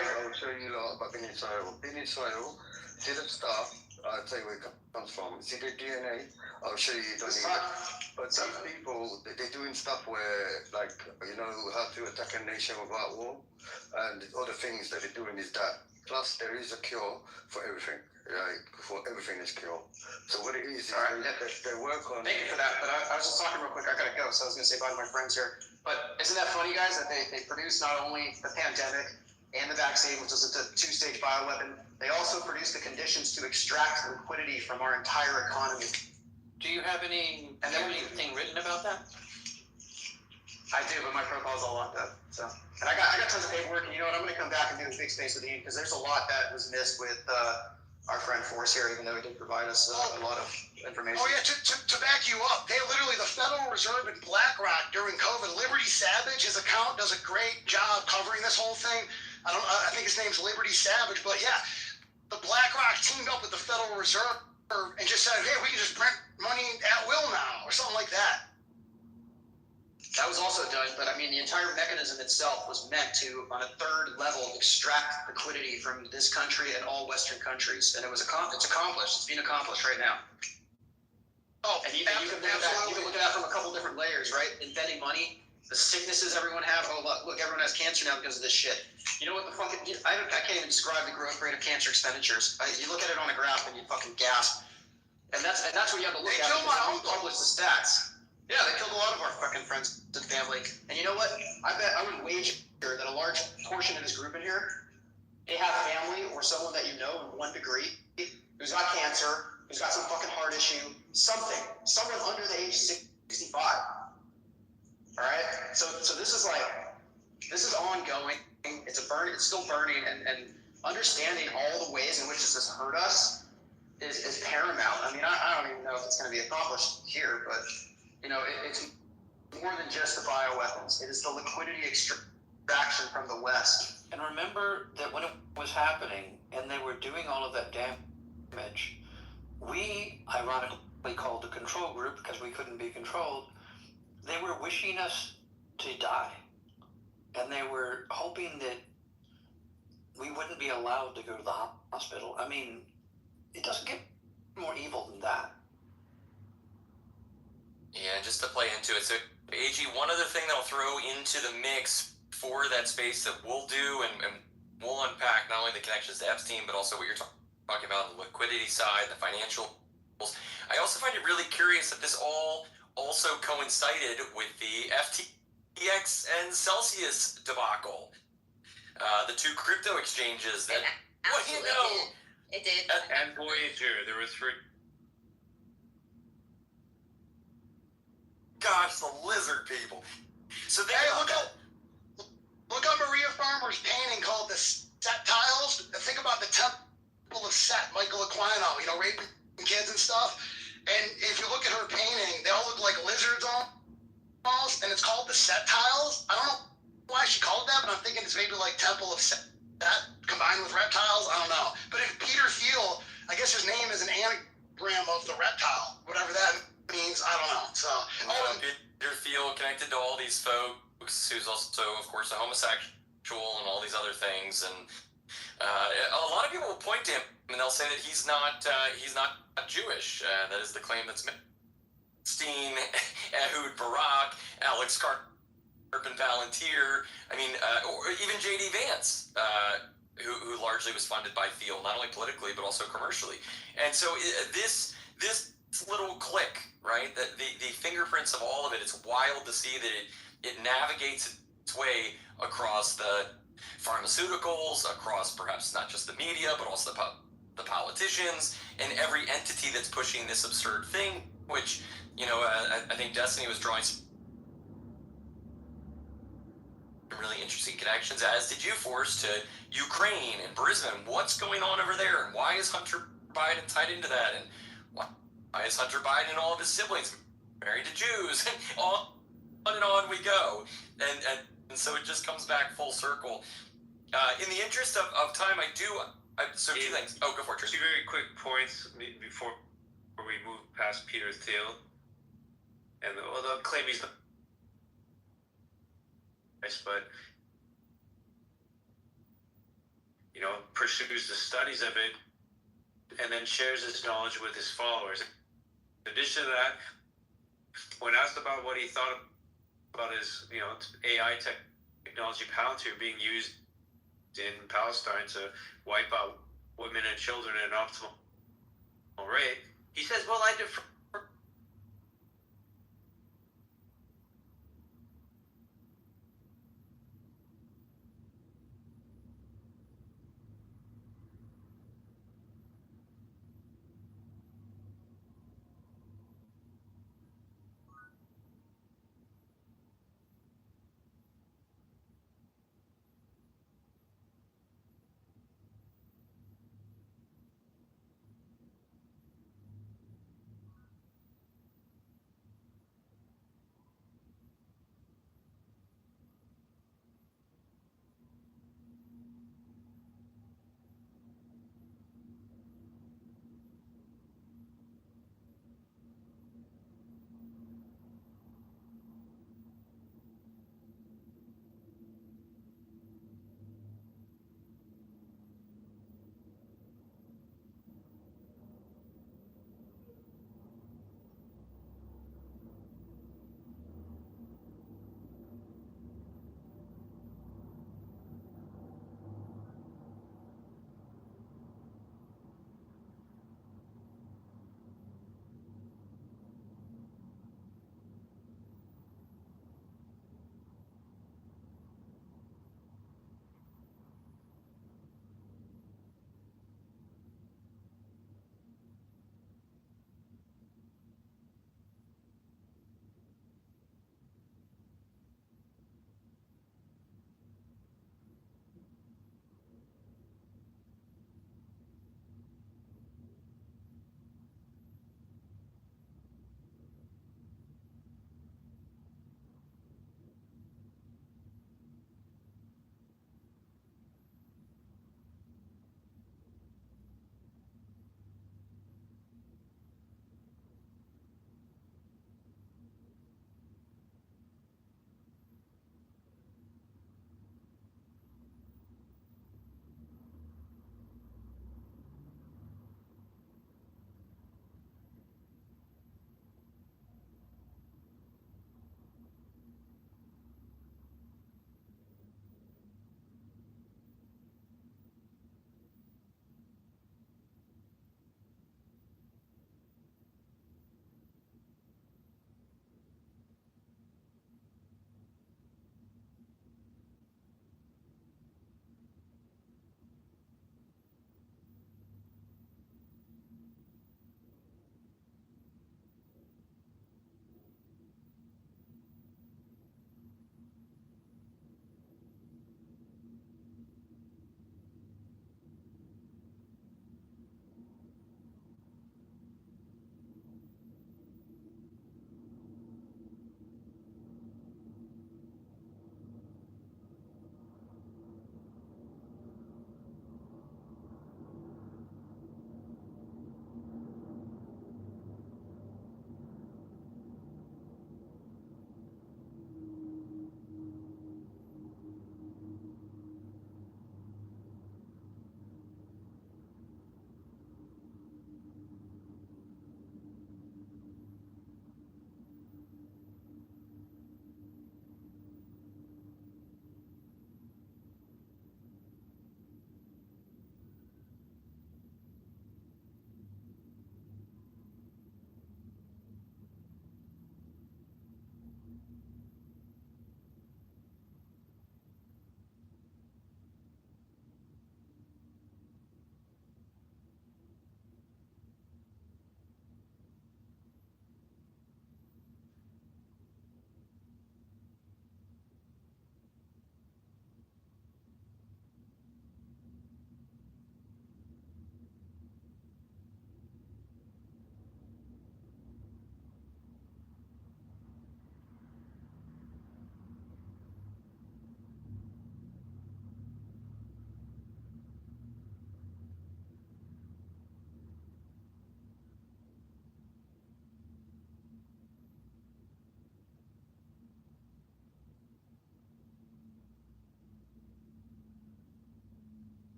you a lot about Venezuela. Venezuela did stuff. I'll tell you where it comes from. See the DNA? I'll show you. You don't need it. But some people, they're doing stuff where, how to attack a nation without war. And other things that they're doing is that. Plus, there is a cure for everything. For everything is cure. So what it is they work on. Thank you for that. But I was just talking real quick. I gotta go. So I was gonna say bye to my friends here. But isn't that funny, guys? That they produce not only the pandemic and the vaccine, which is a 2-stage bioweapon, they also produce the conditions to extract liquidity from our entire economy. Do you have anything written about that? I do, but my profile's all locked up. So, and I got tons of paperwork. And you know what? I'm gonna come back and do a big space with Ian because there's a lot that was missed with our friend Forrest here, even though he did provide us a lot of information. Oh yeah, to back you up, they literally, the Federal Reserve and BlackRock during COVID, Liberty Savage, his account does a great job covering this whole thing. I think his name's Liberty Savage, but yeah, the BlackRock teamed up with the Federal Reserve and just said, hey, we can just print money at will now, or something like that. That was also done, but I mean, the entire mechanism itself was meant to, on a third level, extract liquidity from this country and all Western countries, and it's accomplished. It's being accomplished right now. Oh, and you can look at that from a couple different layers, right? Inventing money, the sicknesses everyone have. Oh, look, everyone has cancer now because of this shit. You know what the fuck? I can't even describe the growth rate of cancer expenditures. You look at it on a graph and you fucking gasp. And that's what you have to look at. They publish the stats. Yeah, they killed a lot of our fucking friends and family. And you know what? I bet I would So this is ongoing. It's still burning, and understanding all the ways in which this has hurt us is paramount. I mean, I don't even know if it's going to be accomplished here, but it's more than just the bioweapons. It is the liquidity extraction from the West. And remember that when it was happening and they were doing all of that damage, we ironically called the control group because we couldn't be controlled. They were wishing us to die. And they were hoping that we wouldn't be allowed to go to the hospital. I mean, it doesn't get more evil than that. Yeah, just to play into it. So, AG, one other thing that I'll throw into the mix for that space that we'll do, and we'll unpack not only the connections to Epstein, but also what you're talking about on the liquidity side, the financials. I also find it really curious that this all also coincided with the FTX and Celsius debacle. The two crypto exchanges that, It did. And Voyager, there were 3. Gosh, the lizard people. So they look up Maria Farmer's painting called the Set Tiles. Think about the Temple of Set, Michael Aquino, raping kids and stuff. And if you look at her painting, they all look like lizards almost, and it's called the Set Tiles. I don't know why she called it that, but I'm thinking it's maybe like Temple of Set combined with reptiles. I don't know. But if Peter Thiel, I guess his name is an anagram of the reptile, whatever that means, I don't know. So Peter Thiel connected to all these folks, who's also, of course, a homosexual and all these other things, and a lot of people will point to him and they'll say that he's not Jewish. That is the claim that's made. Epstein, Ehud Barak, Alex Carpin Palantir. I mean, or even J.D. Vance, who largely was funded by Thiel, not only politically but also commercially. And so this little clique, right? The fingerprints of all of it. It's wild to see that it navigates its way across the pharmaceuticals, across perhaps not just the media, but also the politicians and every entity that's pushing this absurd thing. Which, I think Destiny was drawing some really interesting connections, as did you, Force, to Ukraine and Brisbane. What's going on over there, and why is Hunter Biden tied into that, and why is Hunter Biden and all of his siblings married to Jews, and on we go, and so it just comes back full circle. In the interest of time, so 2 things. Oh, go for it, Tristan. 2 very quick points before we move past Peter Thiel, and they'll claim he's not, but pursues the studies of it and then shares his knowledge with his followers. In addition to that, when asked about what he thought about his AI technology Palantir being used in Palestine to wipe out women and children at an optimal rate, he says, well, I defer.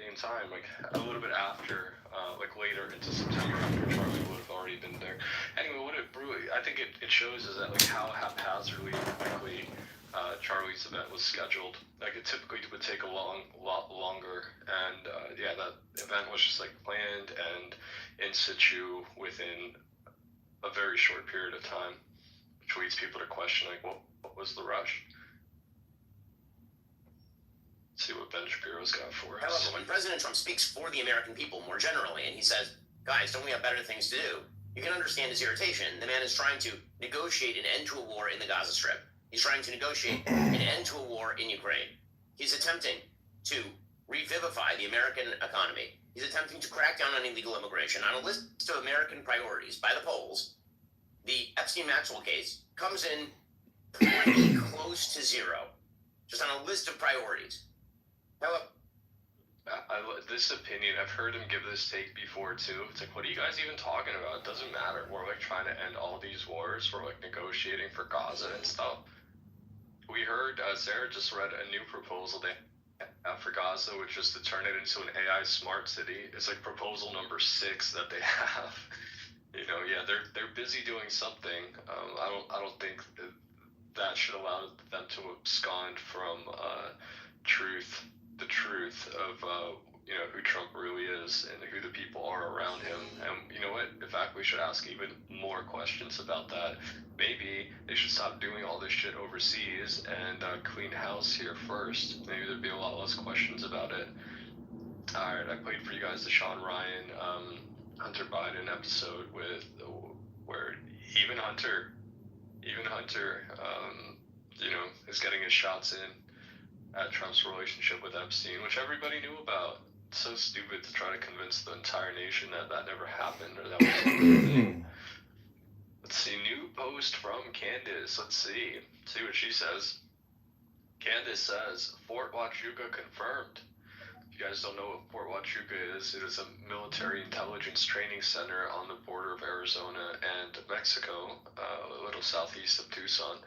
same time, like a little bit after, like later into September, after Charlie would have already been there. Anyway, what it really, I think it shows is that like how haphazardly and quickly Charlie's event was scheduled. Like it typically would take a lot longer, and yeah, that event was just like planned and in situ within a very short period of time, which leads people to question like, what was the rush? See what Ben Shapiro's got for us. However, when President Trump speaks for the American people more generally, and he says, guys, don't we have better things to do? You can understand his irritation. The man is trying to negotiate an end to a war in the Gaza Strip. He's trying to negotiate an end to a war in Ukraine. He's attempting to revivify the American economy. He's attempting to crack down on illegal immigration. On a list of American priorities by the polls, the Epstein-Maxwell case comes in pretty close to zero, just on a list of priorities. This opinion, I've heard him give this take before too. It's like, what are you guys even talking about? It doesn't matter. We're like trying to end all these wars. We're like negotiating for Gaza and stuff. We heard Sarah just read a new proposal they have for Gaza, which is to turn it into an AI smart city. It's like proposal number 6 that they have. You know, yeah, they're busy doing something. I don't think that should allow them to abscond from the truth of you know, who Trump really is and who the people are around him. And you know what? In fact, we should ask even more questions about that. Maybe they should stop doing all this shit overseas and clean house here first. Maybe there'd be a lot less questions about it. All right, I played for you guys the Sean Ryan, Hunter Biden episode where even Hunter, you know, is getting his shots in at Trump's relationship with Epstein, which everybody knew about. It's so stupid to try to convince the entire nation that that never happened or that was a thing. Let's see, new post from Candace. Let's see what she says. Candace says, Fort Huachuca confirmed. If you guys don't know what Fort Huachuca is, it is a military intelligence training center on the border of Arizona and Mexico, a little southeast of Tucson.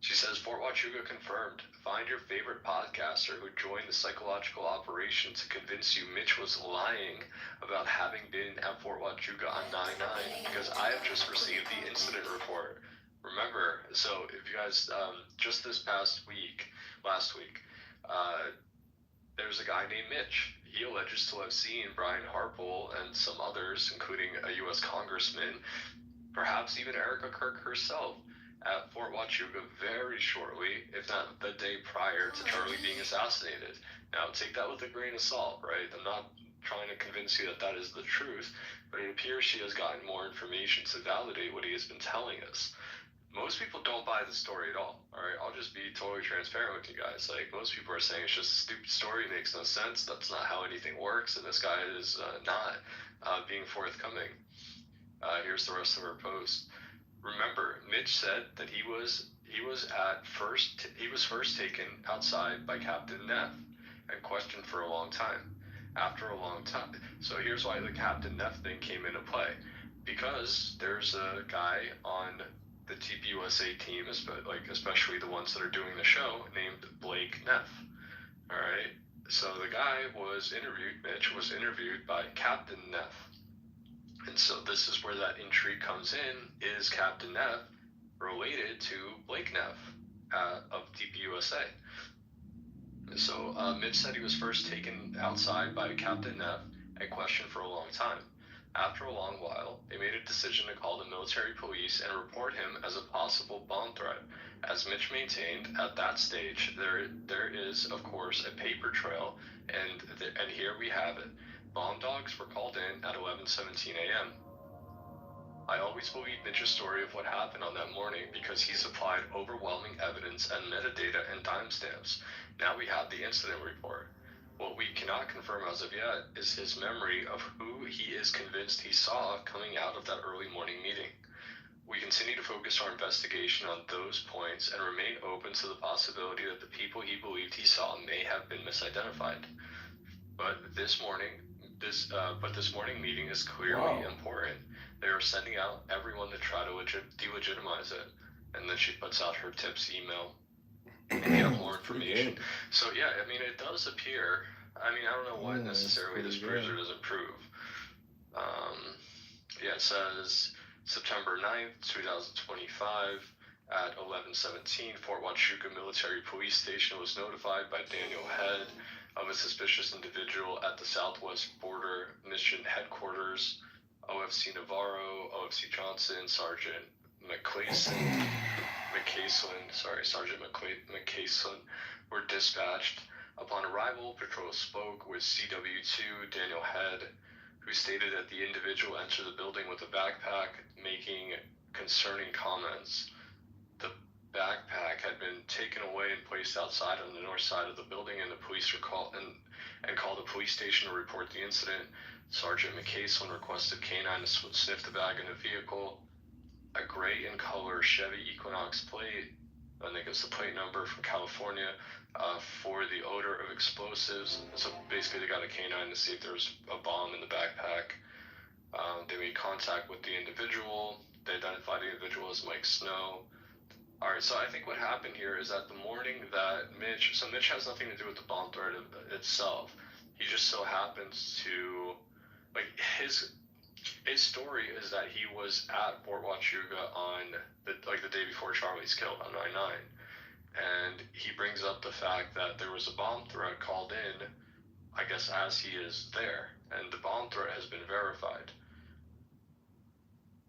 She says, Fort Huachuca confirmed. Find your favorite podcaster who joined the psychological operation to convince you Mitch was lying about having been at Fort Huachuca on 9/9 because I have just received the incident report. Remember, so if you guys, just this last week, there's a guy named Mitch. He alleges to have seen Brian Harpole and some others, including a U.S. Congressman, perhaps even Erica Kirk herself, at Fort Huachuca very shortly, if not the day prior to Charlie being assassinated. Now, take that with a grain of salt, right? I'm not trying to convince you that that is the truth, but it appears she has gotten more information to validate what he has been telling us. Most people don't buy the story at all right? I'll just be totally transparent with you guys. Like, most people are saying it's just a stupid story, makes no sense, that's not how anything works, and this guy is not being forthcoming. Here's the rest of her post. Remember, Mitch said that he was first taken outside by Captain Neff and questioned for a long time. After a long time, so here's why the Captain Neff thing came into play, because there's a guy on the TPUSA team, especially the ones that are doing the show, named Blake Neff. All right, so the guy Mitch was interviewed by Captain Neff. And so this is where that intrigue comes in. Is Captain Neff related to Blake Neff of TPUSA? So Mitch said he was first taken outside by Captain Neff and questioned for a long time. After a long while, they made a decision to call the military police and report him as a possible bomb threat. As Mitch maintained, at that stage, there is, of course, a paper trail, and here we have it. Bomb dogs were called in at 11:17 a.m. I always believed Mitch's story of what happened on that morning because he supplied overwhelming evidence and metadata and timestamps. Now we have the incident report. What we cannot confirm as of yet is his memory of who he is convinced he saw coming out of that early morning meeting. We continue to focus our investigation on those points and remain open to the possibility that the people he believed he saw may have been misidentified. But this morning meeting is clearly important. They are sending out everyone to try to delegitimize it. And then she puts out her tips email and get more information. So yeah, I mean, it does appear I mean, I don't know what necessarily this proves or doesn't prove. Yeah, it says September 9th, 2025 at 11:17, Fort Huachuca Military Police Station was notified by Daniel Head of a suspicious individual at the Southwest Border Mission Headquarters. OFC Navarro, OFC Johnson, Sergeant McCaslin, were dispatched. Upon arrival, patrol spoke with CW2 Daniel Head, who stated that the individual entered the building with a backpack, making concerning comments. The backpack had been taken away and placed outside on the north side of the building, and the police were called the police station to report the incident. Sergeant McCaslin requested K9 to sniff the bag in the vehicle. A gray in color Chevy Equinox plate, I think it's the plate number from California, for the odor of explosives. So basically they got a K9 to see if there was a bomb in the backpack. They made contact with the individual. They identified the individual as Mike Snow. Alright, so I think what happened here is that the morning that Mitch has nothing to do with the bomb threat itself. He just so happens to, like, his story is that he was at Fort Huachuca on the day before Charlie's killed on 9/9. And he brings up the fact that there was a bomb threat called in, I guess, as he is there. And the bomb threat has been verified.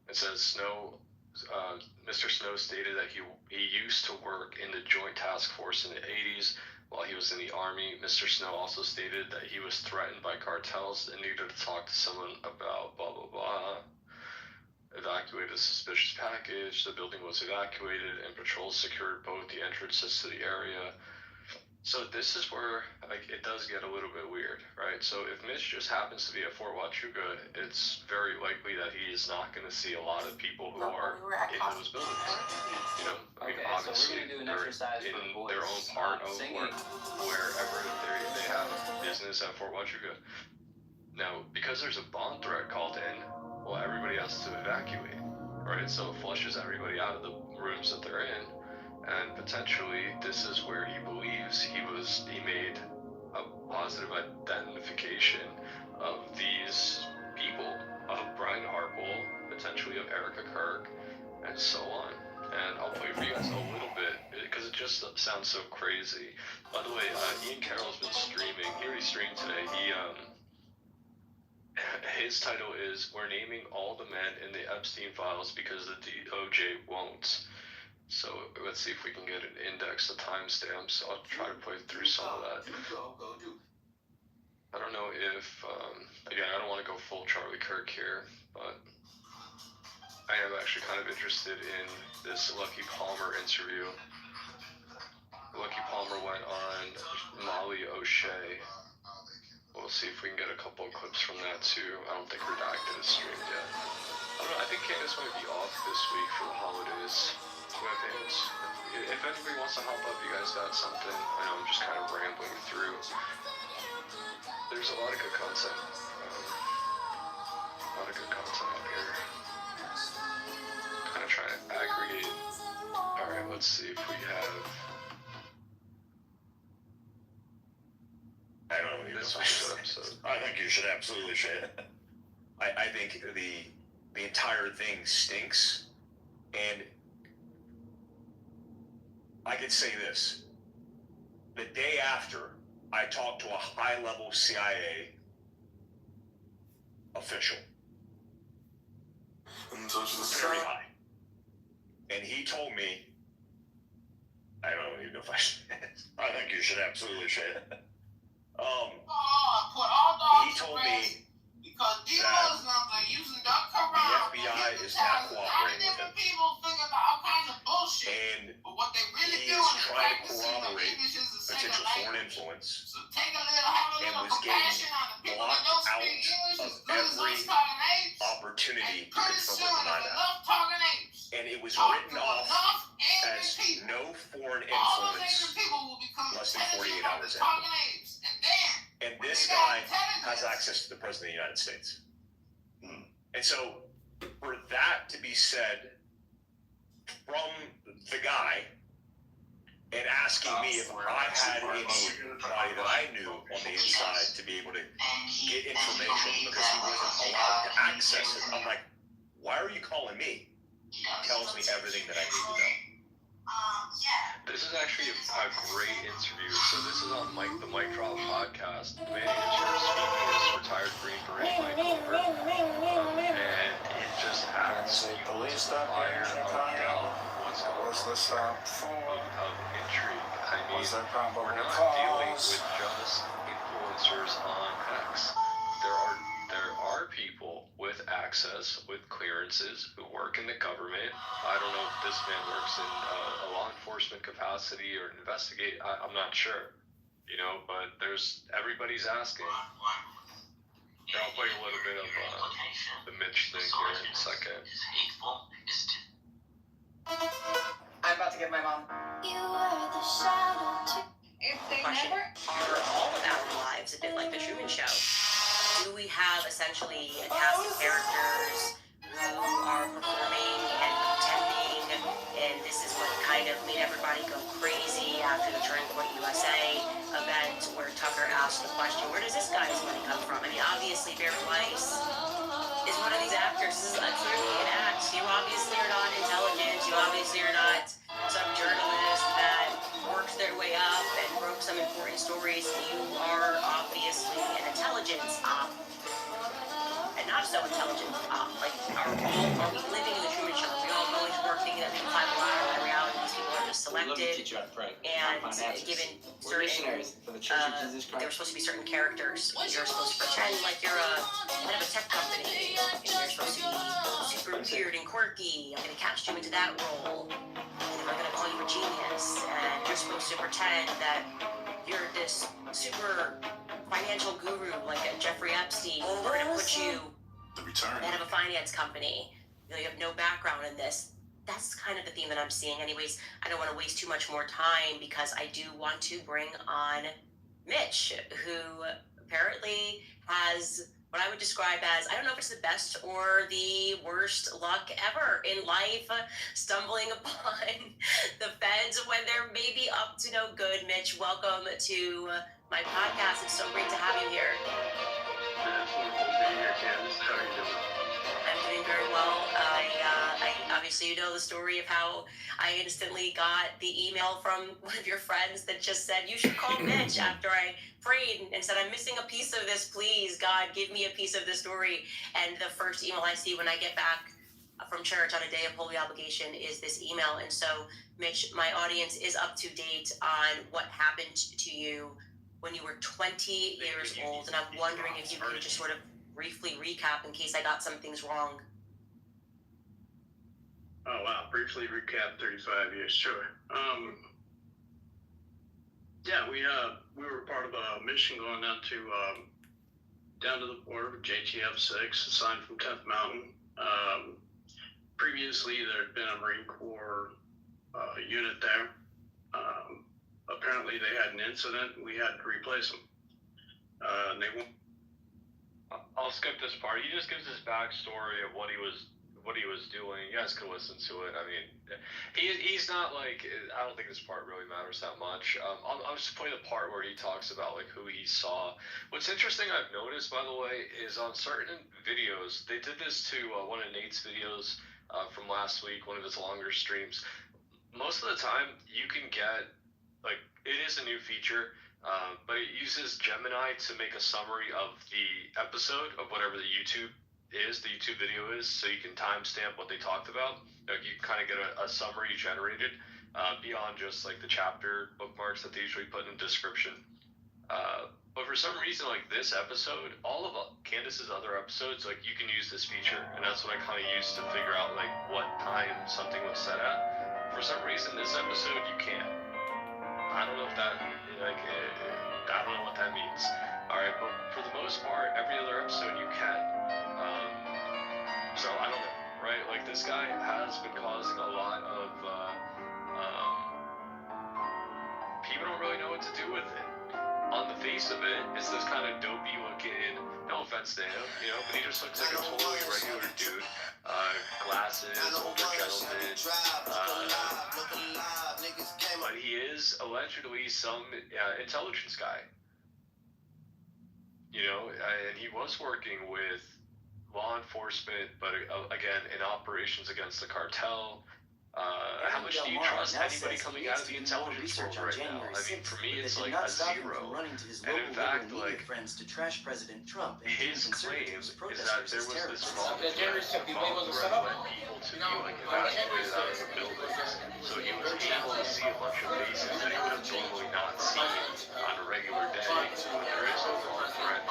It says Mr. Snow stated that he used to work in the Joint Task Force in the 80s while he was in the Army. Mr. Snow also stated that he was threatened by cartels and needed to talk to someone about blah, blah, blah. Evacuated a suspicious package. The building was evacuated and patrols secured both the entrances to the area. So this is where, like, it does get a little bit weird, right? So if Mitch just happens to be at Fort Huachuca, it's very likely that he is not going to see a lot of people who are in those buildings. You know, I mean, obviously they're in their own part of wherever they have business at Fort Huachuca. Now, because there's a bomb threat called in, well, everybody has to evacuate, right? So it flushes everybody out of the rooms that they're in. And potentially, this is where he believes he made a positive identification of these people, of Brian Harpole, potentially of Erica Kirk, and so on. And I'll play for you guys a little bit, because it just sounds so crazy. By the way, Ian Carroll's been streaming. He already streamed today. His title is, "We're naming all the men in the Epstein files because the DOJ won't." So let's see if we can get an index of timestamps. I'll try to play through some of that. I don't know if, again, I don't want to go full Charlie Kirk here, but I am actually kind of interested in this Lucky Palmer interview. Lucky Palmer went on Molly O'Shea. We'll see if we can get a couple of clips from that too. I don't think Redacted is streamed yet. I don't know, I think Candace might be off this week for the holidays. If anybody wants to help up, you guys got something. I know I'm just kind of rambling through. There's a lot of good content. Up here. Kind of trying to aggregate. Alright, let's see if we have. I don't know this episode. I think you should absolutely share it. I think the entire thing stinks, and I could say this. The day after, I talked to a high-level CIA official. Very high. And he told me, I don't even know if I should. I think you should absolutely share it. He told me because these that Muslims are using the FBI is not cooperating with him. People think about all kinds of bullshit. And but what they really he do is is trying to corroborate potential foreign influence and was getting blocked out of every opportunity to confirm with the 9/11. And it was written off as no foreign influence less than 48 hours after. And this guy has access to the President of the United States. And so, for that to be said from the guy, and asking me if I had anybody that I knew on the inside to be able to get information because he wasn't allowed to access it. I'm like, why are you calling me? He tells me everything that I need to know. This is actually a great interview. So this is on the Mic Drop podcast. The man who's here speaking is retired Green Beret Mike Cooper. And it just adds police fire of doubt. What's going on? Of intrigue. I mean, we're not dealing with just influencers on X. There are people with access, with clearances, who work in the government. I don't know if this man works in a law enforcement capacity or investigate. I'm not sure, but everybody's asking. Here, I'll play a little bit of the Mitch thing here in a second. I'm about to give my mom. You are the shadow. If they never are all of our lives a bit like the Truman Show? Do we have essentially a cast of characters who are performing and pretending, and this is what kind of made everybody go crazy after the Turning Point USA event where Tucker asked the question, where does this guy's money come from? I mean, obviously Barry Weiss is one of these actors. This is clearly an act. You obviously are not intelligent. You obviously are not some journalist that worked their way up and broke some important stories. You are obviously an intelligence op, and not so intelligent op. Like, are we living in the Truman Show? We all going to work thinking that we can climb the ladder. In reality, these people are just selected and given certain. There were supposed to be certain characters. You're supposed to pretend like you're a head of a tech company, and you're supposed to be super weird and quirky. I'm going to cast you into that role. And we're going to call you a genius, and you're supposed to pretend that you're this super financial guru like a Jeffrey Epstein. We're going to put you head of a finance company. You have no background in this. That's kind of the theme that I'm seeing. Anyways, I don't want to waste too much more time because I do want to bring on Mitch, who apparently has what I would describe as, I don't know if it's the best or the worst luck ever in life, stumbling upon the feds when they're maybe up to no good. Mitch, welcome to my podcast. It's so great to have you here. Absolutely cool being here, Candace. How are you doing? I'm doing very well. I obviously, you know the story of how I instantly got the email from one of your friends that just said, you should call Mitch after I prayed and said, I'm missing a piece of this. Please, God, give me a piece of the story. And the first email I see when I get back from church on a day of holy obligation is this email. And so, Mitch, my audience is up to date on what happened to you when you were 20 years old. And I'm wondering if you could just sort of briefly recap in case I got some things wrong. Oh, wow. Briefly recap 35 years, sure. Yeah, we were part of a mission going down to the border with JTF 6, assigned from 10th Mountain. Previously, there had been a Marine Corps unit there. Apparently, they had an incident. We had to replace them. I'll skip this part. He just gives his backstory of what he was doing. You guys can listen to it. I mean, he's not like, I don't think this part really matters that much. I'll just play the part where he talks about like who he saw. What's interesting I've noticed, by the way, is on certain videos, they did this to one of Nate's videos from last week, one of his longer streams. Most of the time, you can get, like, it is a new feature, but it uses Gemini to make a summary of the episode of whatever the YouTube video is, so you can timestamp what they talked about. Like, you kind of get a summary generated beyond just like the chapter bookmarks that they usually put in the description. But for some reason, like this episode, all of Candace's other episodes, like you can use this feature, and that's what I kind of used to figure out like what time something was set at. For some reason, this episode you can't. I don't know if that I don't know what that means. All right, but for the most part, every other episode you can. So I don't know, right? Like this guy has been causing a lot of people don't really know what to do with it. On the face of it, it's this kind of dopey looking, no offense to him, but he just looks like a totally regular dude. Glasses, older gentleman, but he is allegedly some intelligence guy. You know, and he was working with law enforcement, but again, in operations against the cartel. How much do you trust anybody coming out of the intelligence world right now? I mean, for me, it's like a zero. And in fact, like, his claim is that there was this bomb threat led people to be like evacuated out of the buildings. So he was able to see a bunch of faces that he would have normally not seen on a regular day when there is no bomb threat.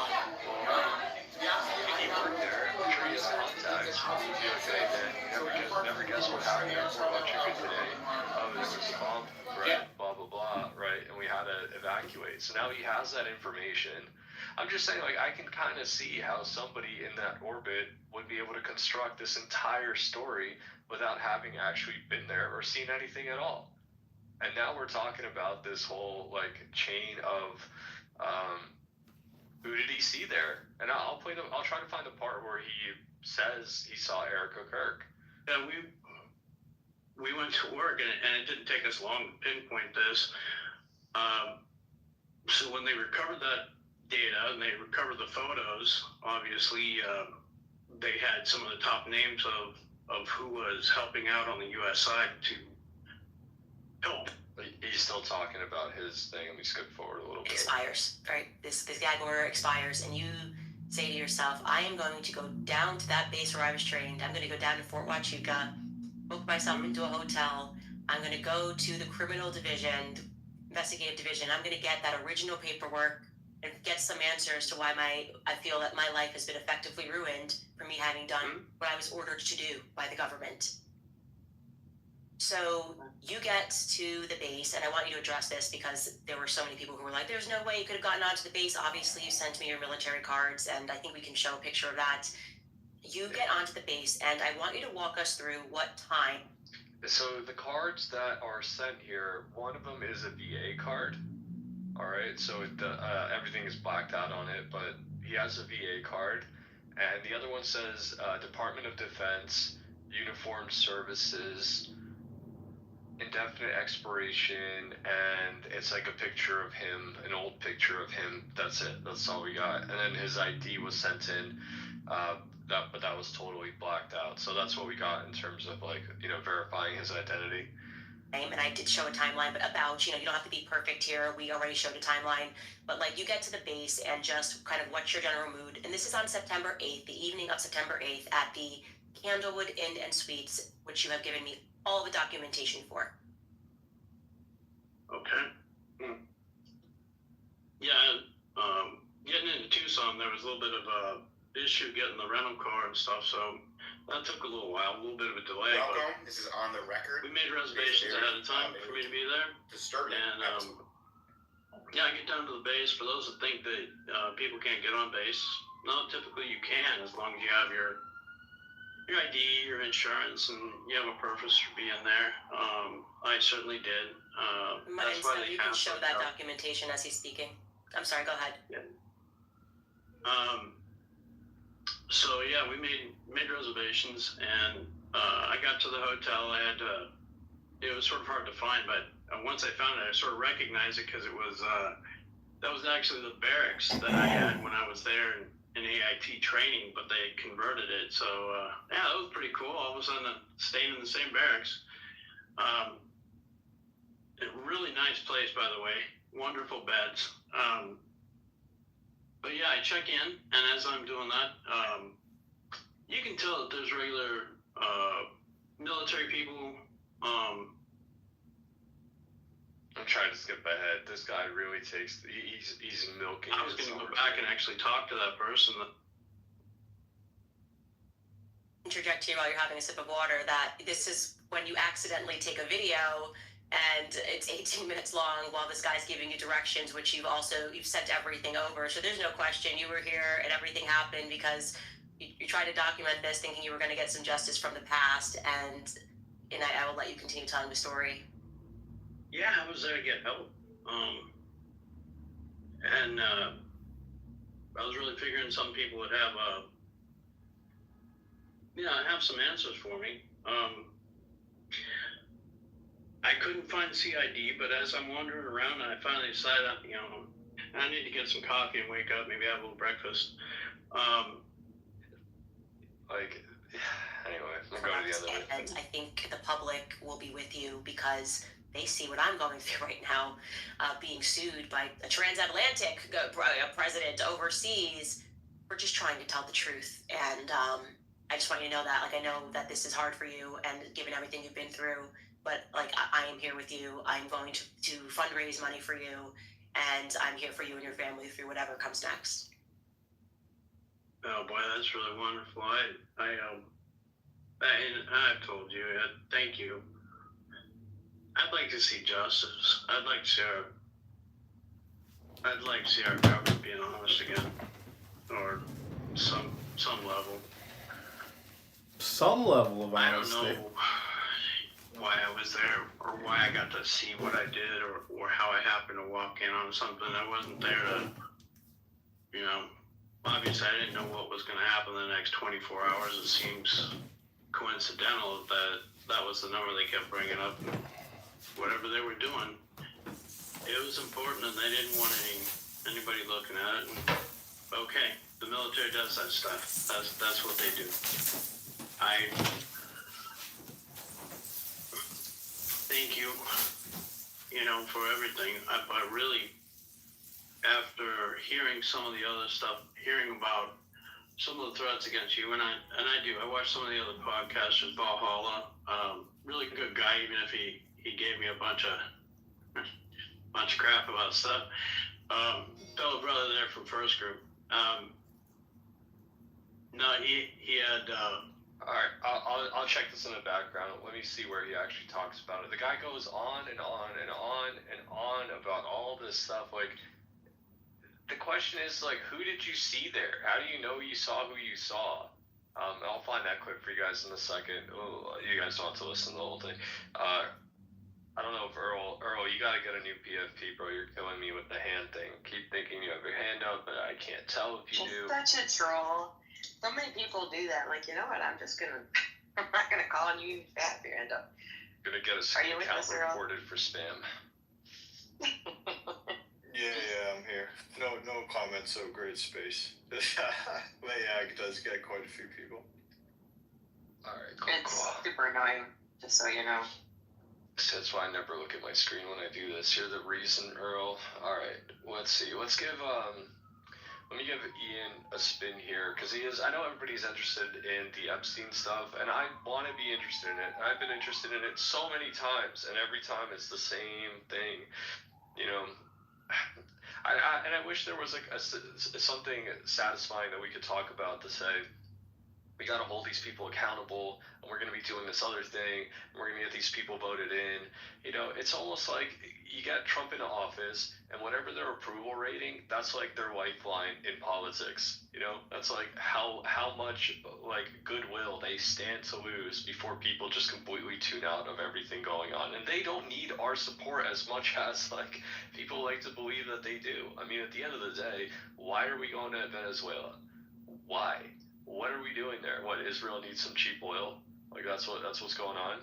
If he worked there, I'm sure he has contacts. He'd be like, hey man, never guess what happened at Fort Huachuca today. Oh, there was a bomb threat, blah, blah, blah, right? And we had to evacuate. So now he has that information. I'm just saying, like, I can kind of see how somebody in that orbit would be able to construct this entire story without having actually been there or seen anything at all. And now we're talking about this whole, like, chain of, who did he see there? And I'll try to find the part where he says he saw Erica Kirk. Yeah, we went to work, and it didn't take us long to pinpoint this. So when they recovered that data and they recovered the photos, obviously they had some of the top names of who was helping out on the U.S. side to help. He's still talking about his thing. Let me skip forward a little bit. Expires, right? This gag order expires, and you say to yourself, I am going to go down to that base where I was trained. I'm going to go down to Fort Huachuca, book myself into a hotel. I'm going to go to the criminal division, investigative division. I'm going to get that original paperwork and get some answers to why I feel that my life has been effectively ruined for me having done what I was ordered to do by the government. So you get to the base, and I want you to address this because there were so many people who were like, there's no way you could have gotten onto the base. Obviously, you sent me your military cards, and I think we can show a picture of that. You get onto the base, and I want you to walk us through what time. So the cards that are sent here, one of them is a VA card. All right, so everything is blacked out on it, but he has a VA card. And the other one says Department of Defense, Uniformed Services, indefinite expiration, and it's like a picture of him, an old picture of him. That's it. That's all we got. And then his ID was sent in, but that was totally blacked out. So that's what we got in terms of, like, you know, verifying his identity. And I did show a timeline, but about, you know, you don't have to be perfect here. We already showed a timeline, but like you get to the base and just kind of what's your general mood. And this is on September 8th, the evening of September 8th at the Candlewood Inn and Suites, which you have given me all the documentation for. Okay. Yeah, getting into Tucson, there was a little bit of a issue getting the rental car and stuff, so that took a little while, a little bit of a delay. Welcome. This is on the record. We made reservations ahead of time for me to be there. Disturbing. And yeah, I get down to the base. For those that think that people can't get on base, no, typically you can, as long as you have your ID, your insurance, and you have a purpose for being there. I certainly did. That's why they you can show that documentation as he's speaking. I'm sorry, go ahead. Yeah. So yeah, we made reservations, and I got to the hotel. It was sort of hard to find, but once I found it, I sort of recognized it because it was that was actually the barracks that I had when I was there in AIT training, but they converted it. So yeah, that was pretty cool. All of a sudden, staying in the same barracks. A really nice place, by the way. Wonderful beds. But yeah, I check in, and as I'm doing that, you can tell that there's regular military people. I'm trying to skip ahead. This guy really takes. He's milking. I was going to go back and actually talk to that person. Interject here while you're having a sip of water that this is when you accidentally take a video and it's 18 minutes long while this guy's giving you directions, which you've sent everything over. So there's no question you were here and everything happened because you tried to document this thinking you were going to get some justice from the past, and I will let you continue telling the story. Yeah, I was there to get help. And I was really figuring some people would have have some answers for me. I couldn't find CID, but as I'm wandering around, I finally decided, I need to get some coffee and wake up, maybe have a little breakfast. Anyway, we'll go to the other one. And I think the public will be with you because they see what I'm going through right now, being sued by a transatlantic president overseas for just trying to tell the truth. And I just want you to know that, I know that this is hard for you, and given everything you've been through, but I am here with you. I'm going to fundraise money for you, and I'm here for you and your family through whatever comes next. Oh boy, that's really wonderful. I've told you, thank you. I'd like to see justice. I'd like to see our government being honest again, or some level. Some level of honesty. I don't know why I was there, or why I got to see what I did, or how I happened to walk in on something. I wasn't there to, obviously I didn't know what was going to happen in the next 24 hours. It seems coincidental that was the number they kept bringing up. Whatever they were doing, it was important, and they didn't want anybody looking at it. And, okay, the military does that stuff. That's what they do. I thank you, for everything. But really, after hearing some of the other stuff, hearing about some of the threats against you, and I watch some of the other podcasts with Valhalla. Really good guy, even if he gave me a bunch of crap about stuff. Fellow brother there from First Group. No, he had. All right, I'll check this in the background. Let me see where he actually talks about it. The guy goes on and on and on and on about all this stuff. The question is, who did you see there? How do you know you saw who you saw? I'll find that clip for you guys in a second. Oh, you guys don't have to listen to the whole thing. I don't know if Earl, you gotta get a new PFP, bro. You're killing me with the hand thing. Keep thinking you have your hand up, but I can't tell if you do. Such a troll. So many people do that. You know what? I'm not gonna call on you fat if your hand up. Gonna get a account reported for spam. Yeah, I'm here. No comments, so great space. But yeah, it does get quite a few people. Alright, It's super annoying, just so you know. So that's why I never look at my screen when I do this. You're the reason, Earl. Alright, let's see. Let's give, let me give Ian a spin here, because I know everybody's interested in the Epstein stuff, and I want to be interested in it. I've been interested in it so many times, and every time it's the same thing. I wish there was something satisfying that we could talk about to say, we got to hold these people accountable, and we're going to be doing this other thing, and we're going to get these people voted in. It's almost like you get Trump into office, and whatever their approval rating, that's their lifeline in politics. That's how much goodwill they stand to lose before people just completely tune out of everything going on. And they don't need our support as much as people like to believe that they do. I mean, at the end of the day, why are we going to Venezuela? Why? What are we doing there? What, Israel needs some cheap oil? That's what's going on?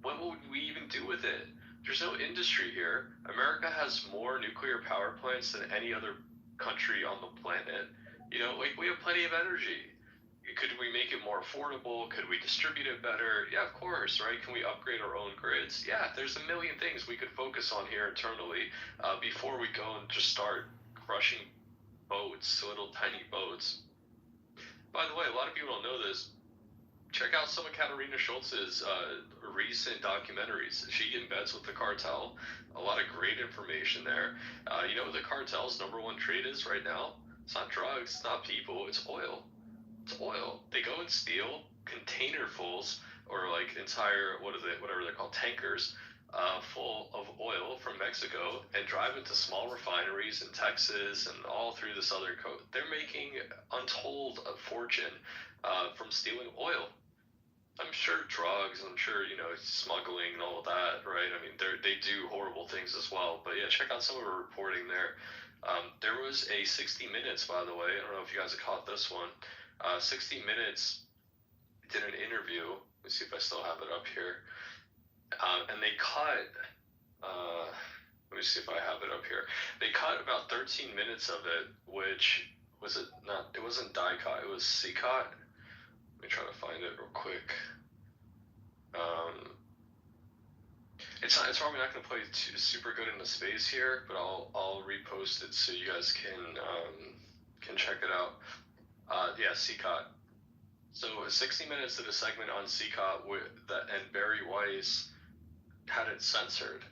What would we even do with it? There's no industry here. America has more nuclear power plants than any other country on the planet. We have plenty of energy. Could we make it more affordable? Could we distribute it better? Yeah, of course, right? Can we upgrade our own grids? Yeah, there's a million things we could focus on here internally before we go and just start crushing boats, little tiny boats. By the way, a lot of people don't know this. Check out some of Katarina Schultz's recent documentaries. She embeds with the cartel. A lot of great information there. You know what the cartel's #1 trade is right now? It's not drugs, it's not people, it's oil. It's oil. They go and steal containerfuls, or entire, whatever they're called, tankers, full of oil from Mexico, and drive it to small refineries in Texas and all through the southern coast. They're making untold fortune from stealing oil. I'm sure drugs, I'm sure, smuggling and all of that, right? I mean, they do horrible things as well. But yeah, check out some of her reporting there. There was a 60 Minutes, by the way. I don't know if you guys have caught this one. 60 Minutes did an interview. Let me see if I still have it up here. and they cut. Let me see if I have it up here. They cut about 13 minutes of it, which was it not? It wasn't die cut. It was C cut. Let me try to find it real quick. It's probably not going to play super good in the space here, but I'll repost it so you guys can check it out. Yeah, CCOT. So 60 minutes of a segment on CCOT and Barry Weiss had it censored.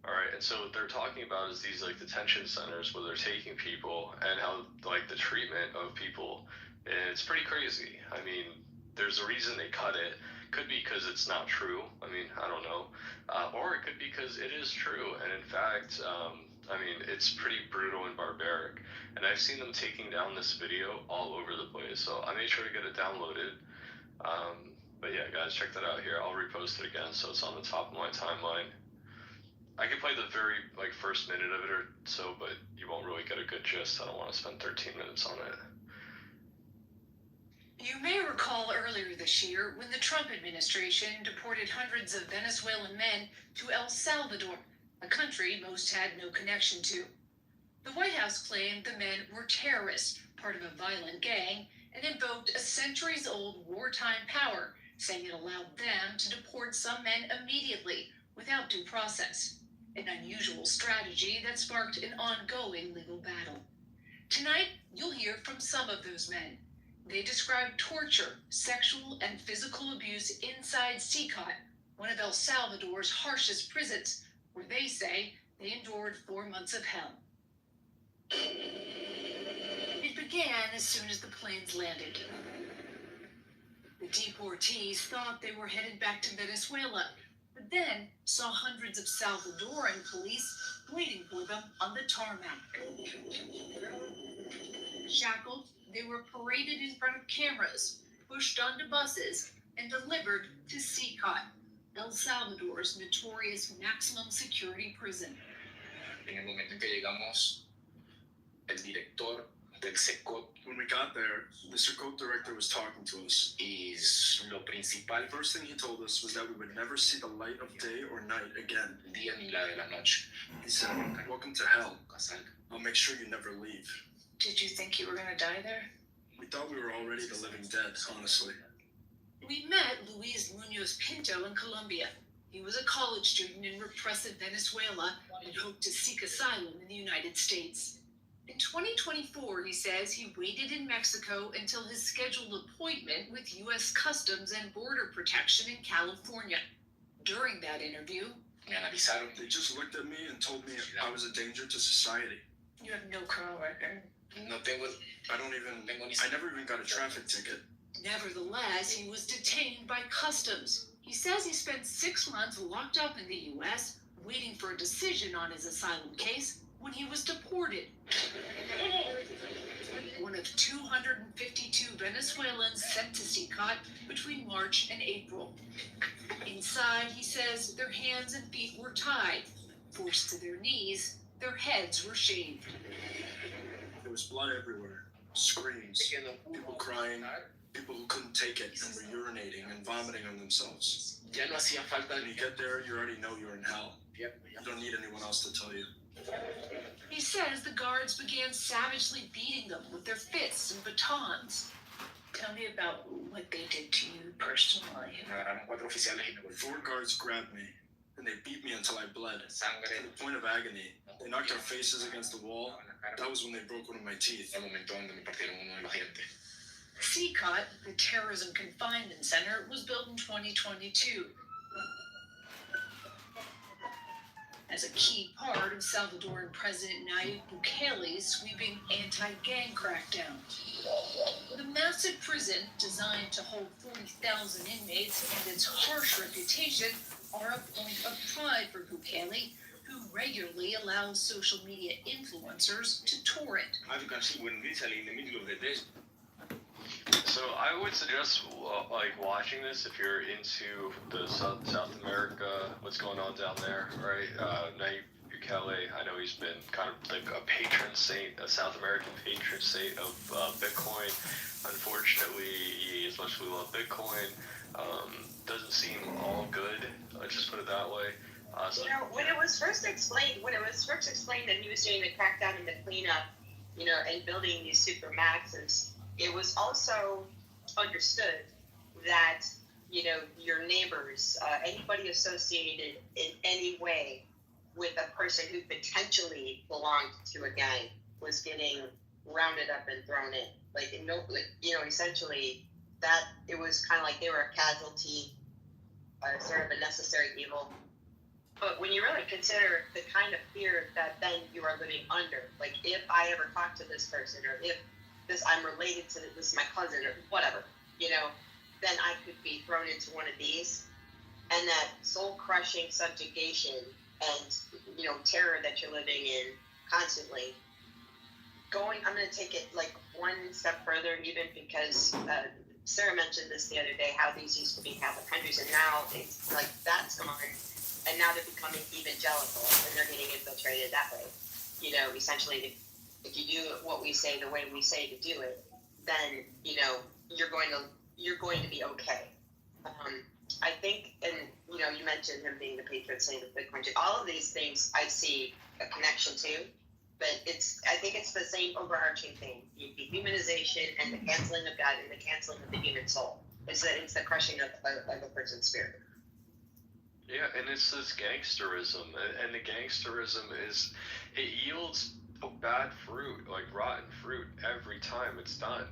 All right, and so what they're talking about is these like detention centers where they're taking people and how like the treatment of people. It's pretty crazy. I mean, there's a reason they cut it. Could be because it's not true. I mean, I don't know. Or it could be because it is true. And in fact, I mean, it's pretty brutal and barbaric. And I've seen them taking down this video all over the place. So I made sure to get it downloaded. But yeah, guys, check that out here. I'll repost it again so it's on the top of my timeline. I can play the very first minute of it or so, but you won't really get a good gist. I don't want to spend 13 minutes on it. You may recall earlier this year when the Trump administration deported hundreds of Venezuelan men to El Salvador, a country most had no connection to. The White House claimed the men were terrorists, part of a violent gang, and invoked a centuries-old wartime power, saying it allowed them to deport some men immediately without due process, an unusual strategy that sparked an ongoing legal battle. Tonight, you'll hear from some of those men. They describe torture, sexual and physical abuse inside CCOT, one of El Salvador's harshest prisons, where they say they endured 4 months of hell. It began as soon as the planes landed. The deportees thought they were headed back to Venezuela, but then saw hundreds of Salvadoran police waiting for them on the tarmac. Shackled, they were paraded in front of cameras, pushed onto buses, and delivered to CCOT, El Salvador's notorious maximum security prison. En el momento en que llegamos, el director del SECOT. When we got there, the SECOT director was talking to us. Y lo principal, first thing he told us was that we would never see the light of day or night again. Día ni la de la noche. He said, "Welcome to hell. I'll make sure you never leave." Did you think you were going to die there? We thought we were already the living dead, honestly. We met Luis Munoz Pinto in Colombia. He was a college student in repressive Venezuela and hoped to seek asylum in the United States. In 2024, he says he waited in Mexico until his scheduled appointment with U.S. Customs and Border Protection in California. During that interview, They just looked at me and told me I was a danger to society. You have no criminal record. I never even got a traffic ticket. Nevertheless, he was detained by Customs. He says he spent 6 months locked up in the U.S., waiting for a decision on his asylum case when he was deported. One of 252 Venezuelans sent to CCOT between March and April. Inside, he says their hands and feet were tied, forced to their knees, their heads were shaved. There was blood everywhere, screams, people crying, people who couldn't take it and were urinating and vomiting on themselves. When you get there, you already know you're in hell. You don't need anyone else to tell you. He says the guards began savagely beating them with their fists and batons. Tell me about what they did to you personally. 4 guards grabbed me, and they beat me until I bled. To the point of agony. They knocked our faces against the wall. That was when they broke one of my teeth. CCOT, the Terrorism Confinement Center, was built in 2022 as a key part of Salvadoran President Nayib Bukele's sweeping anti-gang crackdown. The massive prison, designed to hold 40,000 inmates, and its harsh reputation are a point of pride for Bukele, who regularly allows social media influencers to tour it. As you can see, when we are in the middle of the day. So I would suggest watching this if you're into the South America, what's going on down there, right? Now Bukele. I know he's been kind of like a patron saint, a South American patron saint of Bitcoin. Unfortunately, he as much as we love Bitcoin, doesn't seem all good. Let's just put it that way. When it was first explained that he was doing the crackdown and the cleanup, and building these super maxes, it was also understood that, your neighbors, anybody associated in any way with a person who potentially belonged to a gang was getting rounded up and thrown in. Essentially that it was kind of like they were a casualty, sort of a necessary evil. But when you really consider the kind of fear that then you are living under, like if I ever talk to this person, or if I'm related to this, my cousin or whatever, then I could be thrown into one of these, and that soul-crushing subjugation and terror that you're living in constantly. I'm going to take it like one step further, even because Sarah mentioned this the other day, how these used to be Catholic countries, and now it's like that's gone. And now they're becoming evangelical, and they're getting infiltrated that way. Essentially, if you do what we say the way we say to do it, then you're going to be okay. I think, and you mentioned him being the patron saint of Bitcoin. All of these things I see a connection to, but I think it's the same overarching thing: the dehumanization and the canceling of God and the canceling of the human soul. It's the crushing of a person's spirit. Yeah, and it's this gangsterism, and the gangsterism it yields bad fruit, like rotten fruit, every time it's done.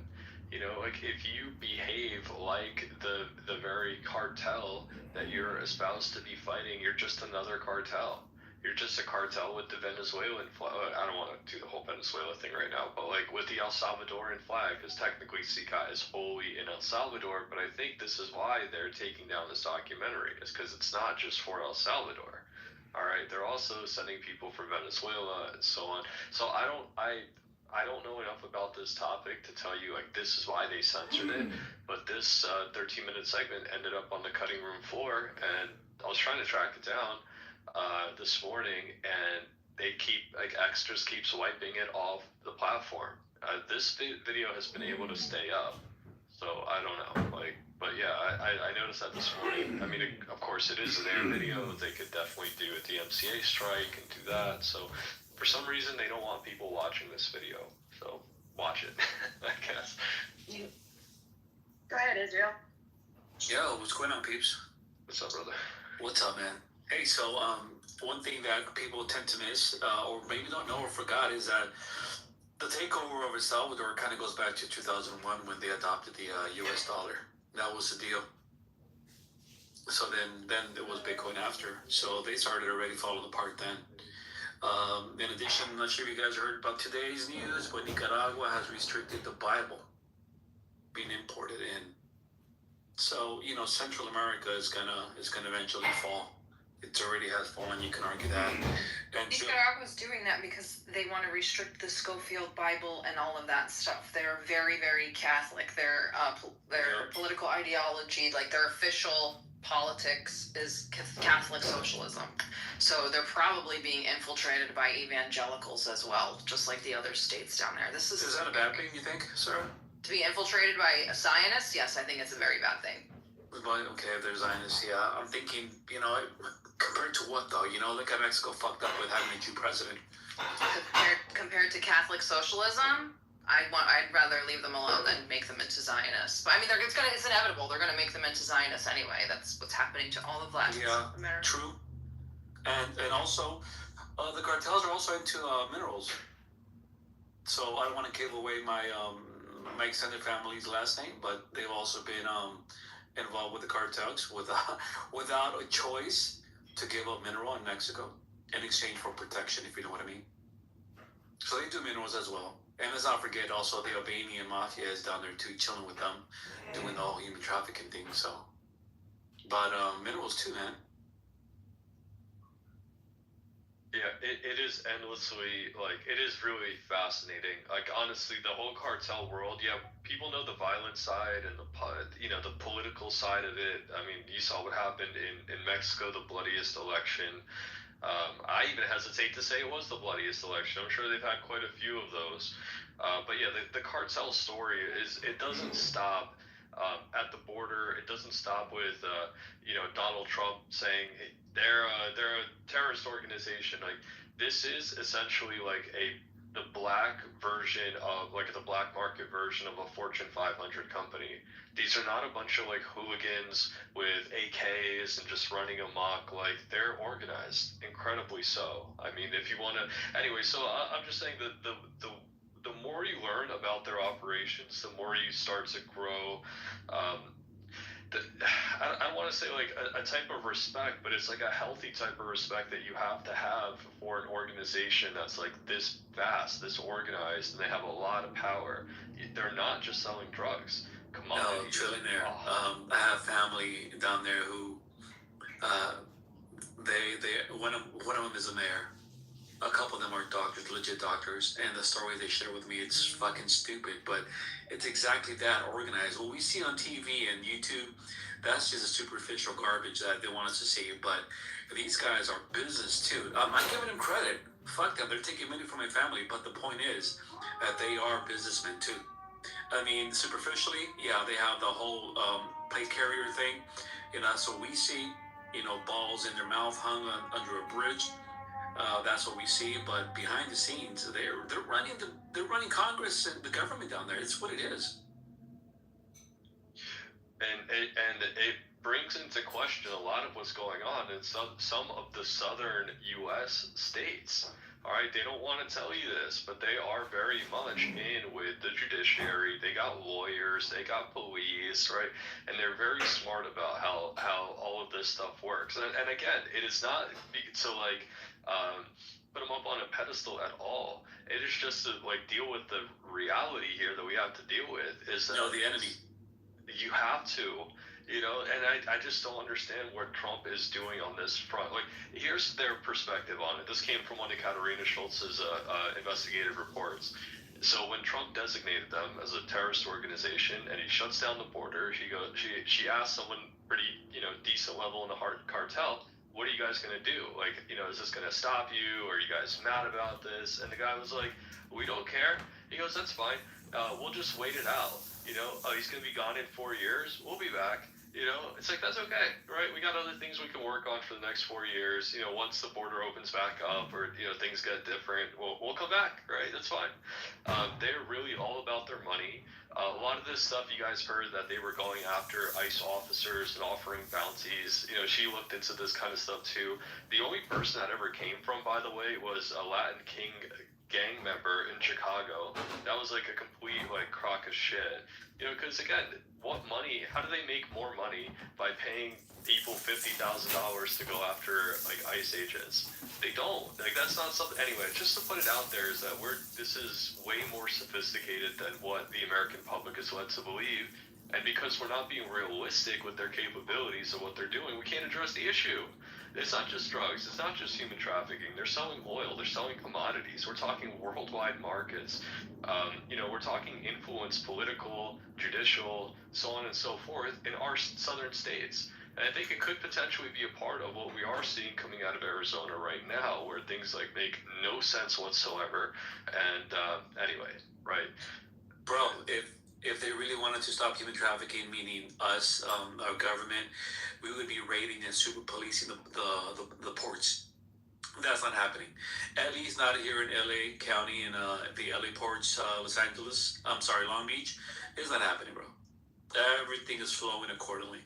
Like if you behave like the very cartel that you're espoused to be fighting, you're just another cartel. You're just a cartel with the Venezuelan flag. I don't want to do the whole Venezuela thing right now, but like with the El Salvadoran flag, because technically SICA is wholly in El Salvador, but I think this is why they're taking down this documentary, is because it's not just for El Salvador. All right, they're also sending people for Venezuela and so on. So I don't know enough about this topic to tell you like this is why they censored it, but this 13-minute segment ended up on the cutting room floor, and I was trying to track it down this morning, and extras keeps wiping it off the platform. This video has been able to stay up, so I don't know. But yeah, I noticed that this morning. I mean, of course, it is their video. They could definitely do a DMCA strike and do that. So for some reason, they don't want people watching this video. So watch it, I guess. Go ahead, Israel. Yo, what's going on, peeps? What's up, brother? What's up, man? Hey, so one thing that people tend to miss, or maybe don't know or forgot, is that the takeover of El Salvador kind of goes back to 2001 when they adopted the U.S. dollar. That was the deal. So then it was Bitcoin after. So they started already falling apart then. In addition, I'm not sure if you guys heard about today's news, but Nicaragua has restricted the Bible being imported in. So Central America is gonna eventually fall. It already has fallen. You can argue that. And Nicaragua's doing that because they want to restrict the Schofield Bible and all of that stuff. They're very, very Catholic. Their political ideology, like their official politics, is Catholic socialism. So they're probably being infiltrated by evangelicals as well, just like the other states down there. Is that a bad thing, you think, Sarah? To be infiltrated by a Zionist? Yes, I think it's a very bad thing. Okay, if there's Zionists, yeah. I'm thinking, compared to what though? Look at Mexico fucked up with having a Jew president. Compared to Catholic socialism, I'd rather leave them alone than make them into Zionists. But I mean, it's inevitable. They're gonna make them into Zionists anyway. That's what's happening to all of Latin America. True. And also, the cartels are also into minerals. So I don't want to give away my extended family's last name, but they've also been involved with the cartels without a choice to give up mineral in Mexico in exchange for protection, if you know what I mean. So they do minerals as well. And let's not forget also the Albanian mafia is down there too, chilling with them, doing the whole human trafficking thing. So, but minerals too, man. Yeah, it is endlessly, it is really fascinating. Honestly, the whole cartel world, yeah, people know the violent side and the political side of it. I mean, you saw what happened in Mexico, the bloodiest election I even hesitate to say it was the bloodiest election. I'm sure they've had quite a few of those. But yeah, the cartel story it doesn't stop at the border. It doesn't stop with Donald Trump saying they're a terrorist organization. Like, this is essentially like the black version of, like, the black market version of a Fortune 500 company. These are not a bunch of like hooligans with AKs and just running amok. Like, they're organized, incredibly so. I mean, if you want to, anyway. So I'm just saying that the more you learn about their operations, the more you start to grow. I don't want to say like a type of respect, but it's like a healthy type of respect that you have to have for an organization that's like this vast, this organized, and they have a lot of power. They're not just selling drugs. Come on. No, trillionaire. I have family down there who, one of them is a mayor. A couple of them are doctors, legit doctors, and the story they share with me, it's fucking stupid, but it's exactly that, organized. What we see on TV and YouTube, that's just a superficial garbage that they want us to see, but these guys are business too. I'm not giving them credit. Fuck them, they're taking money from my family, but the point is that they are businessmen too. I mean, superficially, yeah, they have the whole plate carrier thing, so we see, balls in their mouth hung under a bridge. That's what we see, but behind the scenes, they're running Congress and the government down there. It's what it is. And it brings into question a lot of what's going on in some of the southern U.S. states. All right, they don't want to tell you this, but they are very much in with the judiciary. They got lawyers, they got police, right? And they're very smart about how all of this stuff works. And again, it is not to like put them up on a pedestal at all. It is just to like deal with the reality here that we have to deal with. Is that the enemy? You have to. And I just don't understand what Trump is doing on this front. Like, here's their perspective on it. This came from one of Katarina Schultz's investigative reports. So when Trump designated them as a terrorist organization and he shuts down the border, she asked someone pretty decent level in the cartel, what are you guys going to do? Like, is this going to stop you? Are you guys mad about this? And the guy was like, we don't care. He goes, that's fine. We'll just wait it out. He's going to be gone in 4 years. We'll be back. It's like, that's okay, right? We got other things we can work on for the next 4 years. Once the border opens back up or, things get different, we'll come back, right? That's fine. They're really all about their money. A lot of this stuff you guys heard that they were going after ICE officers and offering bounties. She looked into this kind of stuff too. The only person that ever came from, by the way, was a Latin King gang member in Chicago. That was like a complete like crock of shit. Because again, how do they make more money by paying people $50,000 to go after like ICE agents? They don't. Like, that's not something. Anyway, just to put it out there is that this is way more sophisticated than what the American public is led to believe. And because we're not being realistic with their capabilities and what they're doing, we can't address the issue. It's not just drugs. It's not just human trafficking. They're selling oil. They're selling commodities. We're talking worldwide markets. We're talking influence, political, judicial, so on and so forth in our southern states. And I think it could potentially be a part of what we are seeing coming out of Arizona right now, where things like make no sense whatsoever. And anyway, right. Bro, if they really wanted to stop human trafficking, meaning us, our government, we would be raiding and super policing the ports. That's not happening. At least not here in LA County and the LA ports, Long Beach. It's not happening, bro. Everything is flowing accordingly.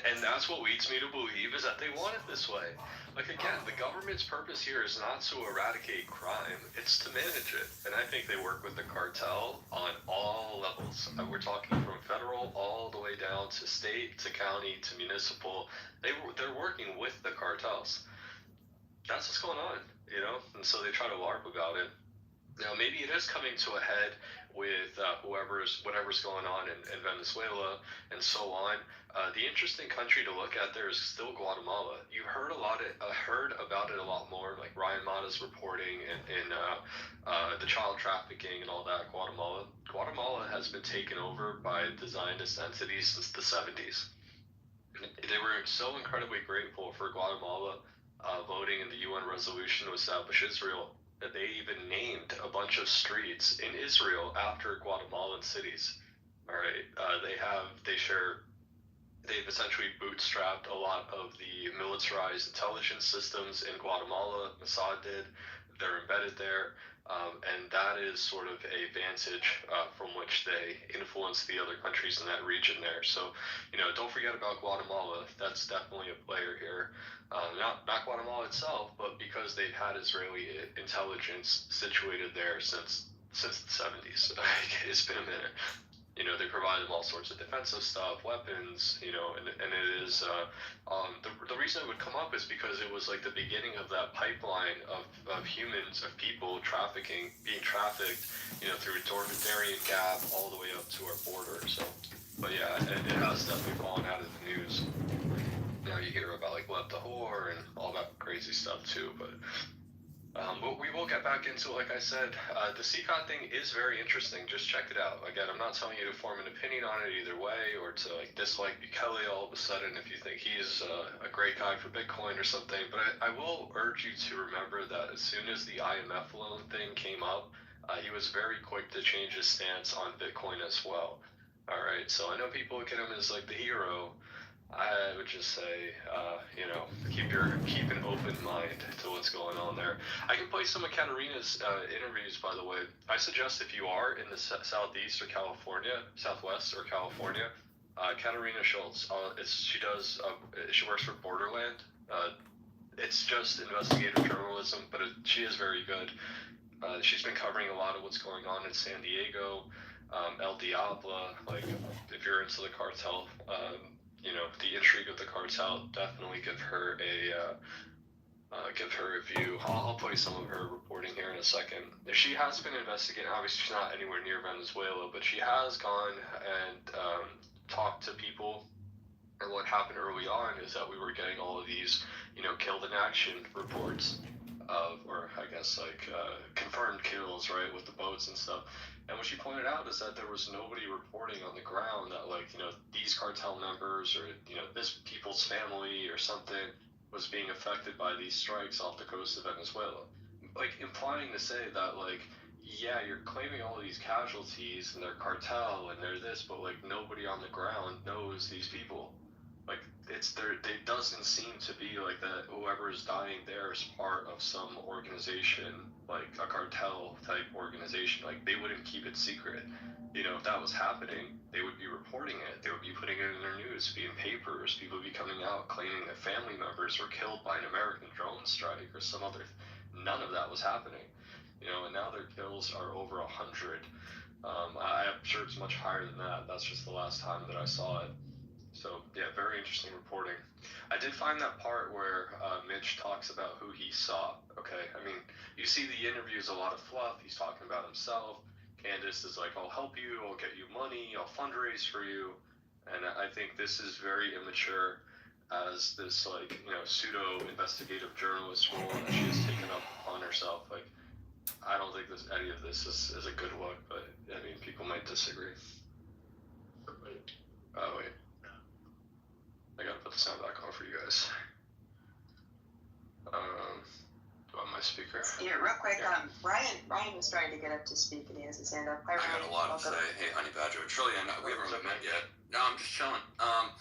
And that's what leads me to believe is that they want it this way. Like, again, the government's purpose here is not to eradicate crime, it's to manage it. And I think they work with the cartel on all levels. We're talking from federal all the way down to state, to county, to municipal. They're working with the cartels. That's what's going on, and so they try to LARP about it. Now, maybe it is coming to a head with whatever's going on in Venezuela and so on. The interesting country to look at there is still Guatemala. You heard about it a lot more, like Ryan Mata's reporting in the child trafficking and all that. Guatemala has been taken over by Zionist entities since the 70s. they were so incredibly grateful for Guatemala voting in the UN resolution to establish Israel that they even named a bunch of streets in Israel after Guatemalan cities. All right, they've essentially bootstrapped a lot of the militarized intelligence systems in Guatemala. Mossad did. They're embedded there. And that is sort of a vantage from which they influence the other countries in that region there. So, don't forget about Guatemala. That's definitely a player here. Not Guatemala itself, but because they've had Israeli intelligence situated there since the 70s. It's been a minute. They provide them all sorts of defensive stuff, weapons, and it is, the reason it would come up is because it was like the beginning of that pipeline of humans, of people being trafficked, through Darien Gap all the way up to our border. So, but yeah, it has definitely fallen out of the news. You hear about like Let the Whore and all that crazy stuff too, but we will get back into, like I said, the CCOT thing is very interesting. Just check it out. Again, I'm not telling you to form an opinion on it either way, or to like dislike Bukele all of a sudden if you think he's a great guy for Bitcoin or something. But I will urge you to remember that as soon as the IMF loan thing came up, he was very quick to change his stance on Bitcoin as well. All right, so I know people look at him as like the hero. I would just say, keep an open mind to what's going on there. I can play some of Katarina's interviews, by the way. I suggest if you are in the southwest or California, Katarina Schultz. She works for Borderland. It's just investigative journalism, but she is very good. She's been covering a lot of what's going on in San Diego, El Diablo. Like, if you're into the cartel, the intrigue of the cartel, definitely give her a view. I'll play some of her reporting here in a second. She has been investigating. Obviously, she's not anywhere near Venezuela, but she has gone and talked to people. And what happened early on is that we were getting all of these, killed in action reports confirmed kills, right, with the boats and stuff. And what she pointed out is that there was nobody reporting on the ground that, these cartel members or, this people's family or something was being affected by these strikes off the coast of Venezuela. Implying to say that, yeah, you're claiming all of these casualties and they're cartel and they're this, but, nobody on the ground knows these people. It doesn't seem to be that whoever is dying there is part of some organization, like a cartel type organization. They wouldn't keep it secret. If that was happening, they would be reporting it. They would be putting it in their news, be in papers. People would be coming out claiming that family members were killed by an American drone strike or some other. None of that was happening. And now their kills are over 100. I'm sure it's much higher than that. That's just the last time that I saw it. So, yeah, very interesting reporting. I did find that part where Mitch talks about who he saw, okay? I mean, you see the interviews, a lot of fluff. He's talking about himself. Candace is like, I'll help you, I'll get you money, I'll fundraise for you. And I think this is very immature as this, pseudo-investigative journalist role that she has taken up on herself. I don't think any of this is a good look, but, I mean, people might disagree. Oh, wait. I gotta put the sound back on for you guys. On my speaker. Yeah, real quick, yeah. Ryan was trying to get up to speak and he has his hand up. Hi, Ryan. I got a lot to say. Hey, Honey Badger. Trillian, we haven't really met yet. No, I'm just chilling. I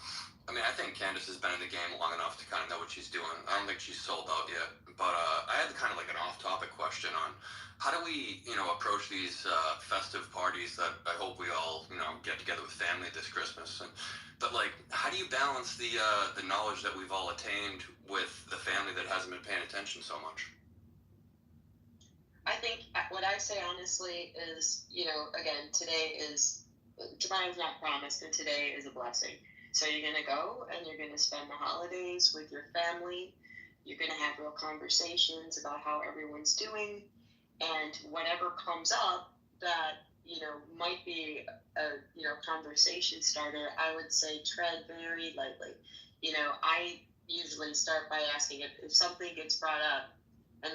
think Candace has been in the game long enough to kind of know what she's doing. I don't think she's sold out yet. But I had kind of an off-topic question on how do we, approach these festive parties that I hope we all, get together with family this Christmas. But how do you balance the knowledge that we've all attained with the family that hasn't been paying attention so much? I think what I say honestly is, again, today is, tomorrow's not promised, and today is a blessing. So you're going to go and you're going to spend the holidays with your family. You're going to have real conversations about how everyone's doing, and whatever comes up that, might be a, conversation starter, I would say tread very lightly. I usually start by asking if something gets brought up, and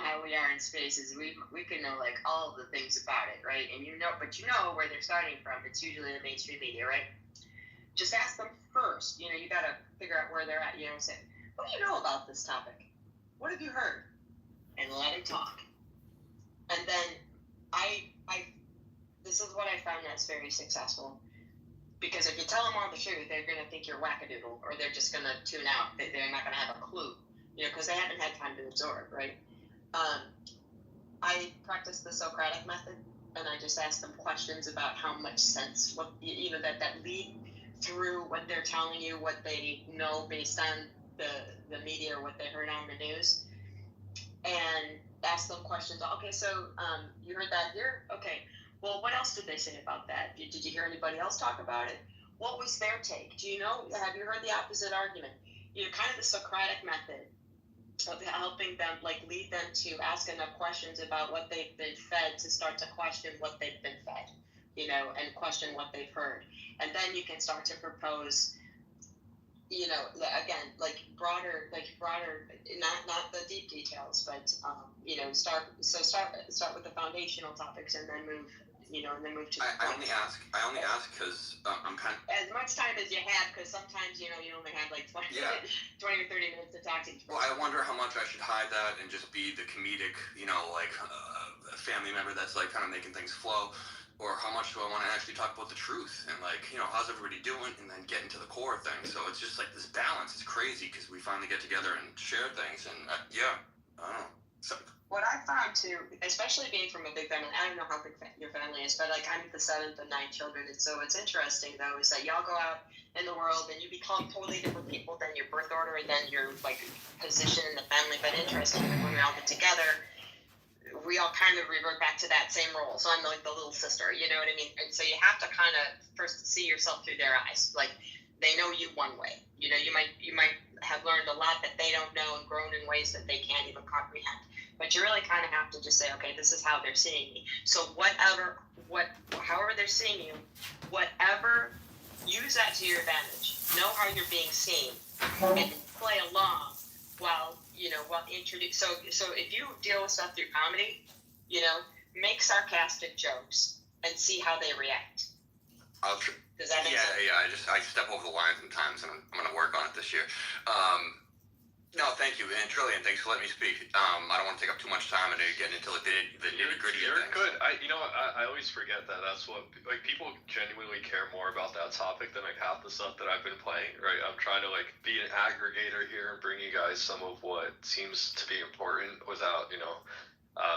how we are in spaces, we can know all of the things about it, right? And but where they're starting from. It's usually the mainstream media, right? just ask them first. You know, you got to figure out where they're at. You know, say, what do you know about this topic? What have you heard? And let them talk. And then this is what I found that's very successful. Because if you tell them all the truth, they're going to think you're wackadoodle, or they're just going to tune out. They're not going to have a clue, you know, because they haven't had time to absorb, right? I practice the Socratic method, and I just ask them questions about how much sense, what you know, that lead through what they're telling you, what they know based on the media or what they heard on the news, and ask them questions. Okay, so you heard that here? Okay. Well, what else did they say about that? Did you hear anybody else talk about it? What was their take? Do you know? Have you heard the opposite argument? You know, kind of the Socratic method of helping them, like, lead them to ask enough questions about what they've been fed to start to question what they've been fed, you know, and question what they've heard. And then you can start to propose, you know, again, broader, not the deep details, but you know, start with the foundational topics and then move. You know, and then move to. I only ask because I'm kind of as much time as you have, because sometimes you know you only have like 20 or 30 minutes to talk to each person. Well, I wonder how much I should hide that and just be the comedic, you know, like a family member that's like kind of making things flow, or how much do I want to actually talk about the truth and like, you know, how's everybody doing, and then get into the core thing. So it's just like this balance. It's crazy because we finally get together and share things, and I don't know. What I found too, especially being from a big family, I don't know how big your family is, but like I'm the seventh of 9 children, and so what's interesting though is that y'all go out in the world and you become totally different people than your birth order and then your like position in the family. But interestingly, when we all get together, we all kind of revert back to that same role. So I'm like the little sister, you know what I mean? And so you have to kind of first see yourself through their eyes. Like they know you one way, you know, you might have learned a lot that they don't know and grown in ways that they can't even comprehend. But you really kind of have to just say, okay, this is how they're seeing me. So however they're seeing you, use that to your advantage. Know how you're being seen, and play along while introduce. So if you deal with stuff through comedy, you know, make sarcastic jokes and see how they react. Does that make sense? Yeah. I step over the line sometimes, and I'm going to work on it this year. No, thank you, and Trillian, thanks for letting me speak. I don't want to take up too much time and get into the nitty-gritty of things. You're good. I always forget that. That's what, like, people genuinely care more about that topic than like half the stuff that I've been playing, right? I'm trying to like be an aggregator here and bring you guys some of what seems to be important without, you know,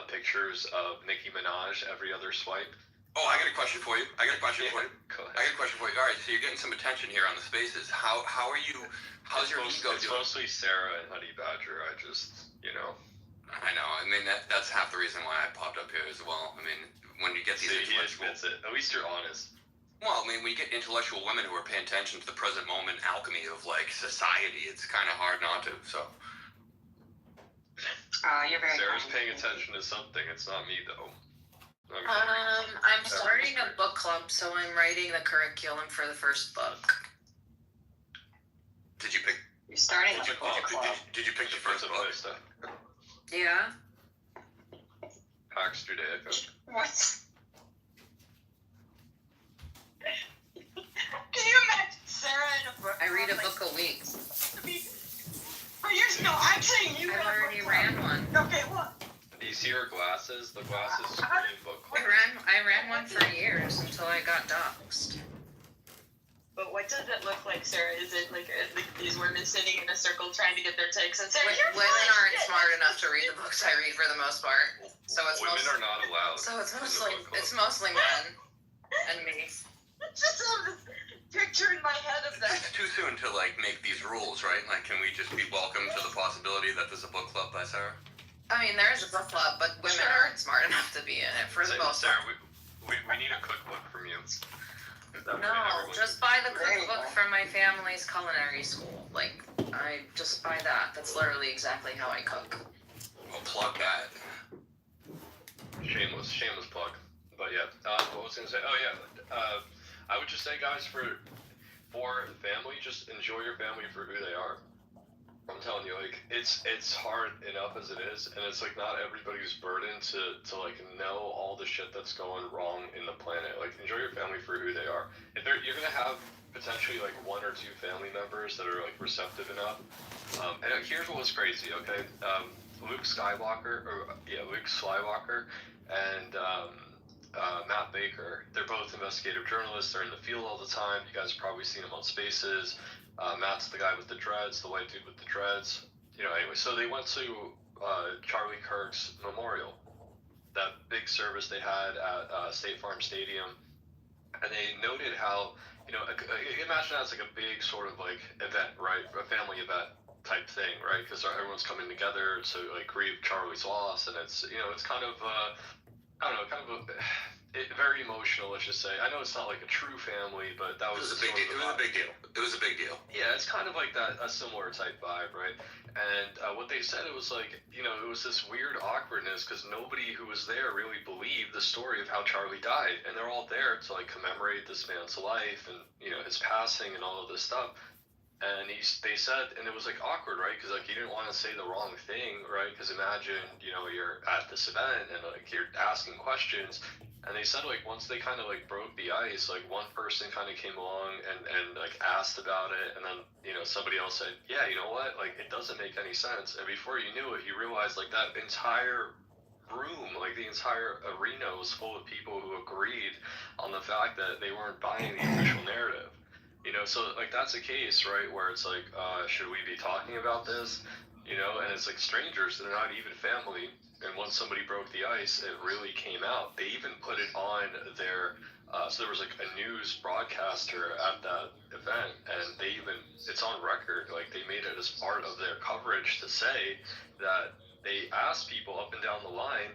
pictures of Nicki Minaj every other swipe. Oh, I got a question for you. Go ahead. All right, so you're getting some attention here on the spaces. How are you? How's your ego doing? It's mostly Sarah and Honey Badger. I just, you know. I know. I mean, that's half the reason why I popped up here as well. I mean, when you get these intellectual... He admits it. At least you're honest. Well, I mean, when you get intellectual women who are paying attention to the present moment alchemy of, like, society, it's kind of hard not to, so... You're very Sarah's paying attention to something. It's not me, though. I'm starting a book club, so I'm writing the curriculum for the first book. Did you pick? You're starting. Did you pick the first book? Yeah. Pax Judaica. What? Can you imagine Sarah in a book? I read a book a week. No, I'm saying you. I already ran one. Okay, what? Do you see her glasses? The glasses scream book club. I ran one for years until I got doxxed. But what does it look like, Sarah? Is it like these women sitting in a circle trying to get their takes and saying, women aren't smart enough to read the books I read for the most part. So it's women are not allowed. So it's mostly men and me. I just have this picture in my head of that. It's too soon to like make these rules, right? Like, can we just be welcome to the possibility that there's a book club by Sarah? I mean, there is a book club, but women aren't smart enough to be in it for the most part. Sarah, we need a cookbook from you. No, just buy the cookbook from my family's culinary school. Like, I just buy that. That's literally exactly how I cook. Well, plug that. Shameless plug. But yeah, what was I gonna say? Oh yeah, I would just say, guys, for family, just enjoy your family for who they are. I'm telling you, like, it's hard enough as it is, and it's like not everybody's burden to like know all the shit that's going wrong in the planet. Like, enjoy your family for who they are. If you're gonna have potentially like one or two family members that are like receptive enough. And here's what was crazy, okay? Luke Skywalker and Matt Baker, they're both investigative journalists. They're in the field all the time. You guys have probably seen them on Spaces. Matt's the guy with the dreads, the white dude with the dreads. Anyway, so they went to Charlie Kirk's memorial, that big service they had at State Farm Stadium, and they noted how, imagine that's like a big sort of like event, right? A family event type thing, right? Because everyone's coming together to like grieve Charlie's loss, and it's, it's kind of, very emotional, let's just say. I know it's not like a true family, but that was a big deal. It was a big deal. It was a big deal. Yeah, it's kind of like that, a similar type vibe, right? And what they said, it was like, it was this weird awkwardness because nobody who was there really believed the story of how Charlie died, and they're all there to like commemorate this man's life and his passing and all of this stuff. And they said, and it was like awkward, right? Because like you didn't want to say the wrong thing, right? Because imagine, you're at this event and like you're asking questions. And they said like once they kind of like broke the ice, like one person kind of came along and like asked about it, and then somebody else said, yeah, you know what, like it doesn't make any sense. And before you knew it, you realized like that entire room, like the entire arena was full of people who agreed on the fact that they weren't buying the official narrative. So like that's a case, right, where it's like, should we be talking about this? And it's like strangers, they're not even family. And once somebody broke the ice, it really came out. They even put it on their, so there was like a news broadcaster at that event, and it's on record, like they made it as part of their coverage to say that they asked people up and down the line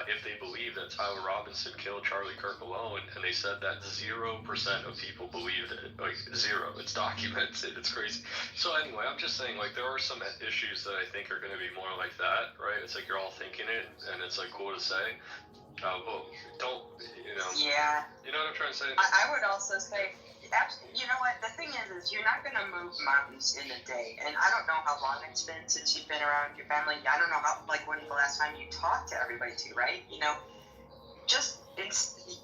if they believe that Tyler Robinson killed Charlie Kirk alone, and they said that 0% of people believed it, like zero. It's documented. It's crazy. So anyway, I'm just saying, like, there are some issues that I think are going to be more like that, right? It's like you're all thinking it, and it's like cool to say. But don't, Yeah. You know what I'm trying to say? I would also say, you know what, the thing is you're not going to move mountains in a day. And I don't know how long it's been since you've been around your family. I don't know how, like, when the last time you talked to everybody too, right? Just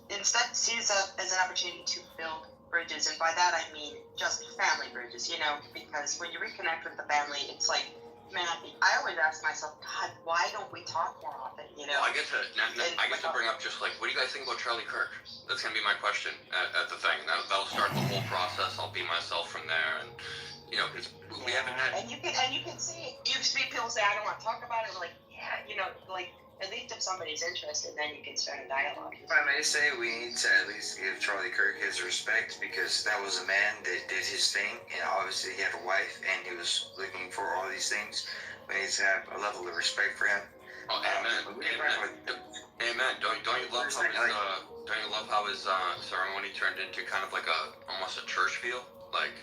instead see it as an opportunity to build bridges. And by that I mean just family bridges, because when you reconnect with the family, it's like, man, I always ask myself, God, why don't we talk more often? Well, I get to bring up just like, what do you guys think about Charlie Kirk? That's gonna be my question at the thing. That'll start the whole process. I'll be myself from there, and because we haven't had. And you can see, you speak, people say, I don't want to talk about it. We're like, yeah, like at least if somebody's interested, then you can start a dialogue. If I may say, we need to at least give Charlie Kirk his respect, because that was a man that did his thing, and obviously he had a wife, and he was looking for all these things. We need to have a level of respect for him. Oh, amen. Amen. Don't you love how his ceremony turned into kind of like almost a church feel, like.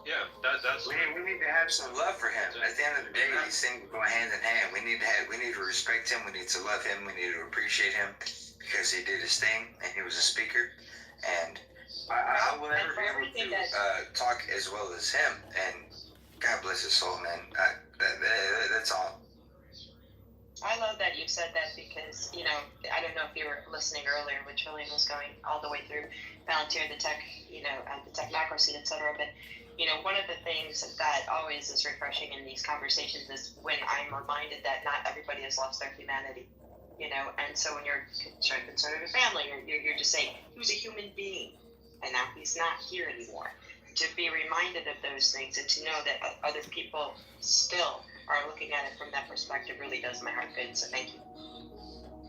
Yeah, that's. We need to have some love for him. At the end of the day, these things go hand in hand. We need to respect him. We need to love him. We need to appreciate him because he did his thing and he was a speaker. And I will never be able to talk as well as him. And God bless his soul, man. That's all. I love that you said that because, I don't know if you were listening earlier when Trillian was going all the way through Palantir, the tech, at the tech macro scene, et cetera. But, one of the things that always is refreshing in these conversations is when I'm reminded that not everybody has lost their humanity, and so when you're concerned with your family, you're just saying, he was a human being, and now he's not here anymore. To be reminded of those things and to know that other people still are looking at it from that perspective really does my heart good, so thank you.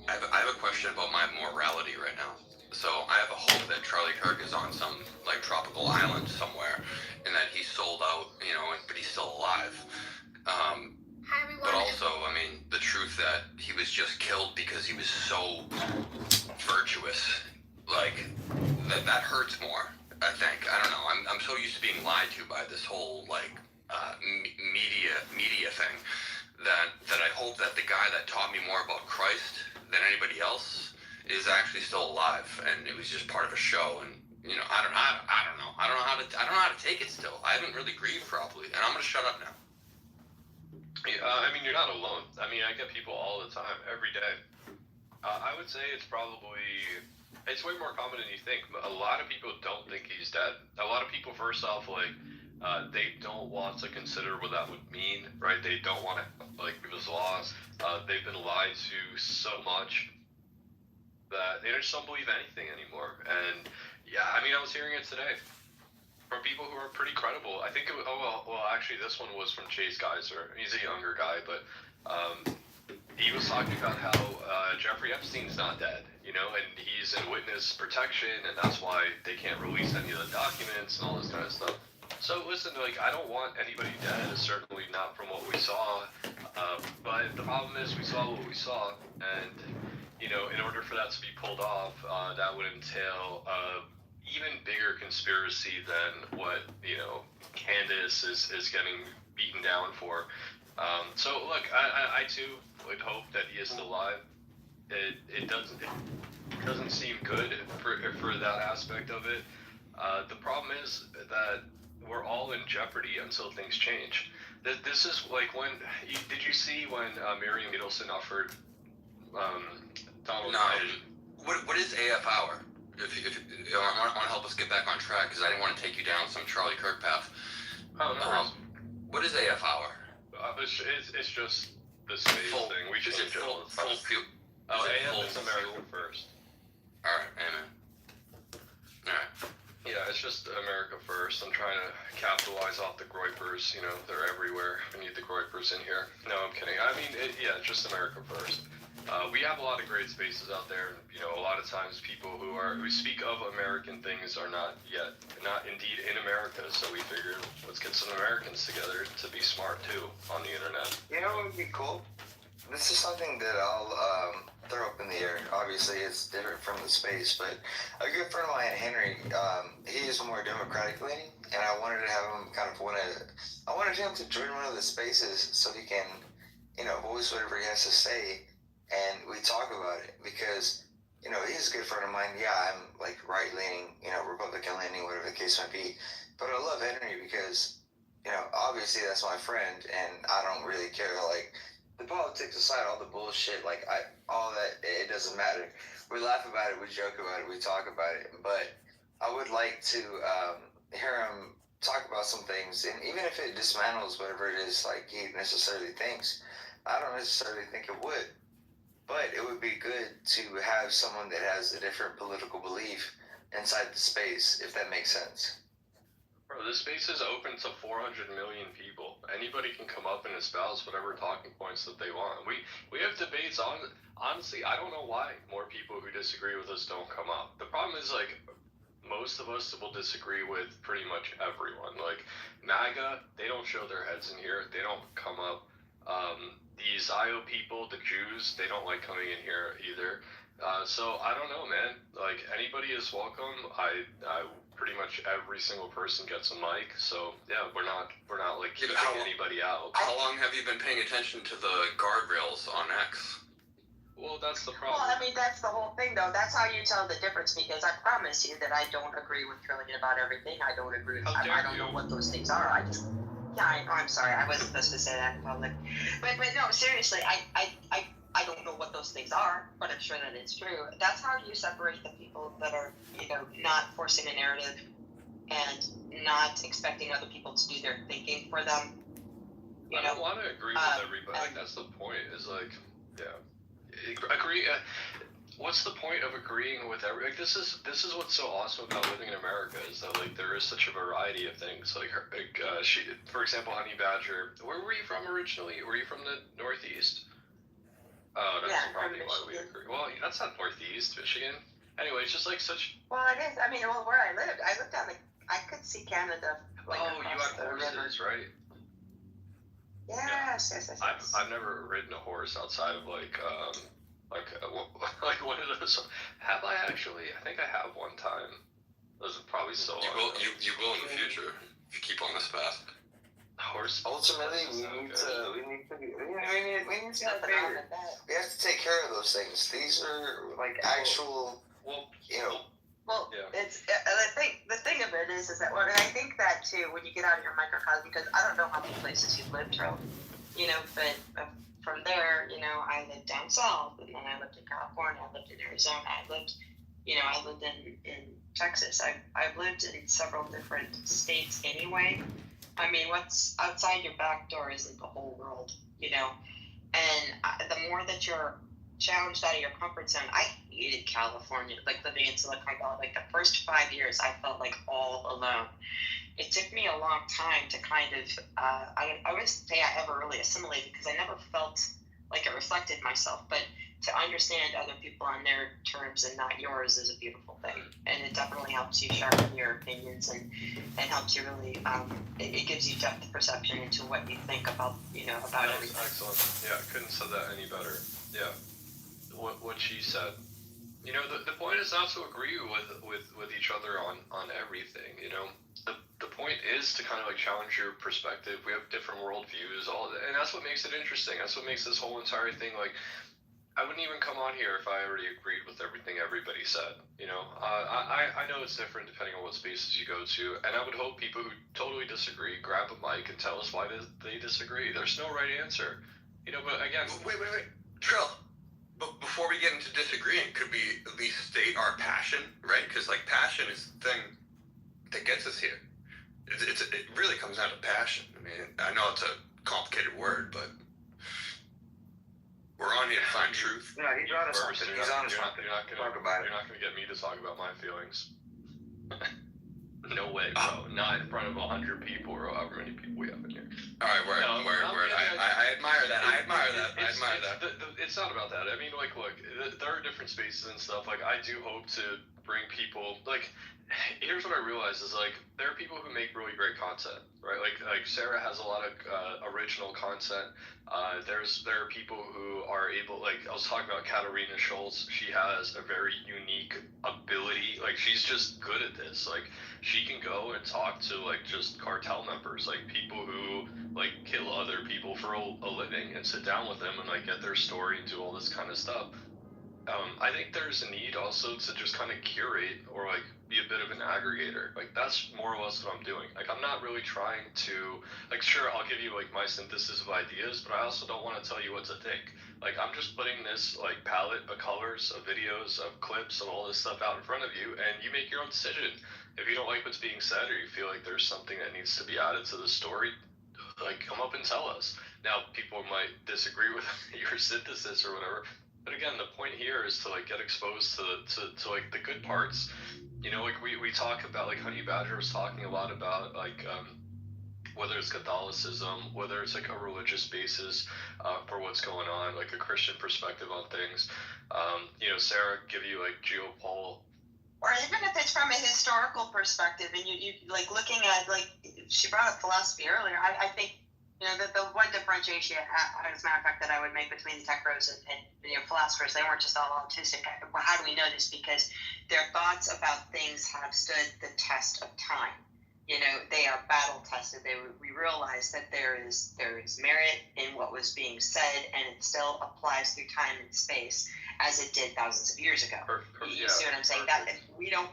I have a question about my morality right now. So I have a hope that Charlie Kirk is on some like tropical island somewhere, and that he's sold out, but he's still alive. But also, I mean, the truth that he was just killed because he was so virtuous, like that hurts more. I think. I don't know. I'm so used to being lied to by this whole like media thing that I hope that the guy that taught me more about Christ than anybody else is actually still alive, and it was just part of a show. And I don't know. I don't know how to take it still. I haven't really grieved properly, and I'm gonna shut up now. Yeah, I mean, you're not alone. I mean, I get people all the time, every day. I would say it's probably It's way more common than you think. A lot of people don't think he's dead. A lot of people, first off, like, they don't want to consider what that would mean, right? They don't want to, like, give his loss. They've been lied to so much that they just don't believe anything anymore. And, yeah, I mean, I was hearing it today from people who are pretty credible. I think, actually, this one was from Chase Geiser. He's a younger guy, but he was talking about how Jeffrey Epstein's not dead, you know, and he's in witness protection, and that's why they can't release any of the documents and all this kind of stuff. So listen, like, I don't want anybody dead, certainly not from what we saw, but the problem is we saw what we saw, and, you know, in order for that to be pulled off, that would entail even bigger conspiracy than what, you know, Candace is getting beaten down for. So look, I too would hope that he is still alive. It doesn't seem good for that aspect of it. The problem is that we're all in jeopardy until things change. This is like when did you see when Miriam Middleton offered Donald Biden? What is AF Hour? If you want to help us get back on track, because I didn't want to take you down some Charlie Kirk path. Oh no. What is AF Hour? It's just the space thing. We should change it all the time. AM is America first. Alright, amen. Alright. Yeah, it's just America first. I'm trying to capitalize off the Groypers. You know, they're everywhere. We need the Groypers in here. No, I'm kidding. I mean, just America first. We have a lot of great spaces out there, and you know, a lot of times people who speak of American things are not indeed in America. So we figured, let's get some Americans together to be smart too on the internet. You know what would be cool? This is something that I'll throw up in the air. Obviously, it's different from the space, but a good friend of mine, Henry, he is more Democratic leaning, and I wanted to have him I wanted him to join one of the spaces so he can, you know, voice whatever he has to say, and we talk about it, because, you know, he's a good friend of mine. Yeah, I'm like right leaning, you know, Republican leaning, whatever the case might be, but I love Henry because, you know, obviously that's my friend, and I don't really care, like, the politics aside, all the bullshit, like, all that, it doesn't matter. We laugh about it, we joke about it, we talk about it, but I would like to hear him talk about some things, and even if it dismantles whatever it is, like, he necessarily thinks, I don't necessarily think it would, but it would be good to have someone that has a different political belief inside the space, if that makes sense. Bro, this space is open to 400 million people. Anybody can come up and espouse whatever talking points that they want. We have debates on, honestly, I don't know why more people who disagree with us don't come up. The problem is, like, most of us will disagree with pretty much everyone. Like, MAGA, they don't show their heads in here. They don't come up. The Zio people, the Jews, they don't like coming in here either. So I don't know, man. Like, anybody is welcome. I pretty much every single person gets a mic, so yeah, we're not like keeping anybody out. How long have you been paying attention to the guardrails on X? Well, that's the problem. Well, I mean, that's the whole thing, though. That's how you tell the difference, because I promise you that I don't agree with Trillian about everything. I don't agree with I don't know what those things are. I'm sorry. I wasn't supposed to say that in public. But no, seriously, I don't know what those things are, but I'm sure that it's true. That's how you separate the people that are, you know, not forcing a narrative and not expecting other people to do their thinking for them. I don't want to agree with everybody. Like, that's the point. Is like, yeah, agree. What's the point of agreeing with every? Like, this is what's so awesome about living in America, is that, like, there is such a variety of things. Like, she, for example, Honey Badger. Where were you from originally? Were you from the Northeast? Oh, that's probably why we agree. Well, that's not Northeast Michigan. Anyway, it's just like such. Well, it is. I mean, where I lived on I could see Canada. Like, you had horses, right? Yes. I've never ridden a horse outside of like one of those. Have I actually? I think I have one time. Those are probably so. You will in the future if you keep on this path. Horse. Ultimately, we need to have favor. We have to take care of those things. These are like actual, you know. Well, it's the thing of it is that I think that too, when you get out of your microcosm, because I don't know how many places you've lived, Joe, you know, but from there, you know, I lived down south, and then I lived in California, I lived in Arizona, I lived, I lived in Texas. I've lived in several different states anyway. I mean, what's outside your back door isn't the whole world, And the more that you're challenged out of your comfort zone, I hated California, like living in Silicon Valley. Like the first 5 years, I felt like all alone. It took me a long time to kind of, I wouldn't say I ever really assimilated because I never felt like it reflected myself, but to understand other people on their terms and not yours is a beautiful thing. And it definitely helps you sharpen your opinions and helps you really, it gives you depth perception into what you think about, about everything. Excellent. Yeah, couldn't have said that any better. Yeah. What she said. The point is not to agree with each other on everything, The point is to kind of like challenge your perspective. We have different worldviews, and that's what makes it interesting. That's what makes this whole entire thing like. I wouldn't even come on here if I already agreed with everything everybody said. I know it's different depending on what spaces you go to, and I would hope people who totally disagree grab a mic and tell us why they disagree. There's no right answer, But again, wait, Trill. But before we get into disagreeing, could we at least state our passion, right? Because like passion is the thing that gets us here. It really comes down to passion. I mean, I know it's a complicated word, but we're on here to find truth. No, he's on to something. He's on to something. You're not gonna get me to talk about my feelings. No way, bro. Not in front of 100 people or however many people we have in here. All right, word. I admire that. I admire that. It's not about that. I mean, like, look, there are different spaces and stuff. Like, I do hope to bring people. Like, here's what I realize is like there are people who make really great content, right? Like Sarah has a lot of original content. There are people who are able. Like I was talking about Katarina Schultz. She has a very unique ability. Like she's just good at this. Like she can go and talk to like just cartel members, like people who like kill other people for a living, and sit down with them and like get their story and do all this kind of stuff. I think there's a need also to just kind of curate or like be a bit of an aggregator. Like that's more or less what I'm doing. Like I'm not really trying to like sure I'll give you like my synthesis of ideas, but I also don't want to tell you what to think. Like I'm just putting this like palette of colors, of videos, of clips, of all this stuff out in front of you, and you make your own decision. If you don't like what's being said or you feel like there's something that needs to be added to the story, like come up and tell us. Now people might disagree with your synthesis or whatever. But again, the point here is to like get exposed to like the good parts. Like we talk about like Honey Badger was talking a lot about like whether it's Catholicism, whether it's like a religious basis for what's going on, like a Christian perspective on things. Sarah give you like geopolitical. Or even if it's from a historical perspective, and you like looking at like she brought up philosophy earlier. I think. The one differentiation, as a matter of fact, that I would make between the tech bros and philosophers, they weren't just all autistic. How do we know this? Because their thoughts about things have stood the test of time. They are battle tested. We realize that there is merit in what was being said, and it still applies through time and space as it did thousands of years ago. You see what I'm saying? That we don't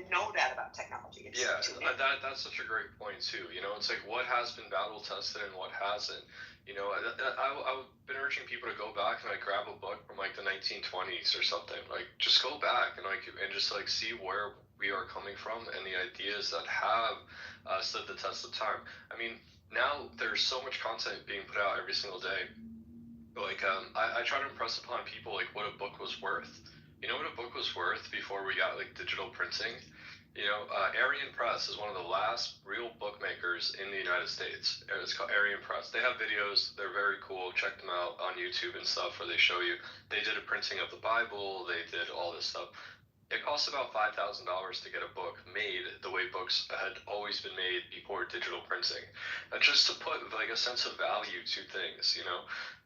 know that about technology. That's such a great point too. It's like what has been battle tested and what hasn't. I've been urging people to go back and like grab a book from like the 1920s or something. Like just go back and just like see where we are coming from and the ideas that have stood the test of time. I mean, now there's so much content being put out every single day. Like I try to impress upon people like what a book was worth. You know what a book was worth before we got like digital printing? Arian Press is one of the last real bookmakers in the United States. It's called Arian Press. They have videos. They're very cool. Check them out on YouTube and stuff where they show you. They did a printing of the Bible. They did all this stuff. It costs about $5,000 to get a book made the way books had always been made before digital printing. And just to put like a sense of value to things,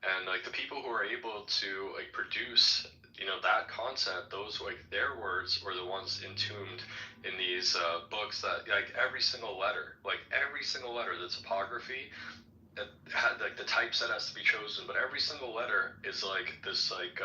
and like the people who are able to like produce that content, those like their words were the ones entombed in these books that like every single letter, the topography that had like the typeset has to be chosen, but every single letter is like this like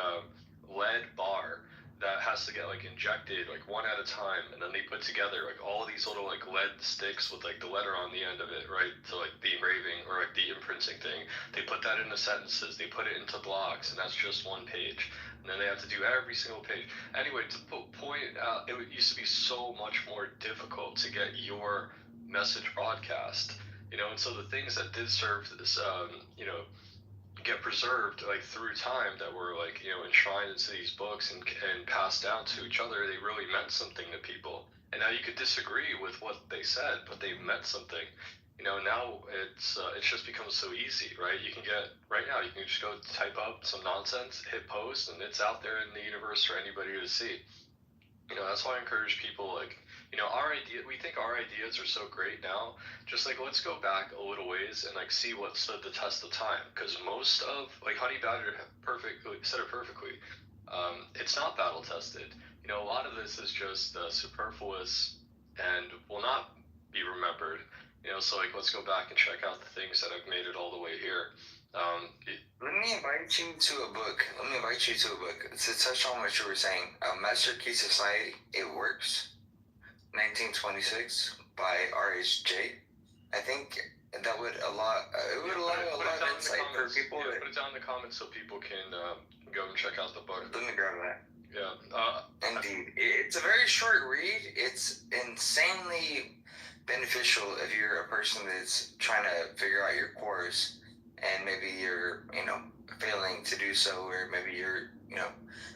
lead bar that has to get like injected like one at a time, and then they put together like all of these little like lead sticks with like the letter on the end of it, right? So like the engraving or like the imprinting thing, they put that into sentences, they put it into blocks, and that's just one page. And then they have to do every single page. Anyway, to point out, it used to be so much more difficult to get your message broadcast, you know, and so the things that did serve this, you know, get preserved like through time, that were like, you know, enshrined into these books and passed down to each other, they really meant something to people. And now you could disagree with what they said, but they meant something. You know, now it's just become so easy, right? You can get, right now you can just go type up some nonsense, hit post, and it's out there in the universe for anybody to see. You know, that's why I encourage people, like, you know, we think our ideas are so great now. Just like, let's go back a little ways and like see what stood the test of time. Because most of, like, Honey Badger said it perfectly. It's not battle tested. You know, a lot of this is just superfluous and will not be remembered. You know, so like, let's go back and check out the things that have made it all the way here. Let me invite you to a book. To touch on what you were saying. Master Key Society, It Works, 1926 by R.H.J. I think that would allow a lot of insight for people. Yeah, put it down in the comments so people can go and check out the book. Let me grab that. Yeah. Indeed. It's a very short read. It's insanely beneficial if you're a person that's trying to figure out your course, and maybe you're, you know, failing to do so, or maybe you're, you know,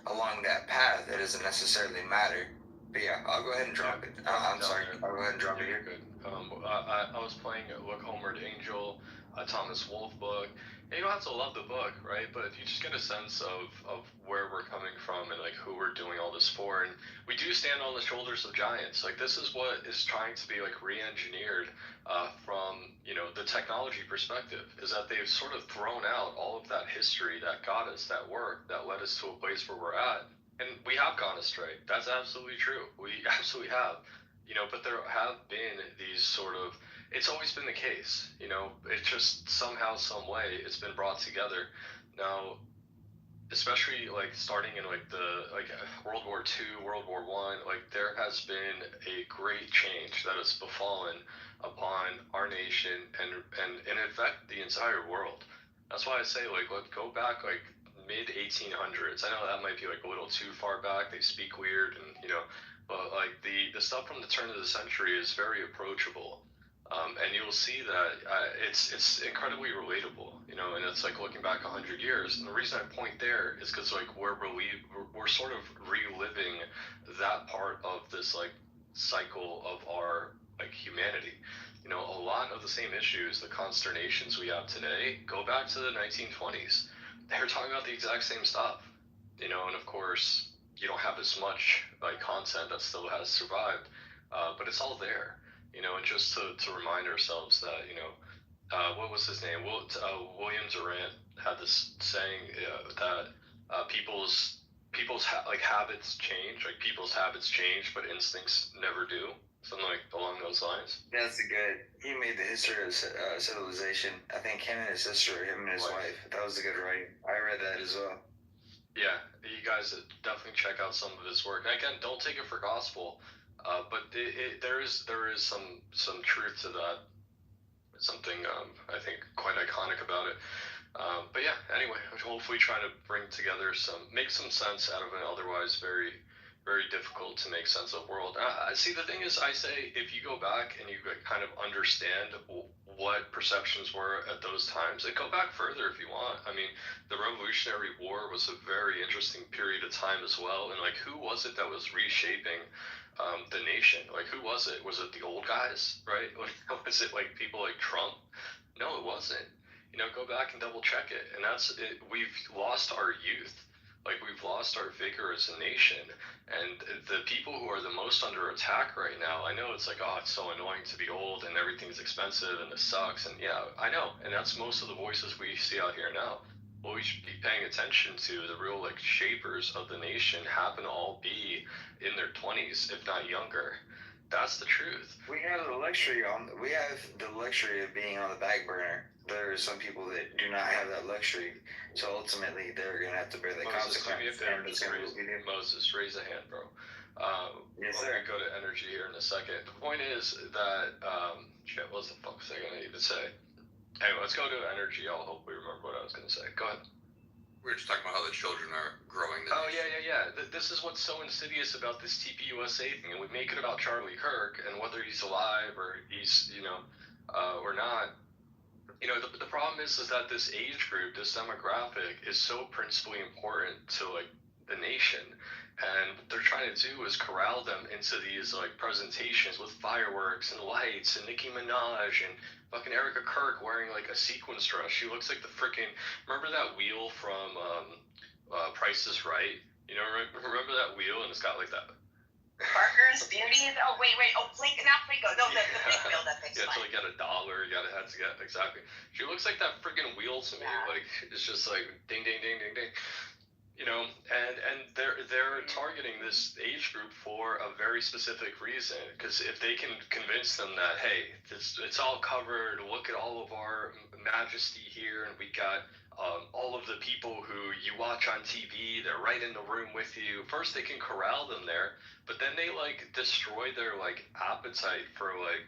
along that path that doesn't necessarily matter. But yeah, I'll go ahead and drop it. I'm sorry. I'll go ahead and drop it here. Good. I was playing Look Homeward Angel, a Thomas Wolfe book. And you don't have to love the book, right? But if you just get a sense of where we're coming from and like who we're doing all this for, and we do stand on the shoulders of giants. Like, this is what is trying to be like re-engineered from, you know, the technology perspective, is that they've sort of thrown out all of that history that got us that work, that led us to a place where we're at. And we have gone astray. That's absolutely true. We absolutely have. You know, but there have been these sort of, it's always been the case, you know, it's just somehow, some way, it's been brought together. Now, especially like starting in like World War II, World War I, like there has been a great change that has befallen upon our nation and in fact the entire world. That's why I say, like, let's go back like mid 1800s. I know that might be like a little too far back. They speak weird, and you know, but like the stuff from the turn of the century is very approachable, and you'll see that it's incredibly relatable. You know, and it's like looking back 100 years. And the reason I point there is because like we're sort of reliving that part of this like cycle of our like humanity. You know, a lot of the same issues, the consternations we have today, go back to the 1920s. They're talking about the exact same stuff, you know, and of course you don't have as much like content that still has survived, but it's all there, you know. And just to remind ourselves that, you know, what was his name? William Durant had this saying that people's habits change, like people's habits change, but instincts never do. Something like along those lines. That's good. He made the history of civilization. I think him and his sister, him and his wife. That was a good writing. I read that as well. Yeah, you guys definitely check out some of his work. Again, don't take it for gospel, but there is some truth to that. Something I think quite iconic about it. But yeah, anyway, hopefully try to make some sense out of an otherwise very, very difficult to make sense of world. See, the thing is, I say, if you go back and you kind of understand what perceptions were at those times, and go back further if you want. I mean, the Revolutionary War was a very interesting period of time as well. And like, who was it that was reshaping the nation? Like, who was it? Was it the old guys, right? Was it like people like Trump? No, it wasn't. You know, go back and double check it. And that's it. We've lost our youth. Like, we've lost our vigor as a nation. And the people who are the most under attack right now, I know it's like, oh, it's so annoying to be old and everything's expensive and this sucks. And yeah, I know. And that's most of the voices we see out here now. What we should be paying attention to, the real like shapers of the nation, happen to all be in their 20s, if not younger. That's the truth. We have the luxury of being on the back burner. There are some people that do not have that luxury, so ultimately they're gonna have to bear the consequences. Moses, raise a hand, bro. Yes, we're sir. gonna go to energy here in a second. The point is that shit, what the fuck was I gonna even say? Anyway, let's go to energy. I'll hopefully remember what I was gonna say. Go ahead. We were just talking about how the children are growing. Oh, yeah. This is what's so insidious about this TPUSA thing. And we make it about Charlie Kirk and whether he's alive or he's, or not. The problem is that this age group, this demographic, is so principally important to, like, the nation. And what they're trying to do is corral them into these, like, presentations with fireworks and lights and Nicki Minaj and fucking Erica Kirk wearing, like, a sequins dress. She looks like the freaking... Remember that wheel from Price is Right? Remember that wheel? And it's got, like, that... Parker's Beauty? Oh, wait. Oh, not Plinko. No, the big wheel that thing's Yeah, fine. to, like, get $1, you had to get... Exactly. She looks like that freaking wheel to me. Yeah. Like, it's just like, ding, ding, ding, ding, ding. And they're targeting this age group for a very specific reason, because if they can convince them that, hey, it's all covered, look at all of our majesty here, and we got all of the people who you watch on TV, they're right in the room with you. First they can corral them there, but then they, like, destroy their, like, appetite for, like,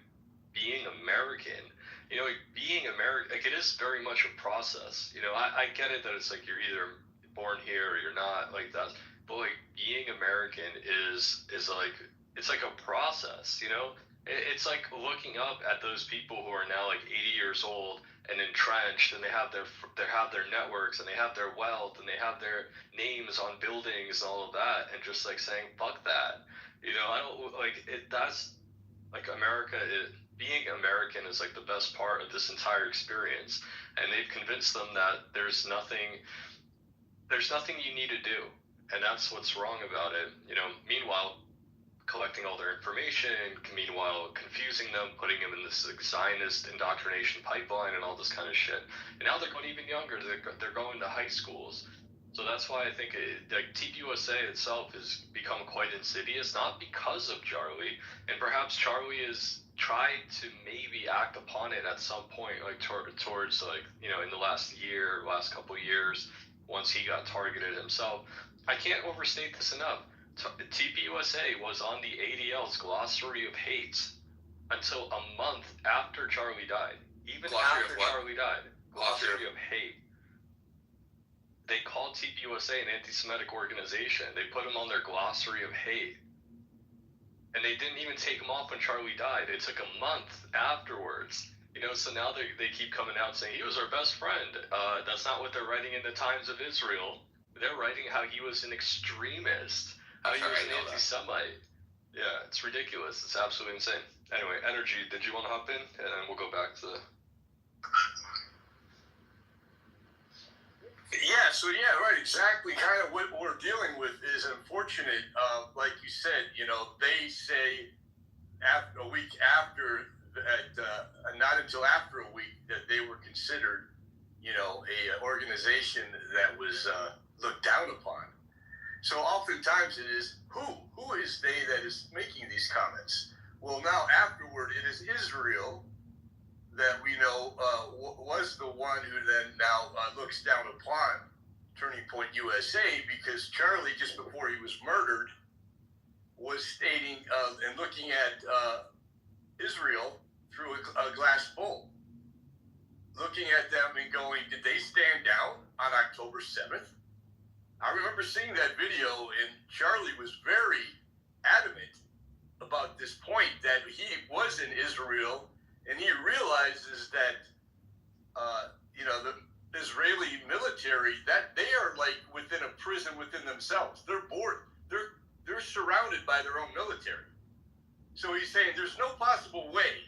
being American. Being American, like, it is very much a process. I get it that it's like you're either born here or you're not, like that, but, like, being American is like, it's like a process. It's like looking up at those people who are now, like, 80 years old and entrenched, and they have their networks, and they have their wealth, and they have their names on buildings and all of that, and just, like, saying fuck that. I don't like it. That's like America. Being American is, like, the best part of this entire experience, and they've convinced them that there's nothing you need to do, and that's what's wrong about it. Meanwhile, collecting all their information, meanwhile confusing them, putting them in this, like, Zionist indoctrination pipeline and all this kind of shit. And now they're going even younger. They're going to high schools. So that's why I think TPUSA itself has become quite insidious, not because of Charlie, and perhaps Charlie has tried to maybe act upon it at some point, like towards, like, in the last couple years, once he got targeted himself. I can't overstate this enough. TPUSA was on the ADL's glossary of hate until a month after Charlie died. Even Glossary after of what? Charlie died. Glossary of hate. They called TPUSA an anti-Semitic organization. They put him on their glossary of hate. And they didn't even take him off when Charlie died. It took a month afterwards. So now they keep coming out saying he was our best friend. That's not what they're writing in the Times of Israel. They're writing how he was an extremist, how he was an anti-Semite. Yeah, it's ridiculous. It's absolutely insane. Anyway, energy, did you want to hop in? And then we'll go back to the... Yeah, right, exactly. Kind of what we're dealing with is unfortunate. Like you said, they say a week after... not until after a week that they were considered, a organization that was looked down upon. So oftentimes it is who is they that is making these comments? Well, now afterward it is Israel that we know was the one who then now looks down upon Turning Point USA, because Charlie, just before he was murdered, was stating and looking at Israel through a glass bowl, looking at them and going, did they stand down on October 7th? I remember seeing that video, and Charlie was very adamant about this point, that he was in Israel, and he realizes that, the Israeli military, that they are like within a prison within themselves. They're surrounded by their own military. So he's saying there's no possible way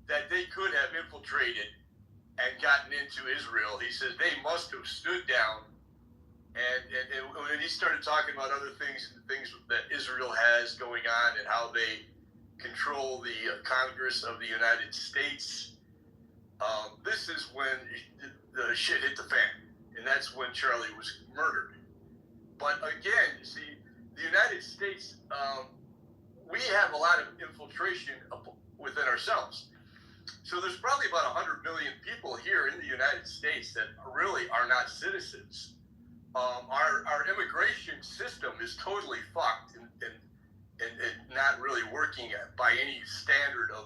that they could have infiltrated and gotten into Israel. He says they must have stood down, and when he started talking about other things that Israel has going on and how they control the Congress of the United States, this is when the shit hit the fan, and that's when Charlie was murdered. But again, you see, the United States we have a lot of infiltration within ourselves. So there's probably about 100 million people here in the United States that really are not citizens. Our immigration system is totally fucked and not really working by any standard of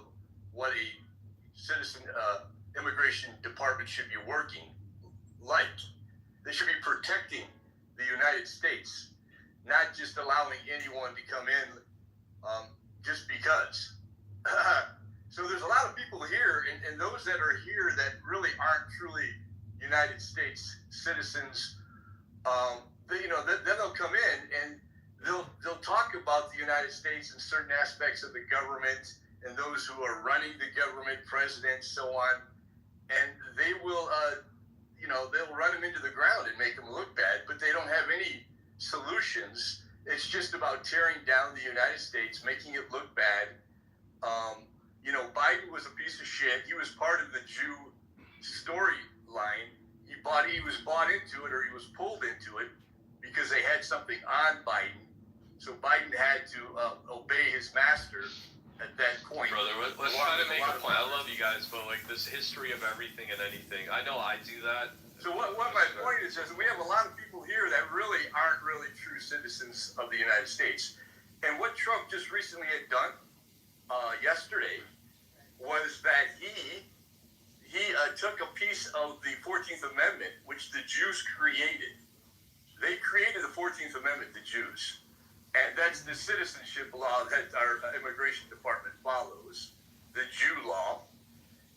what a citizen immigration department should be working like. They should be protecting the United States, not just allowing anyone to come in just because. So there's a lot of people here, and those that are here that really aren't truly United States citizens. Then they'll come in and they'll talk about the United States and certain aspects of the government and those who are running the government, president, so on, and they will, they'll run them into the ground and make them look bad, but they don't have any solutions. It's just about tearing down the United States, making it look bad. Biden was a piece of shit. He was part of the Jew storyline. He was bought into it, or he was pulled into it because they had something on Biden. So Biden had to obey his master at that point. Brother, let's try to make a point. I love you guys, but like this history of everything and anything, I know I do that. So what my point is we have a lot of people here that really aren't really true citizens of the United States. And what Trump just recently had done yesterday was that he took a piece of the 14th Amendment, which the Jews created. They created the 14th Amendment, the Jews. And that's the citizenship law that our immigration department follows, the Jew law.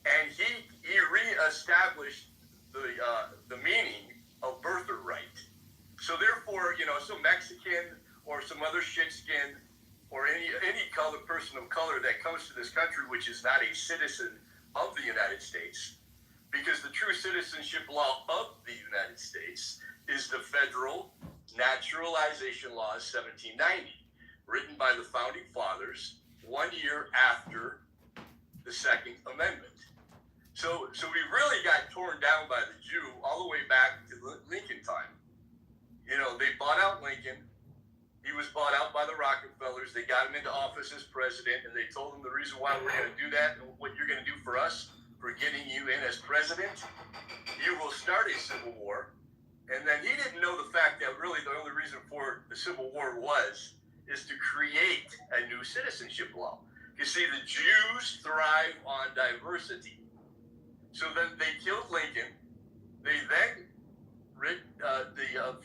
And he reestablished the meaning of birthright. So therefore, some Mexican or some other shit skin or any person of color that comes to this country, which is not a citizen of the United States, because the true citizenship law of the United States is the Federal Naturalization Law of 1790, written by the Founding Fathers 1 year after the Second Amendment. So we really got torn down by the Jew all the way back to Lincoln time. They bought out Lincoln. He was bought out by the Rockefellers. They got him into office as president, and they told him the reason why we're going to do that and what you're going to do for us, for getting you in as president, you will start a civil war. And then he didn't know the fact that really the only reason for the Civil War is to create a new citizenship law. You see, the Jews thrive on diversity. So then they killed Lincoln. They then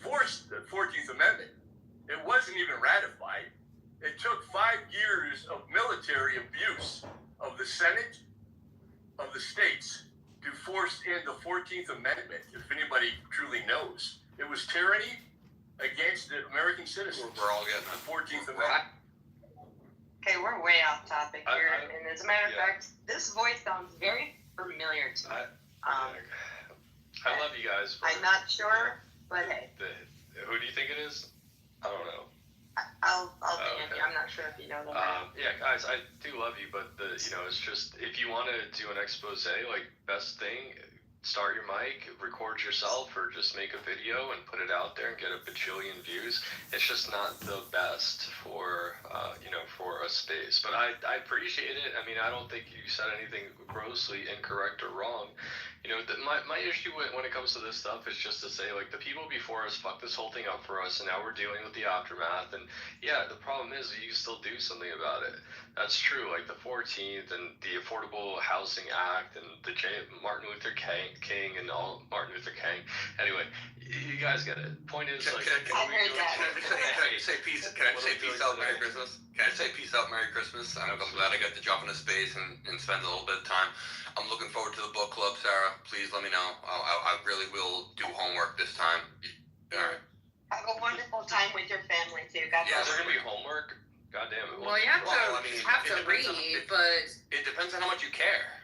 forced the 14th Amendment. It wasn't even ratified. It took 5 years of military abuse of the Senate, of the states, to force in the 14th Amendment, if anybody truly knows. It was tyranny against the American citizens. We're all getting the 14th Amendment. Okay, we're way off topic here. And as a matter of fact, this voice sounds very familiar to me. I love you guys. I'm not sure, but hey. Who do you think it is? I don't know. I'll think I'm not sure if you know them. Yeah, guys, I do love you, but it's just, if you want to do an expose, like, best thing, start your mic, record yourself, or just make a video and put it out there and get a bajillion views. It's just not the best for, for a space. But I appreciate it. I mean, I don't think you said anything grossly incorrect or wrong. My issue when it comes to this stuff is just to say, like, the people before us fucked this whole thing up for us, and now we're dealing with the aftermath. And yeah, the problem is that you can still do something about it. That's true, like the 14th and the Affordable Housing Act and the Martin Luther King and all Martin Luther King. Anyway, you guys get it. Point is, like, can I say peace out, Merry Christmas? Can I say peace out, Merry Christmas? I'm glad I got to jump into space and spend a little bit of time. I'm looking forward to the book club, Sarah. Please let me know. I really will do homework this time. All right. Have a wonderful time with your family, too. God bless. Yeah, is there going to be homework? God damn it. Well, you have to read, but... It depends on how much you care.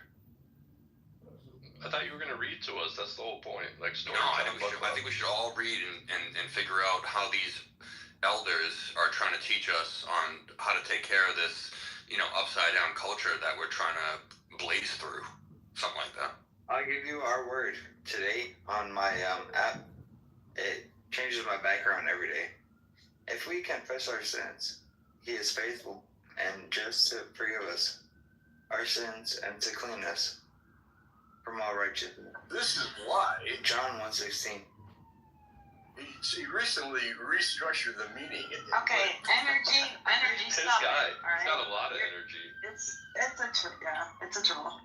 I thought you were going to read to us. That's the whole point. Like, story. No, I think we should all read and figure out how these elders are trying to teach us on how to take care of this, upside down culture that we're trying to blaze through. Something like that. I'll give you our word today on my app. It changes my background every day. If we confess our sins, He is faithful and just to forgive us our sins and to clean us from all righteousness. This is why John 1:16. he recently restructured the meeting. Okay, energy This stuff. guy, All right. he's got a lot of energy. It's a troll.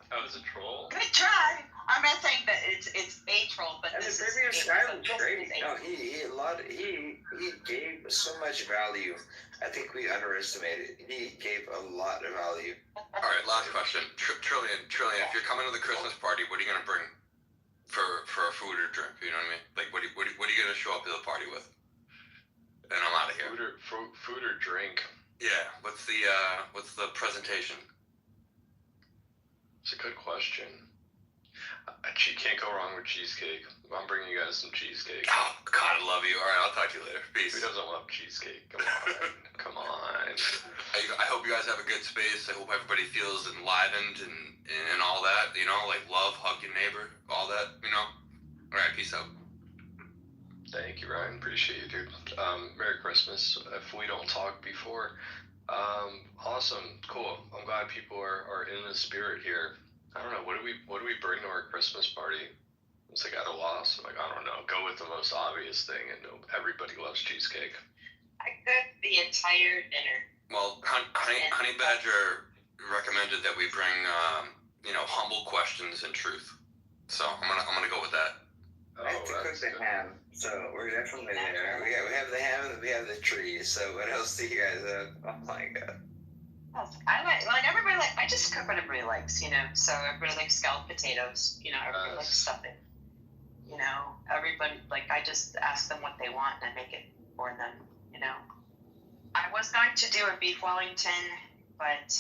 Oh, it's a troll? Good try. I'm not saying that it's a troll, but And this the is previous it guy was was a- great. No, he gave so much value. I think we underestimated. He gave a lot of value. All right, last question. Trillion, if you're coming to the Christmas party, what are you gonna bring for a food or drink? You know what I mean? Like, what are you gonna show up to the party with? And I'm out of here. Food or drink? Yeah. What's the presentation? It's a good question. You can't go wrong with cheesecake. I'm bringing you guys some cheesecake. Oh God, I love you. All right, I'll talk to you later. Peace. Who doesn't love cheesecake? Come on, come on. I hope you guys have a good space. I hope everybody feels enlivened and all that. You know, like love, hug your neighbor, all that. You know. All right, peace out. Thank you, Ryan. Appreciate you, dude. Merry Christmas. If we don't talk before, awesome, cool. I'm glad people are in the spirit here. I don't know. What do we bring to our Christmas party? It's like at a loss. Like, I don't know. Go with the most obvious thing, and everybody loves cheesecake. I cooked the entire dinner. Well, Honey Badger recommended that we bring, humble questions and truth. So I'm gonna go with that. I have to cook the ham, so we're definitely there. We have the ham and we have the tree. So what else do you guys have? Oh my God. I like everybody I just cook what everybody likes, you know. So everybody likes scalloped potatoes, you know. Everybody likes stuffing, you know. Everybody I just ask them what they want and I make it for them, you know. I was going to do a beef Wellington, but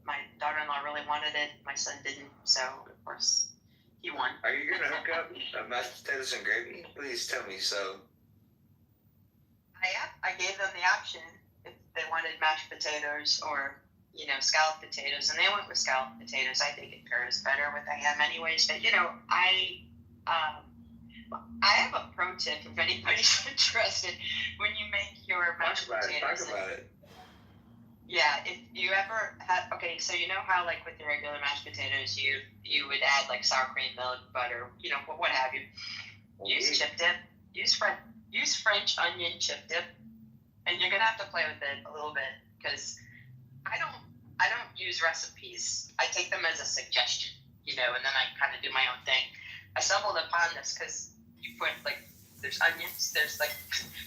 my daughter-in-law really wanted it. My son didn't, so of course he won. Are you gonna hook up mashed potatoes and gravy? Please tell me so. I gave them the option if they wanted mashed potatoes or, you know, scalloped potatoes, and they went with scalloped potatoes. I think it pairs better with the ham anyways. But, you know, I have a pro tip if anybody's interested. When you make your mashed potatoes. Talk about it. Yeah, if you ever had, okay, so you know how like with your regular mashed potatoes, you would add like sour cream, milk, butter, you know, what have you. Use chip dip, use French onion chip dip, and you're gonna have to play with it a little bit because I don't use recipes. I take them as a suggestion, you know, and then I kind of do my own thing. I stumbled upon this because you put like there's onions, there's like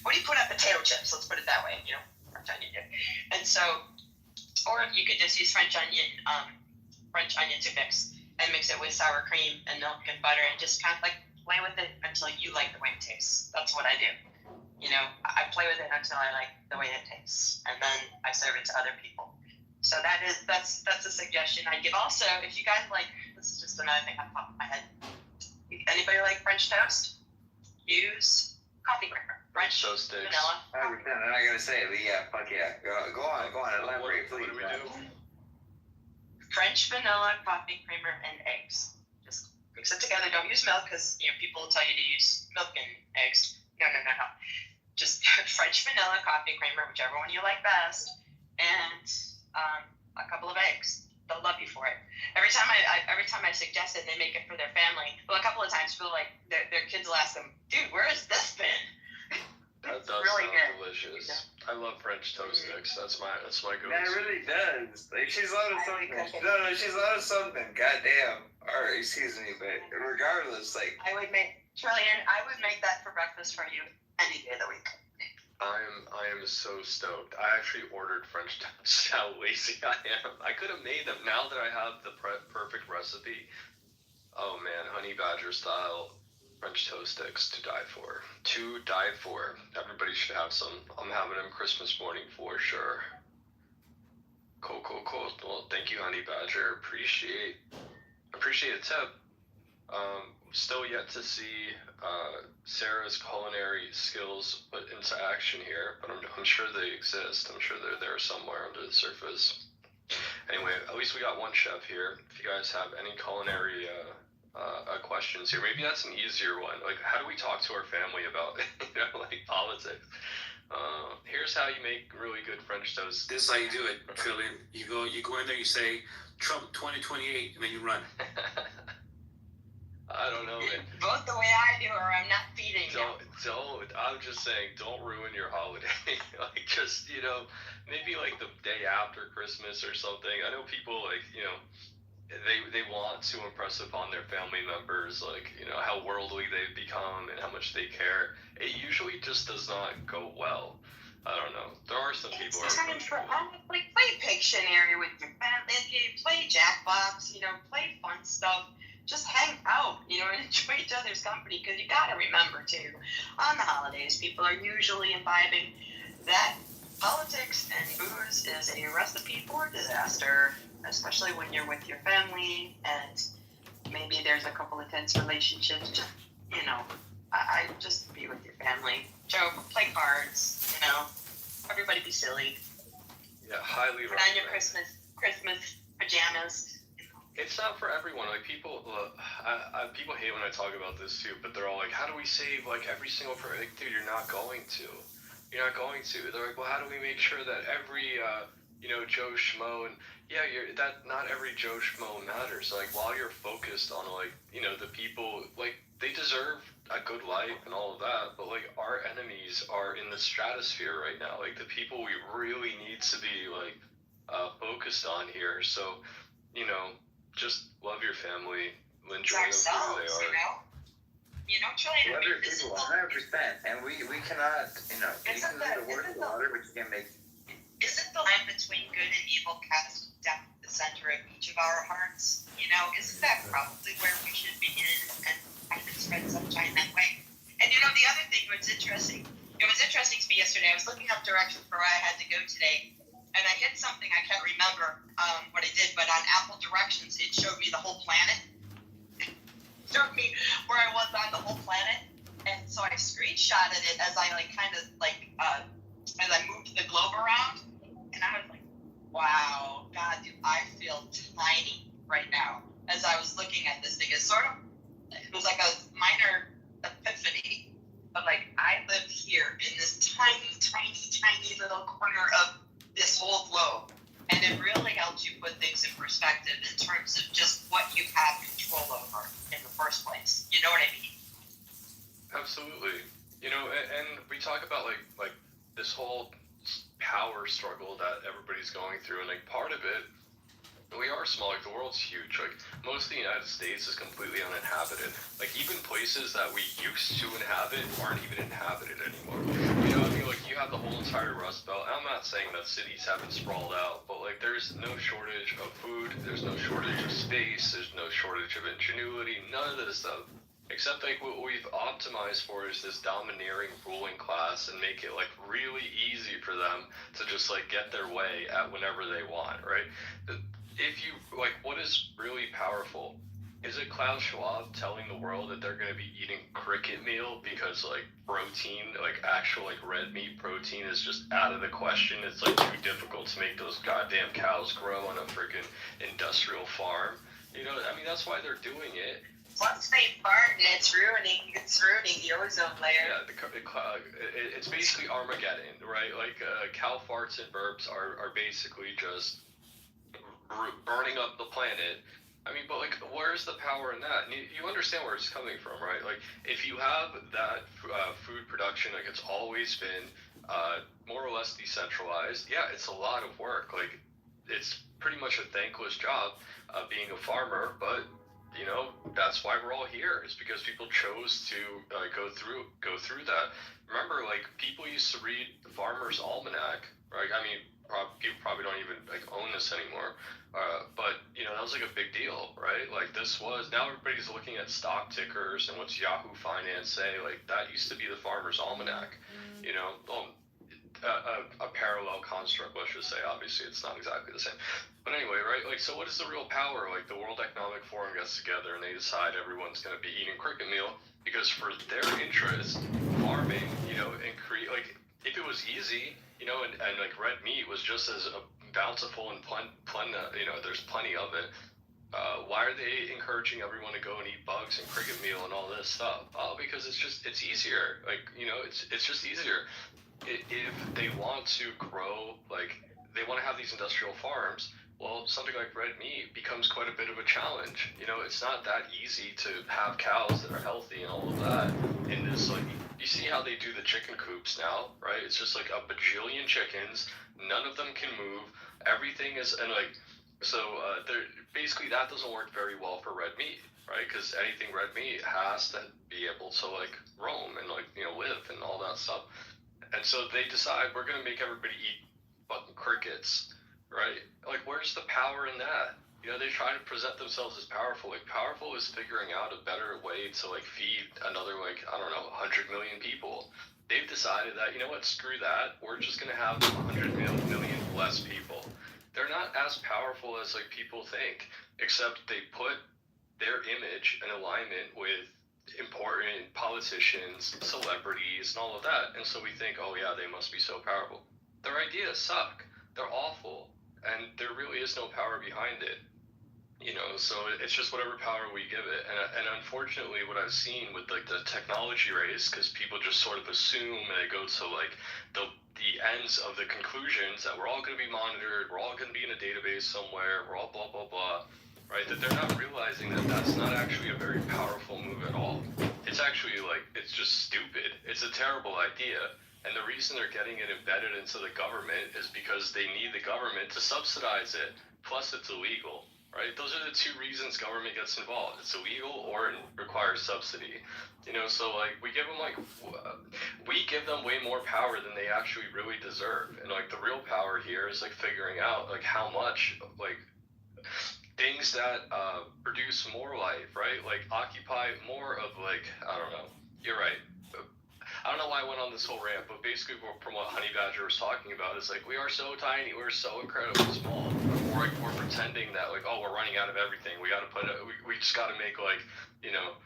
what do you put on potato chips? Let's put it that way, you know. French onion dip. And so, or you could just use French onion to mix and mix it with sour cream and milk and butter and just kind of like play with it until you like the way it tastes. That's what I do. You know, I play with it until I like the way it tastes, and then I serve it to other people. So that's a suggestion I give. Also, if you guys like, this is just another thing on top of my head. Anybody like French toast? Use coffee creamer. French toast sticks. Vanilla. I'm not gonna say it, but yeah, fuck yeah. Go on, elaborate, please. What do we do? French vanilla, coffee creamer, and eggs. Just mix it together. Don't use milk because people will tell you to use milk and eggs. No. Just French vanilla, coffee creamer, whichever one you like best, and a couple of eggs. They'll love you for it. Every time I suggest it, they make it for their family. Well, a couple of times, people their kids will ask them, "Dude, where has this been?" That does really sound good. delicious. I love French toast sticks. That's my go-to. That really does. Like she's out of something. No, she's out of something. Goddamn. Alright, excuse me, but regardless, like I would make that for breakfast for you any day of the week. I am so stoked. I actually ordered French toast. How lazy I am. I could have made them. Now that I have the perfect recipe. Oh man, Honey Badger style French toast sticks to die for. To die for. Everybody should have some. I'm having them Christmas morning for sure. Cool. Well, thank you, Honey Badger. Appreciate a tip. Still yet to see Sarah's culinary skills put into action here, but I'm sure they exist. I'm sure they're there somewhere under the surface. Anyway, at least we got one chef here. If you guys have any culinary questions here, maybe that's an easier one. Like, how do we talk to our family about like politics? Here's how you make really good French toast. This is how you do it, Trillian. You go in there, you say Trump 2028, and then you run. I don't know, man. Vote the way I do, or I'm not feeding you. Don't. I'm just saying, don't ruin your holiday. Like, just, maybe like the day after Christmas or something. I know people they want to impress upon their family members, how worldly they've become and how much they care. It usually just does not go well. I don't know. There are some people. It's time for honestly play Pictionary with your family. Play Jackbox. Play fun stuff. Just hang out, and enjoy each other's company. Because you gotta remember too, on the holidays, people are usually imbibing that politics and booze is a recipe for disaster. Especially when you're with your family and maybe there's a couple of tense relationships. Just, I just be with your family. Joke, play cards, everybody be silly. Yeah, highly recommend. Put on your Christmas pajamas. It's not for everyone. Like, people hate when I talk about this too, but they're all like, how do we save every single person? Like, dude, you're not going to. You're not going to. They're like, well, how do we make sure that every Joe Schmo, and that not every Joe Schmo matters. Like, while you're focused on the people, they deserve a good life and all of that, but our enemies are in the stratosphere right now. Like, the people we really need to be focused on here. So, just love your family, enjoy them for who they are. Trillian, love your people 100%, and we cannot, you can do the work of the water, but you can't make. Isn't the line between good and evil cast down the center of each of our hearts? Isn't that probably where we should begin and kind of spread sunshine that way? And the other thing was interesting. It was interesting to me yesterday. I was looking up directions for where I had to go today, and I hit something I can't remember what I did, but on Apple Directions, it showed me the whole planet. It showed me where I was on the whole planet, and so I screenshotted it as I as I moved the globe around, and I was like, wow, God, dude, I feel tiny right now as I was looking at this thing. It was like a minor epiphany of I live here in this tiny, tiny, tiny little corner of this whole globe. And it really helps you put things in perspective in terms of just what you have control over in the first place. You know what I mean? Absolutely. And we talk about this whole power struggle that everybody's going through, and part of it, we are small. The world's huge. Most of the United States is completely uninhabited. Even places that we used to inhabit aren't even inhabited anymore. You have the whole entire Rust Belt. I'm not saying that cities haven't sprawled out, but there's no shortage of food. There's no shortage of space. There's no shortage of ingenuity. None of this stuff. Except what we've optimized for is this domineering ruling class and make it really easy for them to just get their way at whenever they want, right? If you what is really powerful? Is it Klaus Schwab telling the world that they're going to be eating cricket meal because protein, actual red meat protein is just out of the question? It's too difficult to make those goddamn cows grow on a freaking industrial farm. That's why they're doing it. Once they fart, it's ruining the ozone layer. Yeah, it's basically Armageddon, right? Cow farts and burps are basically just burning up the planet. But where's the power in that? And you understand where it's coming from, right? If you have that food production, it's always been more or less decentralized. Yeah, it's a lot of work. It's pretty much a thankless job being a farmer, but that's why we're all here. It's because people chose to go through that. Remember, people used to read the Farmer's Almanac, right? People probably don't even own this anymore, but that was a big deal, right? Now everybody's looking at stock tickers and what's Yahoo Finance say. That used to be the Farmer's Almanac, a parallel construct, let's just say. Obviously, it's not exactly the same. But anyway, right? So what is the real power? The World Economic Forum gets together and they decide everyone's going to be eating cricket meal because for their interest, farming, and create, if it was easy, and red meat was just as bountiful and there's plenty of it. Why are they encouraging everyone to go and eat bugs and cricket meal and all this stuff? Oh, because it's easier. It's just easier. if they want to grow, like, they want to have these industrial farms, well, something like red meat becomes quite a bit of a challenge. You know, it's not that easy to have cows that are healthy and all of that in this, like, you see how they do the chicken coops now, right? It's just like a bajillion chickens, none of them can move, everything is, and like, so basically that doesn't work very well for red meat, right? Because anything red meat has to be able to, like, roam and, like, you know, live and all that stuff. And so they decide we're going to make everybody eat fucking crickets, right? Like, where's the power in that? You know, they try to present themselves as powerful. Like, powerful is figuring out a better way to, like, feed another, like, I don't know, 100 million people. They've decided that, you know what, screw that. We're just going to have 100 million less people. They're not as powerful as, like, people think, except they put their image in alignment with important politicians, celebrities, and all of that. And so we think, oh yeah, they must be so powerful. Their ideas suck. They're awful. And there really is no power behind it. You know, so it's just whatever power we give it. And unfortunately, what I've seen with, like, the technology race, because people just sort of assume and they go to, like, the ends of the conclusions that we're all going to be monitored, we're all going to be in a database somewhere, we're all blah, blah, blah. Right, that they're not realizing that that's not actually a very powerful move at all. It's actually, like, it's just stupid. It's a terrible idea. And the reason they're getting it embedded into the government is because they need the government to subsidize it. Plus, it's illegal, right? Those are the two reasons government gets involved. It's illegal or it requires subsidy. You know, so, like, we give them way more power than they actually really deserve. And, like, the real power here is, like, figuring out, like, how much, like, things that produce more life, right? Like, occupy more of, like, I don't know. You're right. I don't know why I went on this whole rant, but basically from what Honey Badger was talking about is, like, we are so tiny, we're so incredibly small. We're pretending that, like, oh, we're running out of everything. We got to we just got to make, like, you know,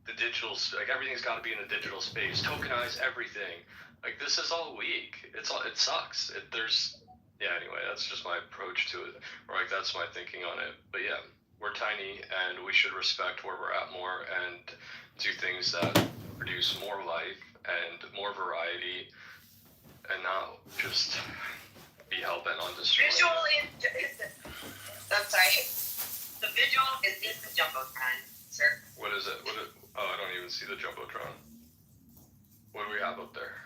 the digital, like, everything's got to be in the digital space. Tokenize everything. Like, this is all weak. It sucks. Yeah, anyway, that's just my approach to it. Or, like, that's my thinking on it. But yeah, we're tiny and we should respect where we're at more and do things that produce more life and more variety and not just be hell-bent on destroying it. I'm sorry. The visual is in the Jumbotron, sir. What is it? Oh, I don't even see the Jumbotron. What do we have up there?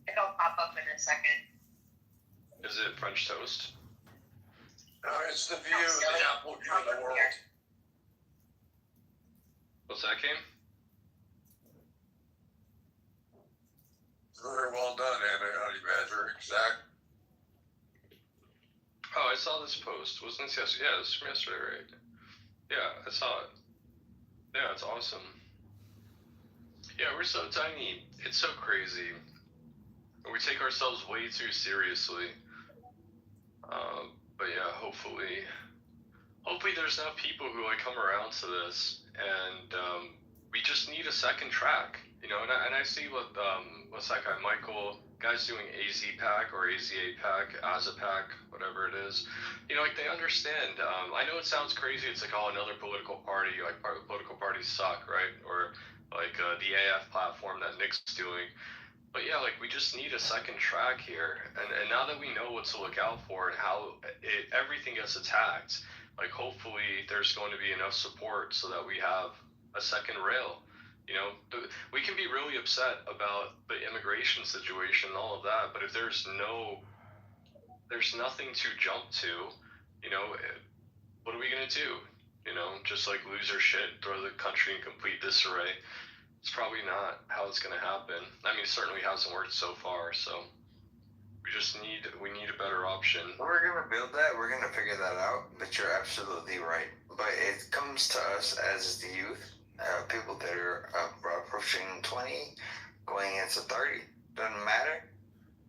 It'll pop up in a second. Is it French toast? No, it's the view of the apple tree of the world. What's that, Kim? Very well done, Honey Badger. Exact. Oh, I saw this post. Wasn't this yesterday? Yeah, this was from yesterday, right? Yeah, I saw it. Yeah, it's awesome. Yeah, we're so tiny. It's so crazy. We take ourselves way too seriously. But yeah, hopefully there's enough people who, like, come around to this, and we just need a second track, you know. And I see what's that guy Michael, guys doing AZ Pack or AZA Pack, Azapac, whatever it is. You know, like, they understand. I know it sounds crazy. It's like, oh, another political party. Like, political parties suck, right? Or like the AF platform that Nick's doing. But yeah, like, we just need a second track here, and now that we know what to look out for and how everything gets attacked, like, hopefully there's going to be enough support so that we have a second rail. You know, we can be really upset about the immigration situation and all of that, but if there's nothing to jump to, you know, what are we gonna do? You know, just, like, lose our shit, throw the country in complete disarray. It's probably not how it's going to happen. I mean, it certainly hasn't worked so far, so we need a better option. We're going to build that. We're going to figure that out, but you're absolutely right. But it comes to us as the youth, people that are approaching 20, going into 30. Doesn't matter.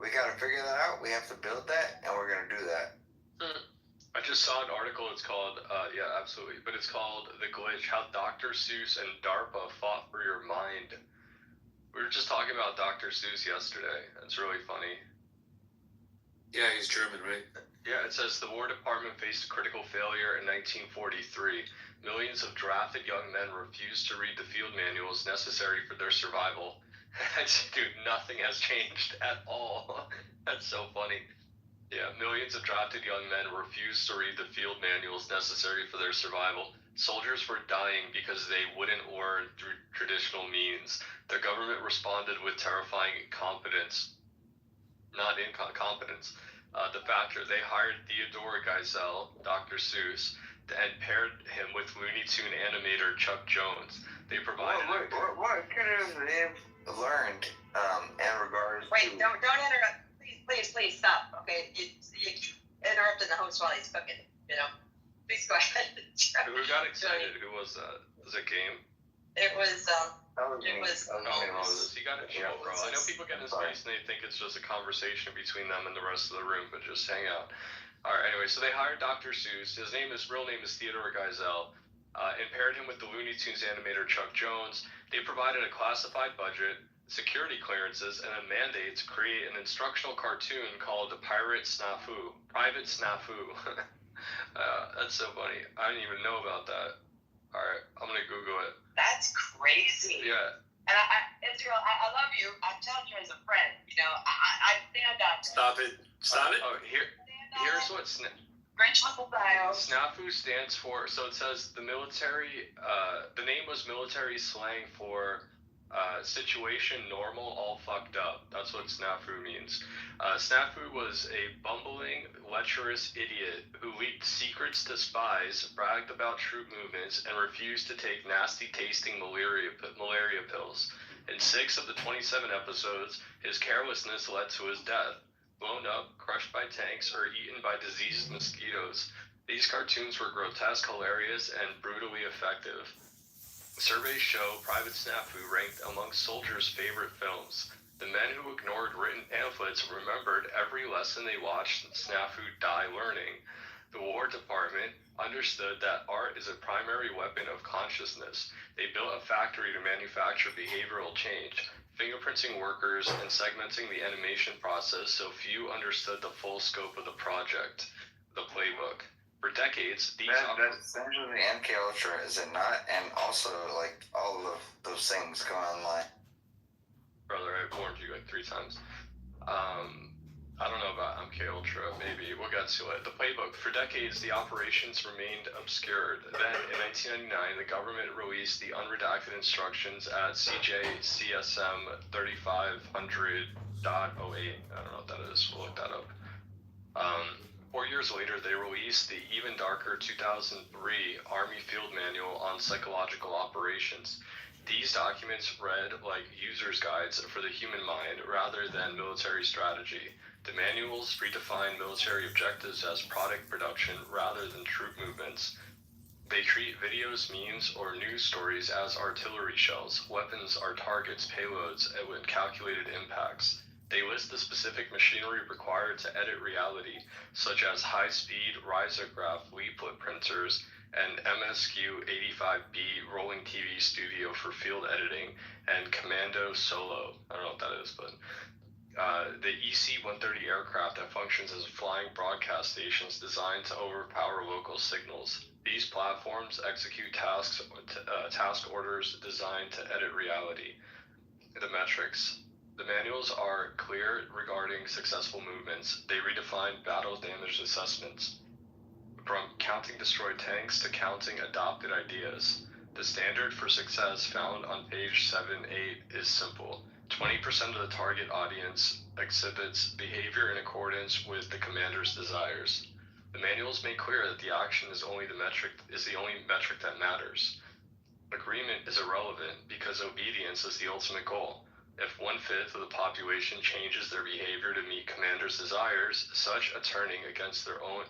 We got to figure that out. We have to build that, and we're going to do that. I just saw an article, it's called, yeah, absolutely, but it's called The Glitch, How Dr. Seuss and DARPA Fought for Your Mind. We were just talking about Dr. Seuss yesterday. It's really funny. Yeah, he's German, right? Yeah, it says the War Department faced a critical failure in 1943. Millions of drafted young men refused to read the field manuals necessary for their survival. Dude, nothing has changed at all. That's so funny. Yeah, millions of drafted young men refused to read the field manuals necessary for their survival. Soldiers were dying because they wouldn't learn through traditional means. The government responded with terrifying incompetence, not incompetence. The factor they hired Theodore Geisel, Dr. Seuss, and paired him with Looney Tune animator Chuck Jones. They provided. What could have learned in regards Wait, don't interrupt. Please stop. Okay, you keep interrupting the host while he's cooking. You know, please go ahead. Who got excited? Who was that? Was it Game? It was. You got it, bro. I know people get in space and they think it's just a conversation between them and the rest of the room, but just hang out. All right. Anyway, so they hired Dr. Seuss. His real name is Theodore Geisel. And paired him with the Looney Tunes animator Chuck Jones. They provided a classified budget, security clearances, and a mandate to create an instructional cartoon called Private Snafu. That's so funny. I didn't even know about that. All right, I'm gonna Google it. That's crazy. Yeah. And Israel, I love you. I'm telling you as a friend. You know, I stand on it. Stop it. Oh, here's what Grinch Uncle Bio. SNAFU stands for. So it says the military. The name was military slang for situation normal, all fucked up. That's what SNAFU means. SNAFU was a bumbling, lecherous idiot who leaked secrets to spies, bragged about troop movements, and refused to take nasty-tasting malaria pills. In 6 of the 27 episodes, his carelessness led to his death. Blown up, crushed by tanks, or eaten by diseased mosquitoes. These cartoons were grotesque, hilarious, and brutally effective. Surveys show Private Snafu ranked among soldiers' favorite films. The men who ignored written pamphlets remembered every lesson they watched Snafu die learning. The War Department understood that art is a primary weapon of consciousness. They built a factory to manufacture behavioral change, fingerprinting workers and segmenting the animation process so few understood the full scope of the project. The playbook. For decades, these that's essentially MK Ultra, is it not? And also, like, all of those things go online. Brother, I warned you like 3 times. I don't know about MK Ultra, maybe. We'll get to it. The playbook. For decades, the operations remained obscured. Then, in 1999, the government released the unredacted instructions at CJCSM 3500.08. I don't know what that is. We'll look that up. 4 years later, they released the even darker 2003 Army Field Manual on Psychological Operations. These documents read like user's guides for the human mind rather than military strategy. The manuals redefine military objectives as product production rather than troop movements. They treat videos, memes, or news stories as artillery shells. Weapons are targets, payloads, and with calculated impacts. They list the specific machinery required to edit reality, such as high-speed risograph leaflet printers and MSQ-85B rolling TV studio for field editing, and Commando Solo. I don't know what that is, but the EC-130 aircraft that functions as flying broadcast stations designed to overpower local signals. These platforms execute task orders designed to edit reality. The metrics. The manuals are clear regarding successful movements. They redefine battle damage assessments. From counting destroyed tanks to counting adopted ideas. The standard for success found on page 7-8 is simple. 20% of the target audience exhibits behavior in accordance with the commander's desires. The manuals make clear that the action is the only metric that matters. Agreement is irrelevant because obedience is the ultimate goal. If 1/5 of the population changes their behavior to meet commander's desires, such as turning against their own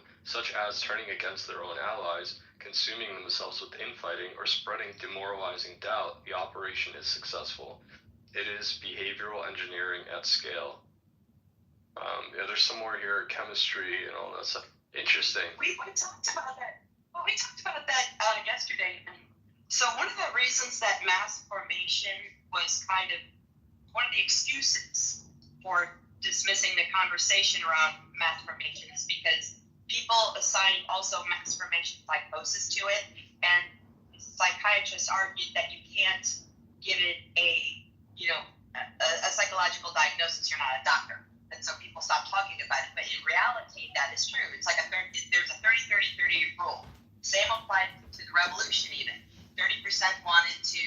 allies, consuming themselves with infighting, or spreading demoralizing doubt, the operation is successful. It is behavioral engineering at scale. There's some more here, chemistry and all that stuff. Interesting. We talked about that. Well, we talked about that yesterday. So one of the reasons that mass formation was kind of one of the excuses for dismissing the conversation around mass formation is because people assign also mass formation psychosis to it, and psychiatrists argued that you can't give it a a psychological diagnosis. You're not a doctor. And so people stop talking about it. But in reality, that is true. It's like there's a 30-30-30 rule. Same applied to the revolution even. 30% wanted to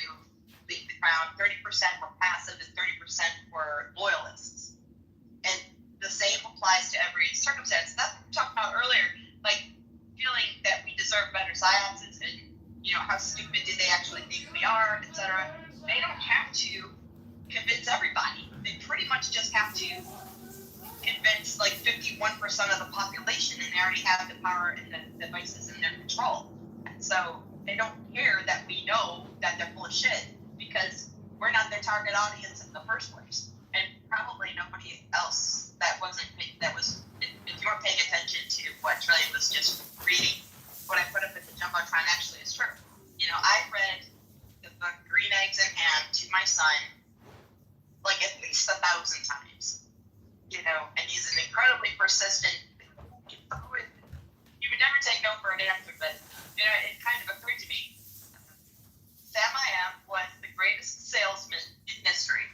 leave the crown, 30% were passive, and 30% were loyalists. And the same applies to every circumstance. That's what we talked about earlier, like feeling that we deserve better psyopses and, how stupid do they actually think we are, etc. They don't have to convince everybody. They pretty much just have to convince like 51% of the population, and they already have the power and the devices in their control. And so they don't care that we know that they're full of shit because we're not their target audience in the first place. And probably nobody else that was, if you weren't paying attention to what Trillian was just reading, what I put up at the Jumbotron actually is true. I read the book Green Eggs and Ham to my son like at least 1,000 times. And he's an incredibly persistent. He would never take no for an answer, but it kind of occurred to me. Sam I Am was the greatest salesman in history.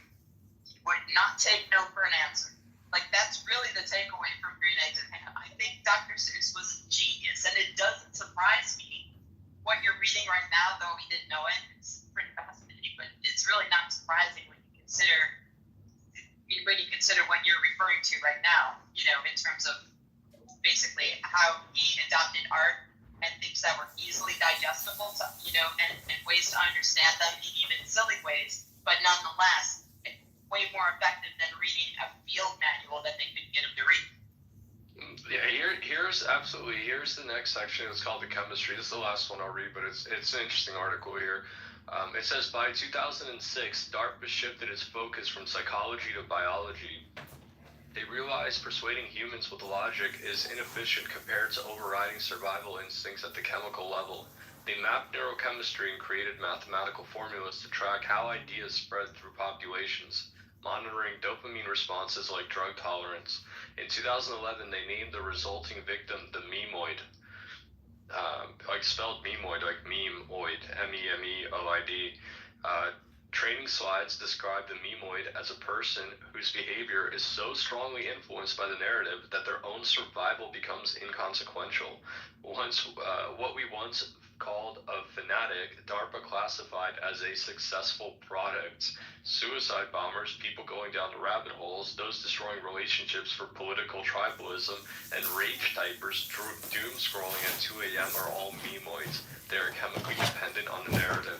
He would not take no for an answer. Like that's really the takeaway from Green Eggs and Ham. I think Dr. Seuss was a genius, and it doesn't surprise me what you're reading right now, though we didn't know it. It's pretty fascinating, but it's really not surprising when you consider what you're referring to right now, in terms of basically how he adopted art and things that were easily digestible, and ways to understand them in even silly ways, but nonetheless, way more effective than reading a field manual that they could get him to read. Yeah, here's the next section. It's called the chemistry. This is the last one I'll read, but it's an interesting article here. It says, by 2006, DARPA shifted its focus from psychology to biology. They realized persuading humans with logic is inefficient compared to overriding survival instincts at the chemical level. They mapped neurochemistry and created mathematical formulas to track how ideas spread through populations, monitoring dopamine responses like drug tolerance. In 2011, they named the resulting victim the memoid. Spelled memoid, like memeoid, M-E-M-E-O-I-D. Training slides describe the memoid as a person whose behavior is so strongly influenced by the narrative that their own survival becomes inconsequential. What we once called a fanatic, DARPA classified as a successful product. Suicide bombers, people going down the rabbit holes, those destroying relationships for political tribalism, and rage typers doom scrolling at 2 a.m. are all memoids. They are chemically dependent on the narrative.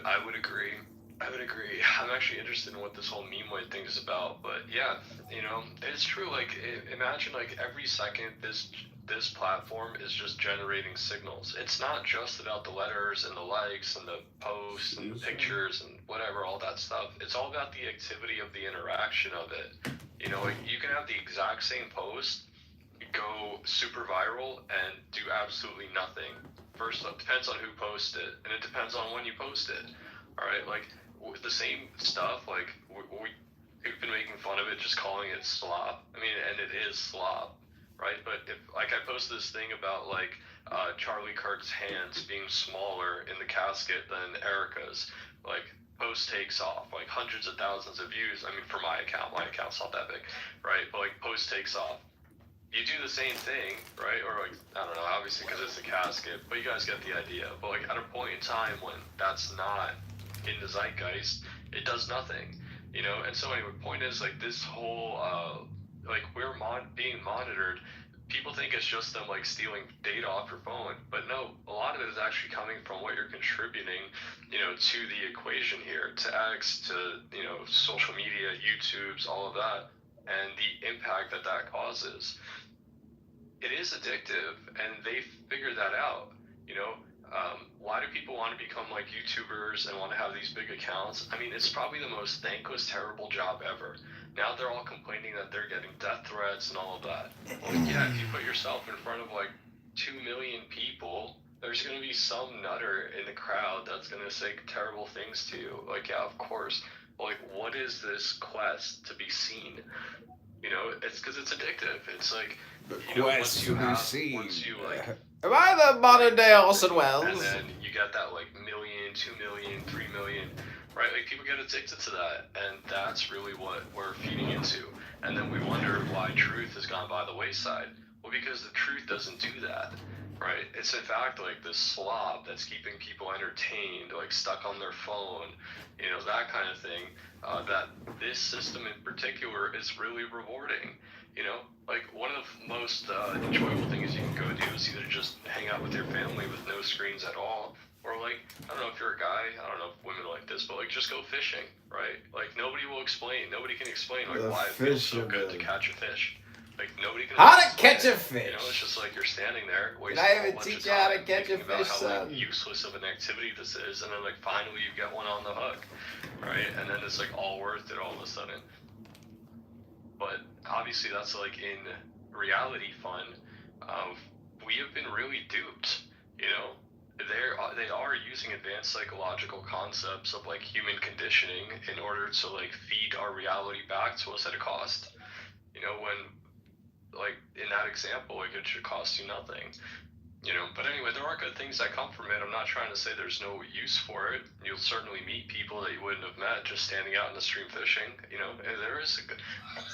I would agree. I'm actually interested in what this whole memoid thing is about, but yeah, it's true. Like, imagine like every second this platform is just generating signals. It's not just about the letters and the likes and the posts and the pictures and whatever, all that stuff. It's all about the activity of the interaction of it. You can have the exact same post go super viral and do absolutely nothing. First, it depends on who posts it, and it depends on when you post it. All right, like with the same stuff, like we've been making fun of it, just calling it slop. I mean, and it is slop, right? But if like I posted this thing about like Charlie Kirk's hands being smaller in the casket than Erica's, like post takes off, like hundreds of thousands of views. I mean, for my account's not that big, right? But like post takes off. You do the same thing, right? Or like, I don't know, obviously because it's a casket, but you guys get the idea. But like at a point in time when that's not in the zeitgeist, it does nothing, And so anyway, point is like this whole, like we're being monitored. People think it's just them like stealing data off your phone, but no, a lot of it is actually coming from what you're contributing, to the equation here, to X, to, social media, YouTube's, all of that, and the impact that causes. It is addictive, and they figured that out. Why do people want to become like YouTubers and want to have these big accounts? I mean, it's probably the most thankless, terrible job ever. Now they're all complaining that they're getting death threats and all of that. Well, yeah, if you put yourself in front of like 2 million people, there's going to be some nutter in the crowd that's going to say terrible things to you. Like, yeah, of course. Like, what is this quest to be seen? You know, it's because it's addictive. It's like, you know, once you like, am I the modern day Orson Welles? and then you get that like 1 million, 2 million, 3 million, right? Like people get addicted to that, and that's really what we're feeding into. And then we wonder why truth has gone by the wayside. Well, because the truth doesn't do that, right? It's in fact like this slob that's keeping people entertained, like stuck on their phone, you know, that kind of thing. That this system in particular is really rewarding. You know, like one of the most enjoyable things you can go do is either just hang out with your family with no screens at all, or like, I don't know if you're a guy, I don't know if women like this, but like just go fishing, right? Like nobody will explain, nobody can explain like why it feels so good to catch a fish. Like nobody can. How to catch a fish? You know, it's just like you're standing there wasting Did I a even whole bunch teach of you how to time catch a thinking about fish, how like, son? useless of an activity this is, and then like finally you get one on the hook, right? And then it's like all worth it all of a sudden. But obviously that's like in reality fun. We have been really duped. You know, they are using advanced psychological concepts of like human conditioning in order to like feed our reality back to us at a cost. You know, when like in that example, like it should cost you nothing. You know, but anyway, there are good things that come from it. I'm not trying to say there's no use for it. You'll certainly meet people that you wouldn't have met just standing out in the stream fishing. You know, there is a good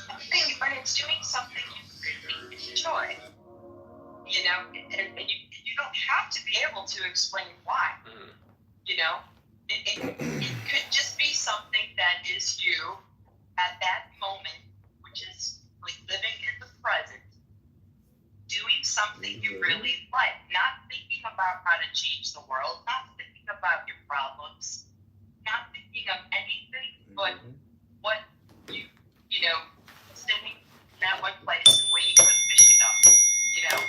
something, but it's doing something you really enjoy. You know, and you don't have to be able to explain why. You know, it could just be something that is you at that moment, which is like living in the present, doing something you really like, not thinking about how to change the world, not thinking about your problems, not thinking of anything but what you know, sitting in that one place and waiting for the fish to come, you know,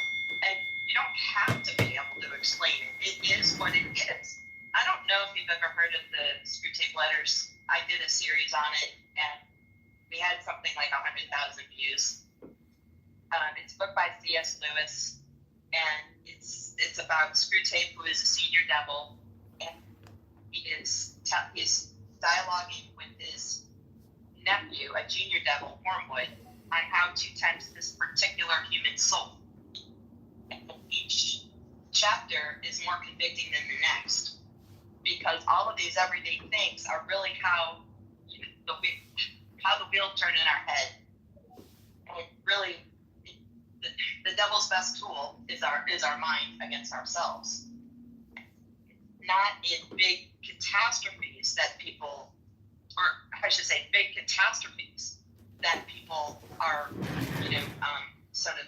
and you don't have to be able to explain it. It is what it is. I don't know if you've ever heard of the Screw Tape Letters. I did a series on it, and we had something like 100,000 views. It's a book by C.S. Lewis, and it's about Screwtape, who is a senior devil, and he's dialoguing with his nephew, a junior devil, Wormwood, on how to tempt this particular human soul. And each chapter is more convicting than the next, because all of these everyday things are really how the wheel turns in our head. And really, the devil's best tool is our mind against ourselves. Not in big catastrophes that people, or I should say, big catastrophes that people are, sort of